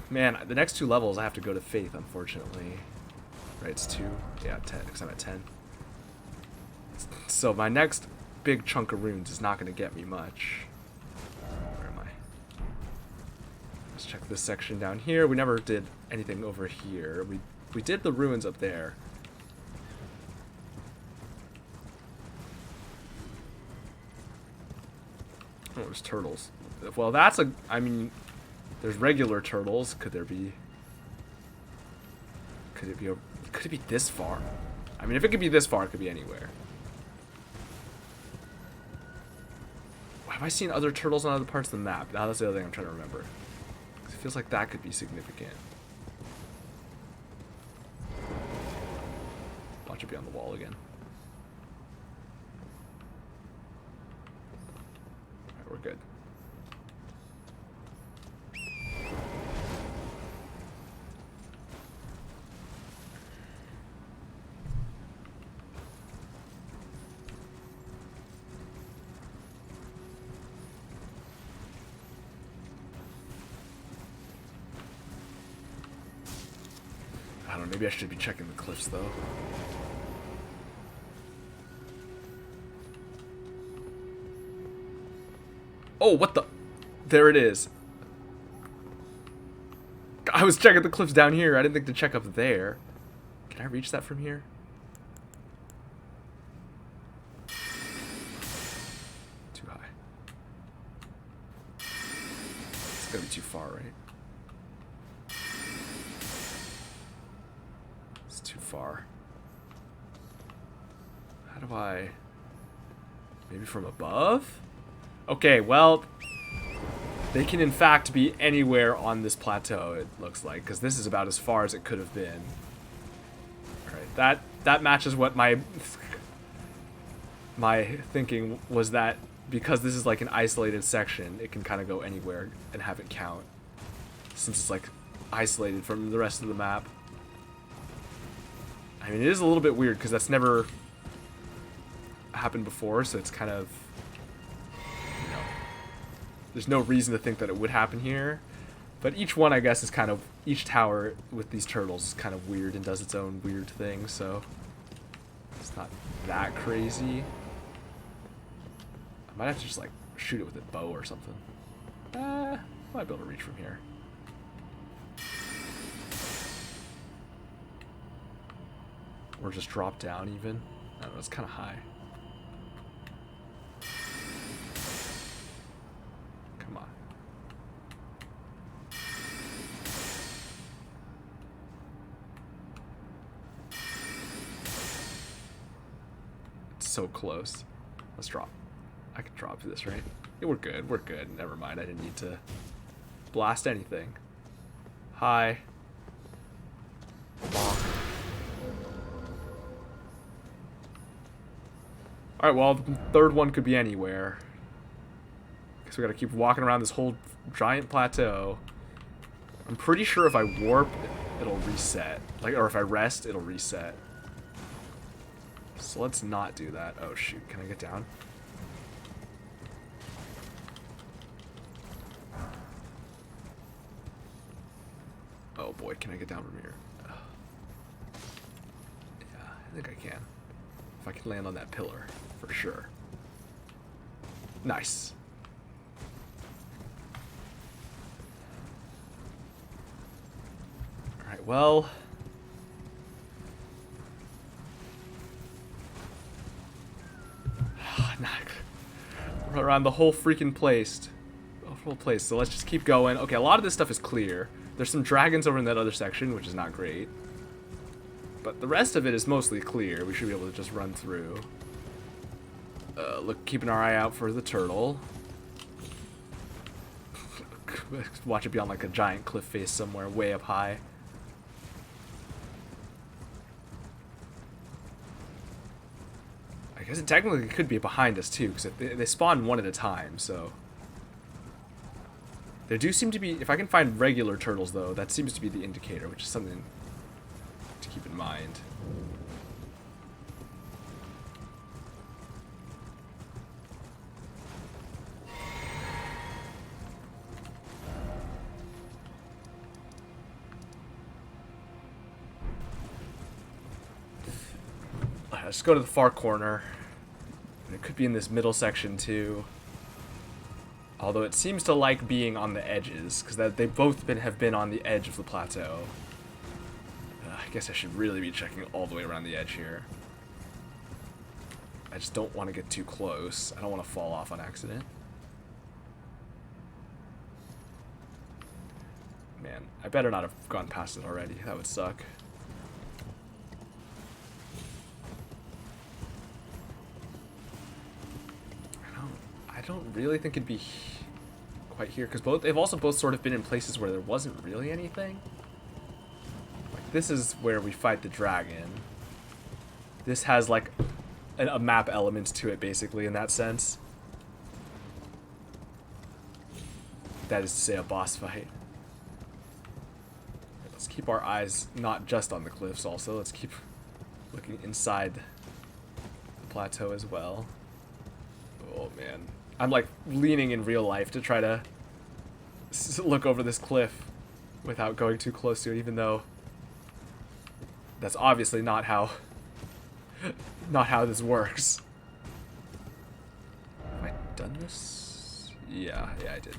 [SPEAKER 1] Man, the next 2 levels I have to go to Faith, unfortunately. Right, it's 2. Yeah, 10, because I'm at 10. So my next big chunk of runes is not going to get me much. Let's check this section down here. We never did anything over here. We did the ruins up there. Oh, there's turtles. Well, that's a... I mean, there's regular turtles. Could there be... Could it be this far? I mean, if it could be this far, it could be anywhere. Have I seen other turtles on other parts of the map? Now that's the other thing I'm trying to remember. It feels like that could be significant. Watch it be on the wall again. Alright, we're good. I don't know, maybe I should be checking the cliffs, though. Oh, what the? There it is. I was checking the cliffs down here. I didn't think to check up there. Can I reach that from here? Too high. It's gonna be too far, right? Too far. How do I... Maybe from above? Okay, well... They can in fact be anywhere on this plateau, it looks like, because this is about as far as it could have been. Alright, that matches what my thinking was, that because this is like an isolated section, it can kind of go anywhere and have it count, since it's like isolated from the rest of the map. I mean, it is a little bit weird because that's never happened before, so it's kind of, you know, there's no reason to think that it would happen here. But each one, I guess, is kind of, each tower with these turtles is kind of weird and does its own weird thing, so it's not that crazy. I might have to just, like, shoot it with a bow or something. I might be able to reach from here. Or just drop down even. I don't know, it's kind of high. Come on. It's so close. Let's drop. I can drop this, right? Yeah, we're good. We're good. Never mind. I didn't need to blast anything. Hi. Alright, well, the third one could be anywhere. Guess we gotta keep walking around this whole giant plateau. I'm pretty sure if I warp, it'll reset. Like, or if I rest, it'll reset. So let's not do that. Oh, shoot. Can I get down? Oh, boy. Can I get down from here? Yeah, I think I can. If I can land on that pillar, for sure. Nice. Alright, well. Run around the whole freaking place. So let's just keep going. Okay, a lot of this stuff is clear. There's some dragons over in that other section, which is not great. But the rest of it is mostly clear. We should be able to just run through. Keeping our eye out for the turtle. Watch it be on like a giant cliff face somewhere way up high. I guess it technically could be behind us too, because they spawn one at a time, so. There do seem to be, if I can find regular turtles though, that seems to be the indicator, which is something to keep in mind. Let's go to the far corner. It could be in this middle section too. Although it seems to like being on the edges, because they both have been on the edge of the plateau. I guess I should really be checking all the way around the edge here. I just don't want to get too close. I don't want to fall off on accident. Man, I better not have gone past it already. That would suck. I don't really think it'd be quite here, because they've also both sort of been in places where there wasn't really anything. Like, this is where we fight the dragon. This has like a map element to it, basically, in that sense. That is to say, a boss fight. Let's keep our eyes not just on the cliffs also. Let's keep looking inside the plateau as well. Oh, man. I'm like leaning in real life to try to look over this cliff without going too close to it, even though that's obviously not how this works. Have I done this? Yeah, I did.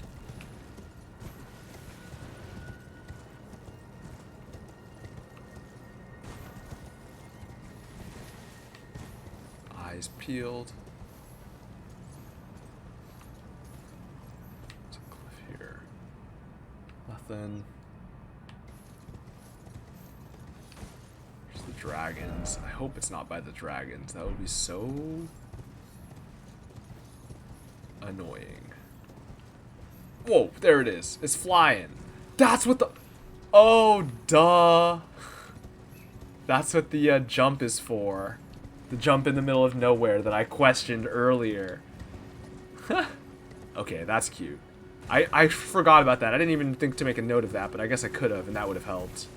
[SPEAKER 1] Eyes peeled. Nothing. There's the dragons. I hope it's not by the dragons. That would be so annoying. Whoa, there it is. It's flying. That's what the... Oh, duh. That's what the jump is for. The jump in the middle of nowhere that I questioned earlier. Okay, that's cute. I forgot about that. I didn't even think to make a note of that, but I guess I could have, and that would have helped.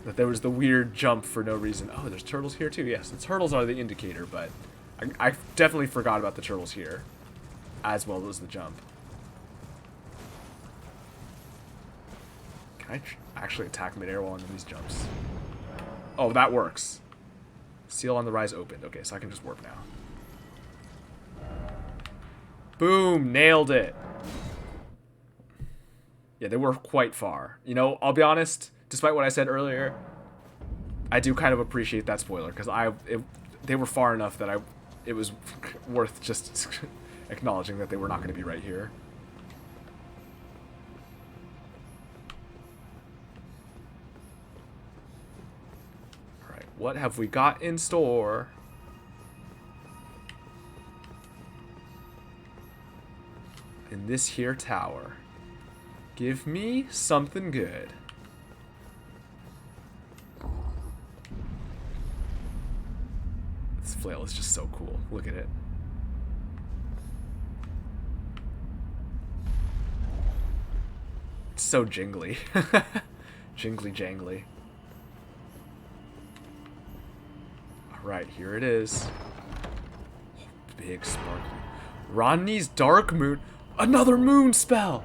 [SPEAKER 1] That there was the weird jump for no reason. Oh, there's turtles here too. Yes, the turtles are the indicator, but I definitely forgot about the turtles here, as well as the jump. Can I actually attack midair while I'm in these jumps? Oh, that works. Seal on the rise opened. Okay, so I can just warp now. Boom! Nailed it! Yeah, they were quite far. You know, I'll be honest, despite what I said earlier, I do kind of appreciate that spoiler, because they were far enough that it was worth just acknowledging that they were not going to be right here. Alright, what have we got in store? In this here tower. Give me something good. This flail is just so cool. Look at it. It's so jingly. Jingly jangly. Alright, here it is. Big sparkly. Ranni's Dark Moon. Another moon spell!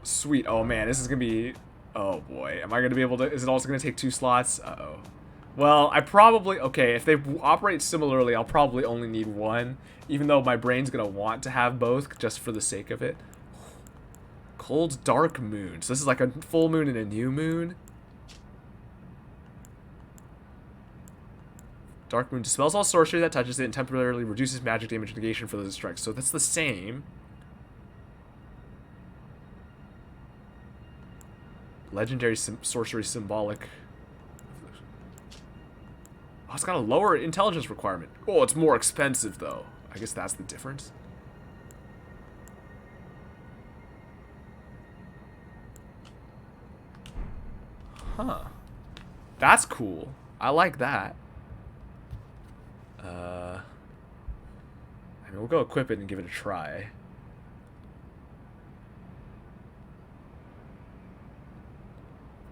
[SPEAKER 1] Sweet. Oh man, this is gonna be... Oh boy. Am I gonna be able to... Is it also gonna take 2 slots? Uh-oh. Well, I probably... Okay, if they operate similarly, I'll probably only need 1. Even though my brain's gonna want to have both, just for the sake of it. Cold Dark Moon. So this is like a full moon and a new moon? Dark Moon dispels all sorcery that touches it and temporarily reduces magic damage negation for those it strikes. So that's the same. Legendary sorcery symbolic. Oh, it's got a lower intelligence requirement. Oh, it's more expensive though. I guess that's the difference. Huh. That's cool. I like that. I mean, we'll go equip it and give it a try.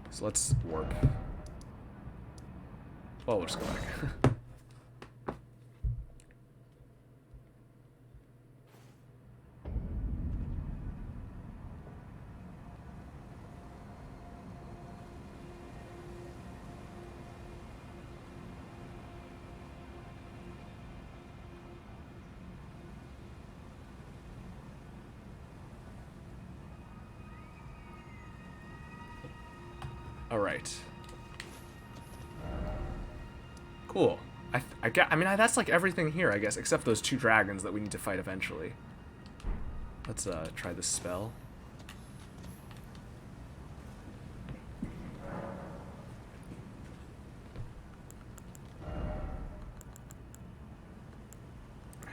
[SPEAKER 1] So let's warp. Well, we'll just go back. Alright. Cool. I mean, that's like everything here, I guess, except those 2 dragons that we need to fight eventually. Let's try this spell.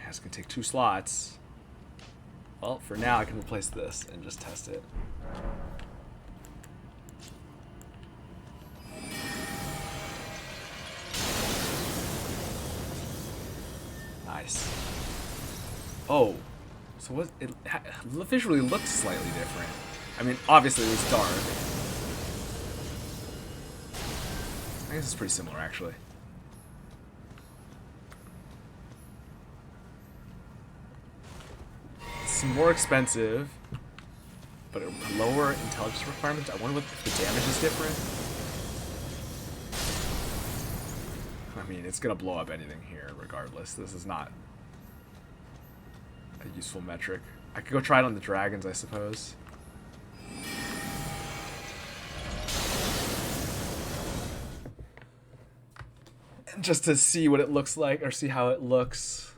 [SPEAKER 1] It's gonna take 2 slots. Well, for now I can replace this and just test it. Nice. Oh, so what? It visually looked slightly different. I mean, obviously it was dark. I guess it's pretty similar, actually. It's more expensive, but a lower intelligence requirement. I wonder if the damage is different. I mean, it's gonna blow up anything here, regardless. This is not a useful metric. I could go try it on the dragons, I suppose. Just to see what it looks like, or see how it looks.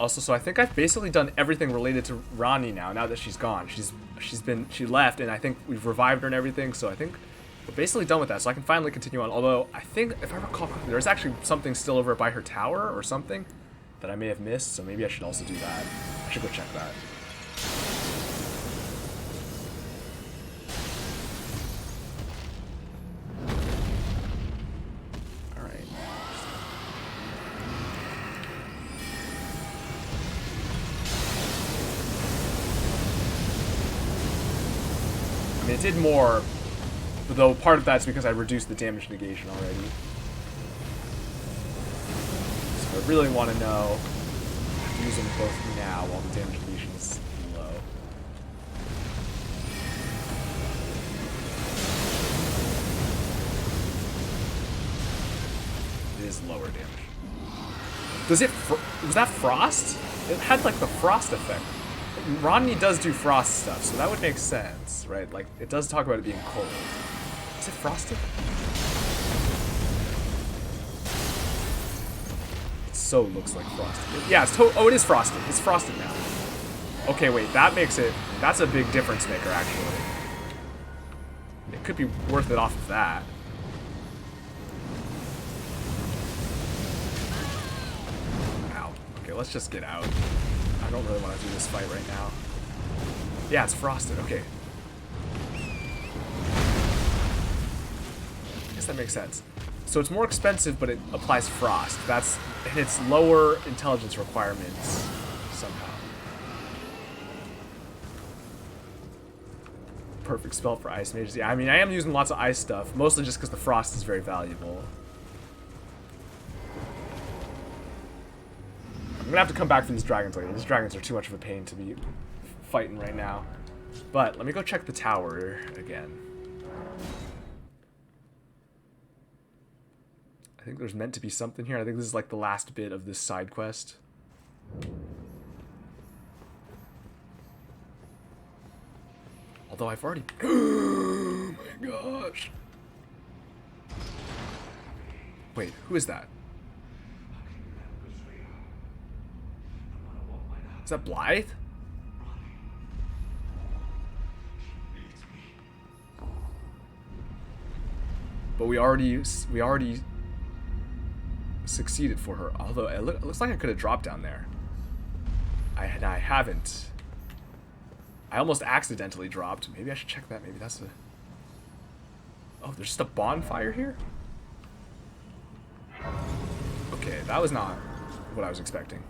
[SPEAKER 1] Also, so I think I've basically done everything related to Ranni now that she's gone. She left, and I think we've revived her and everything, so I think we're basically done with that, so I can finally continue on. Although, I think, if I recall correctly, there's actually something still over by her tower or something that I may have missed, so maybe I should also do that. I should go check that. Alright. I mean, it did more, though part of that's because I reduced the damage negation already. So I really want to know, use them both now while the damage negation is low. It is lower damage. Does it, was that frost? It had like the frost effect. Ranni does do frost stuff, so that would make sense, right? Like, it does talk about it being cold. Is it frosted? It so looks like frosted. Yeah, it's oh, it is frosted. It's frosted now. Okay, wait, that makes it... That's a big difference maker, actually. It could be worth it off of that. Ow. Okay, let's just get out. I don't really want to do this fight right now. Yeah, it's frosted. Okay. I guess that makes sense. So it's more expensive, but it applies frost. That's... And it's lower intelligence requirements somehow. Perfect spell for ice mages. Yeah, I mean, I am using lots of ice stuff, mostly just because the frost is very valuable. I'm gonna have to come back for these dragons later. These dragons are too much of a pain to be fighting right now. But let me go check the tower again. I think there's meant to be something here. I think this is like the last bit of this side quest. Although I've already... Oh my gosh. Wait, who is that? Is that Blythe? But we already succeeded for her. Although it looks like I could have dropped down there. I haven't. I almost accidentally dropped. Maybe I should check that. Maybe that's a... Oh, there's just a bonfire here? Okay, that was not what I was expecting.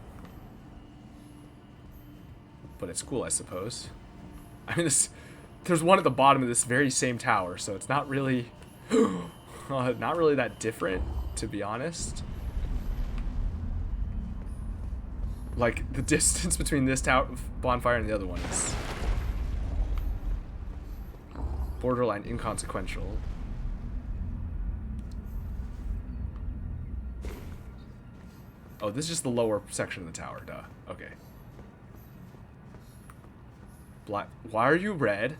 [SPEAKER 1] But it's cool, I suppose. I mean, there's one at the bottom of this very same tower, so it's not really... not really that different, to be honest. Like, the distance between this tower bonfire and the other one is... borderline inconsequential. Oh, this is just the lower section of the tower, duh. Okay. Why are you red?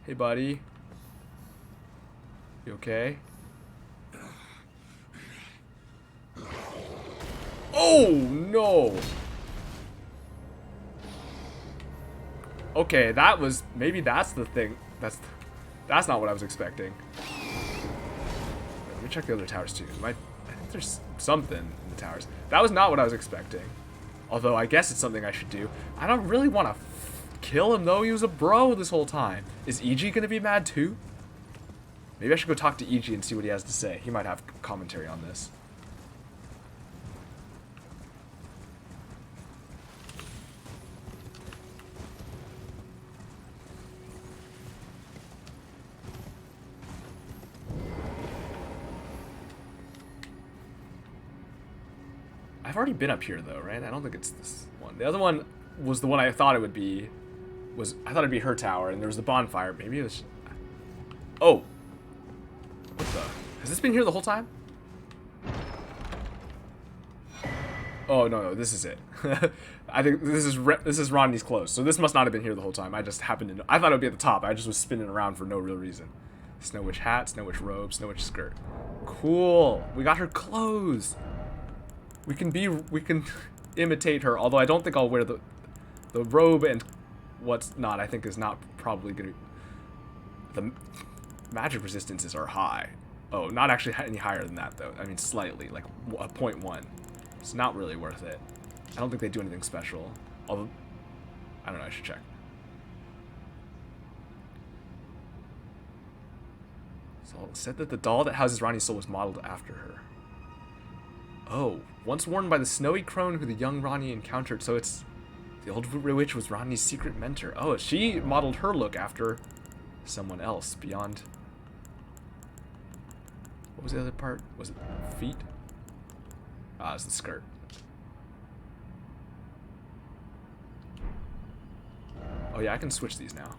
[SPEAKER 1] Hey, buddy. You okay? Oh, no! Okay, that was... Maybe that's the thing. That's not what I was expecting. Let me check the other towers, too. I think there's something in the towers. That was not what I was expecting. Although, I guess it's something I should do. I don't really want to kill him, though. He was a bro this whole time. Is EG going to be mad, too? Maybe I should go talk to EG and see what he has to say. He might have commentary on this. I've already been up here, though, right? I don't think it's this one. The other one was the one I thought it would be. I thought it'd be her tower, and there was the bonfire. Maybe it was... Oh! What the... Has this been here the whole time? Oh, no, this is it. I think this is Ranni's close, so this must not have been here the whole time. I just happened to know. I thought it would be at the top. I just was spinning around for no real reason. Snow Witch hat, Snow Witch robe, Snow Witch skirt. Cool! We got her clothes! We can imitate her, although I don't think I'll wear the robe and what's not. I think is not probably gonna. The magic resistances are high. Oh, not actually any higher than that though. I mean slightly, like a 0.1. It's not really worth it. I don't think they do anything special. Although, I don't know. I should check. So it said that the doll that houses Ranni's soul was modeled after her. Oh, once worn by the snowy crone who the young Ranni encountered. So it's the old witch was Ranni's secret mentor. Oh, she modeled her look after someone else beyond. What was the other part? Was it feet? Ah, it's the skirt. Oh yeah, I can switch these now.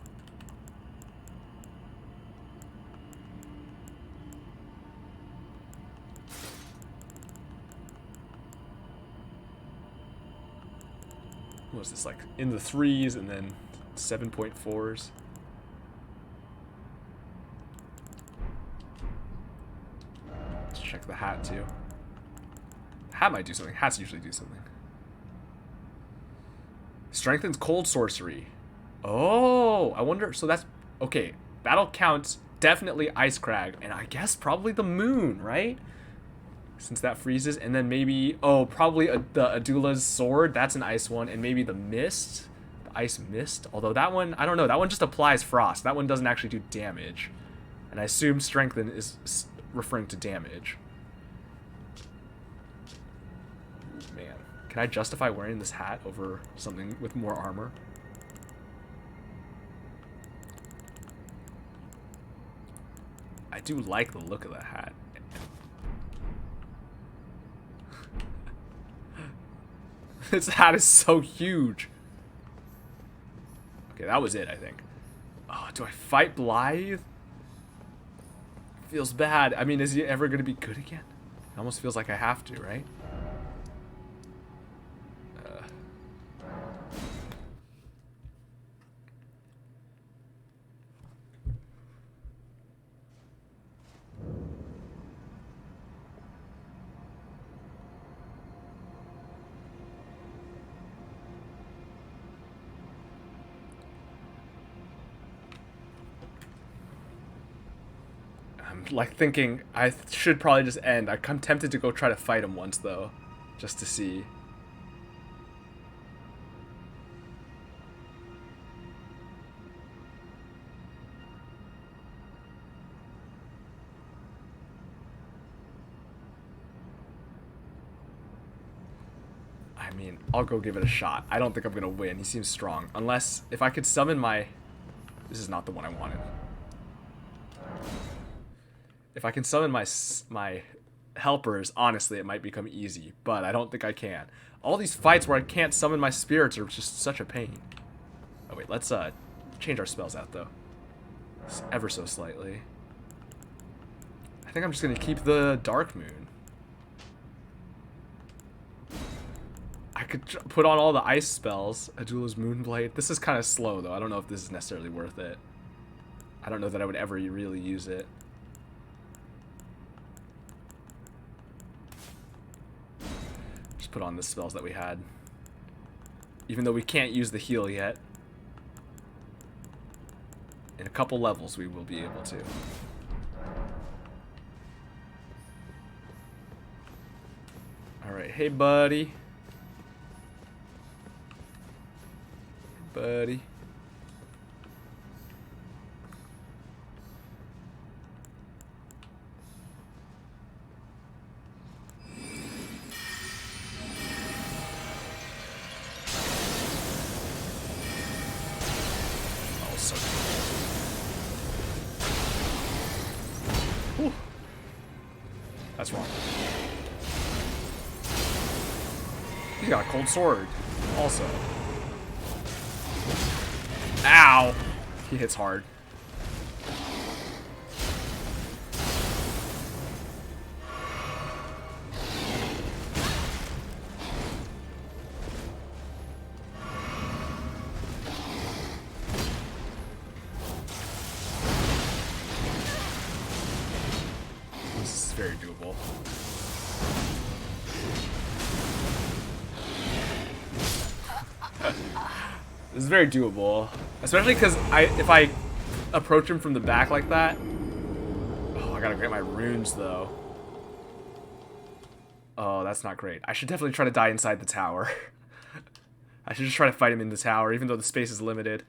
[SPEAKER 1] What was this, like in the 3s and then 7.4s? Let's check the hat too. The hat might do something. Hats usually do something. Strengthens cold sorcery. Oh, I wonder. So that's okay. That'll count. Definitely Ice Crag, and I guess probably the moon, right? Since that freezes, and then maybe probably the Adula's sword. That's an ice one, and maybe the mist, the ice mist. Although that one, I don't know. That one just applies frost. That one doesn't actually do damage, and I assume strengthen is referring to damage. Ooh, man, can I justify wearing this hat over something with more armor? I do like the look of that hat. This hat is so huge. Okay, that was it, I think. Oh, do I fight Blythe? Feels bad. I mean, is he ever going to be good again? It almost feels like I have to, right? Like thinking I should probably just end. I'm tempted to go try to fight him once though, just to see. I mean, I'll go give it a shot. I don't think I'm gonna win. He seems strong. Unless if I could summon my. This is not the one I wanted. If I can summon my helpers, honestly, it might become easy, but I don't think I can. All these fights where I can't summon my spirits are just such a pain. Oh wait, let's change our spells out though, ever so slightly. I think I'm just gonna keep the Dark Moon. I could put on all the ice spells. Adula's Moonblade. This is kind of slow though. I don't know if this is necessarily worth it. I don't know that I would ever really use it. Put on the spells that we had, even though we can't use the heal yet. In a couple levels we will be able to. Alright, hey buddy. Buddy. That's wrong. He's got a cold sword, also. Ow! He hits hard. Very doable. This is very doable. Especially because if I approach him from the back like that... Oh, I gotta get my runes, though. Oh, that's not great. I should definitely try to die inside the tower. I should just try to fight him in the tower, even though the space is limited.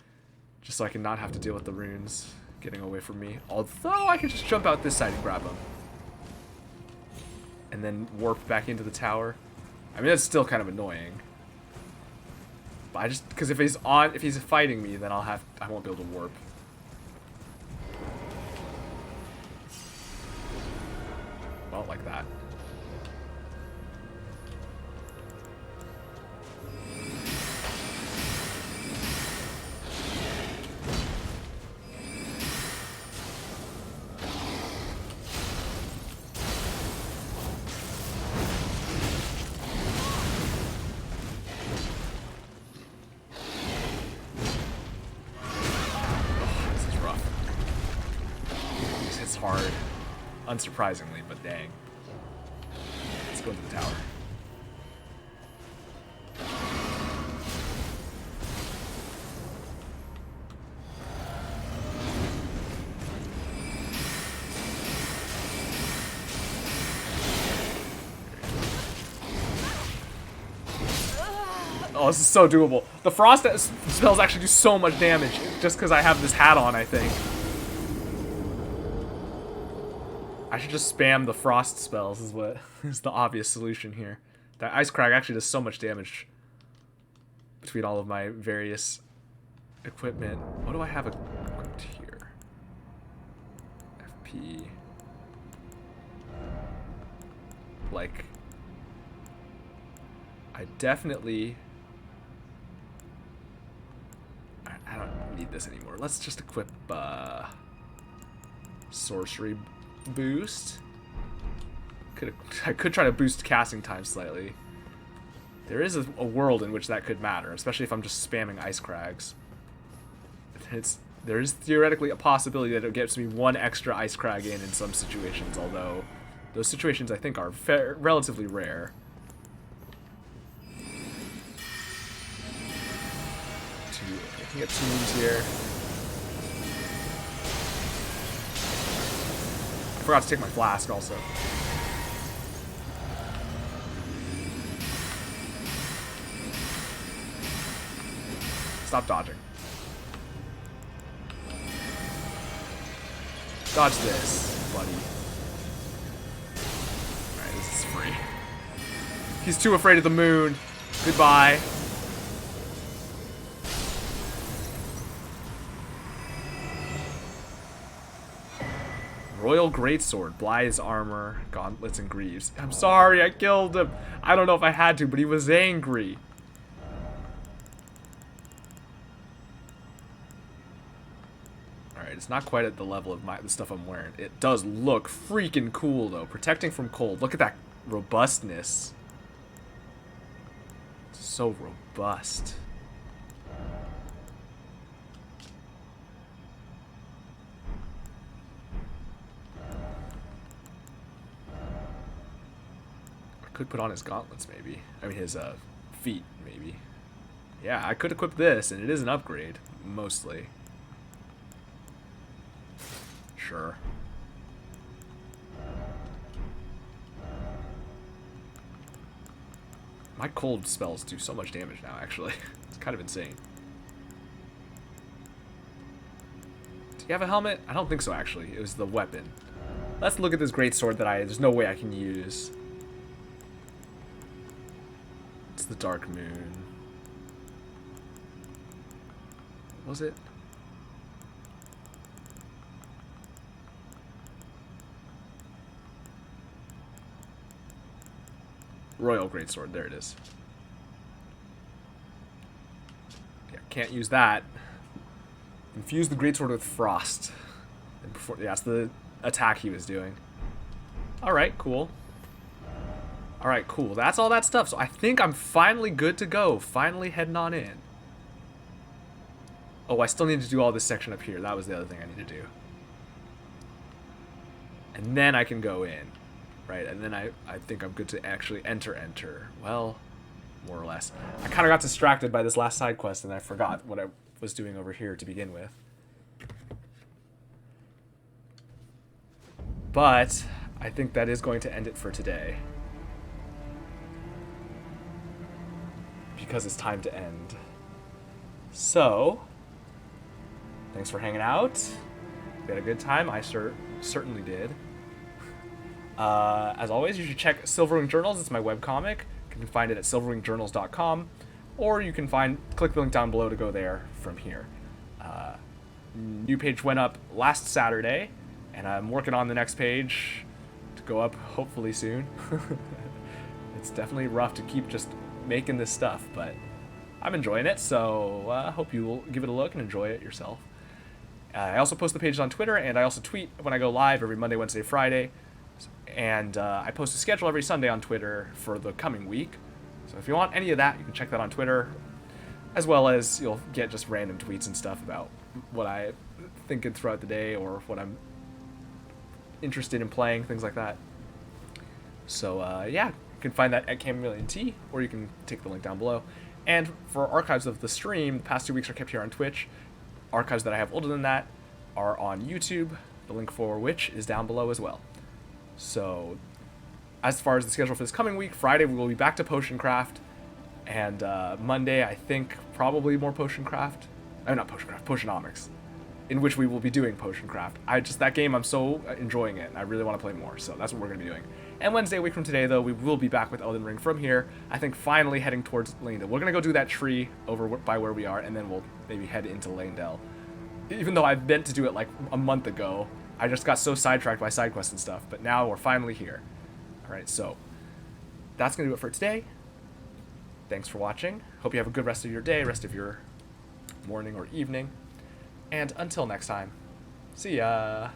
[SPEAKER 1] Just so I can not have to deal with the runes getting away from me. Although, I could just jump out this side and grab him. And then warp back into the tower. I mean, that's still kind of annoying. But I just... Because if he's fighting me, then I won't be able to warp. Well, like that. Hard, unsurprisingly, but dang. Let's go to the tower. Oh, this is so doable. The frost spells actually do so much damage just because I have this hat on, I think. I should just spam the frost spells is what is the obvious solution here. That ice crag actually does so much damage between all of my various equipment. What do I have equipped here? FP. Like, I definitely... I don't need this anymore. Let's just equip sorcery boost. I could try to boost casting time slightly. There is a world in which that could matter, especially if I'm just spamming ice crags. There is theoretically a possibility that it gets me one extra ice crag in some situations, although those situations I think are relatively rare. I can get 2 moves here. I forgot to take my flask also. Stop dodging. Dodge this, buddy. Alright, this is free. He's too afraid of the moon. Goodbye. Royal Greatsword, Blythe's armor, gauntlets, and greaves. I'm sorry, I killed him. I don't know if I had to, but he was angry. Alright, it's not quite at the level of the stuff I'm wearing. It does look freaking cool, though. Protecting from cold. Look at that robustness. It's so robust. Could put on his gauntlets, maybe. I mean, his feet, maybe. Yeah, I could equip this, and it is an upgrade, mostly. Sure. My cold spells do so much damage now, actually. It's kind of insane. Do you have a helmet? I don't think so, actually. It was the weapon. Let's look at this greatsword that there's no way I can use. It's the Dark Moon. What was it? Royal Greatsword, there it is. Yeah, can't use that. Infuse the Greatsword with Frost. And before, yeah, that's the attack he was doing. Alright, cool. Alright, cool. That's all that stuff. So I think I'm finally good to go. Finally heading on in. Oh, I still need to do all this section up here. That was the other thing I need to do. And then I can go in. Right, and then I think I'm good to actually enter. Well, more or less. I kind of got distracted by this last side quest, and I forgot what I was doing over here to begin with. But I think that is going to end it for today, because it's time to end. So, thanks for hanging out. We had a good time. I certainly did. As always, you should check Silverwing Journals. It's my webcomic. You can find it at silverwingjournals.com, or you can click the link down below to go there from here. New page went up last Saturday, and I'm working on the next page to go up hopefully soon. It's definitely rough to keep just making this stuff, but I'm enjoying it, so I hope you will give it a look and enjoy it yourself. I also post the pages on Twitter, and I also tweet when I go live every Monday, Wednesday, Friday. And I post a schedule every Sunday on Twitter for the coming week. So if you want any of that, you can check that on Twitter, as well as you'll get just random tweets and stuff about what I'm thinking throughout the day or what I'm interested in playing, things like that. So yeah, you can find that at CamillionT, or you can take the link down below. And for archives of the stream, the past 2 weeks are kept here on Twitch. Archives that I have older than that are on YouTube, the link for which is down below as well. So, as far as the schedule for this coming week, Friday we will be back to Potion Craft, and Monday I think probably more Potion Craft. Not Potion Craft, Potionomics, in which we will be doing Potion Craft. That game, I'm so enjoying it, and I really want to play more, so that's what we're going to be doing. And Wednesday, a week from today, though, we will be back with Elden Ring from here, I think finally heading towards Lanedale. We're going to go do that tree over by where we are, and then we'll maybe head into Lanedale. Even though I meant to do it like a month ago, I just got so sidetracked by side quests and stuff, but now we're finally here. Alright, so that's going to do it for today. Thanks for watching. Hope you have a good rest of your day, rest of your morning or evening. And until next time, see ya!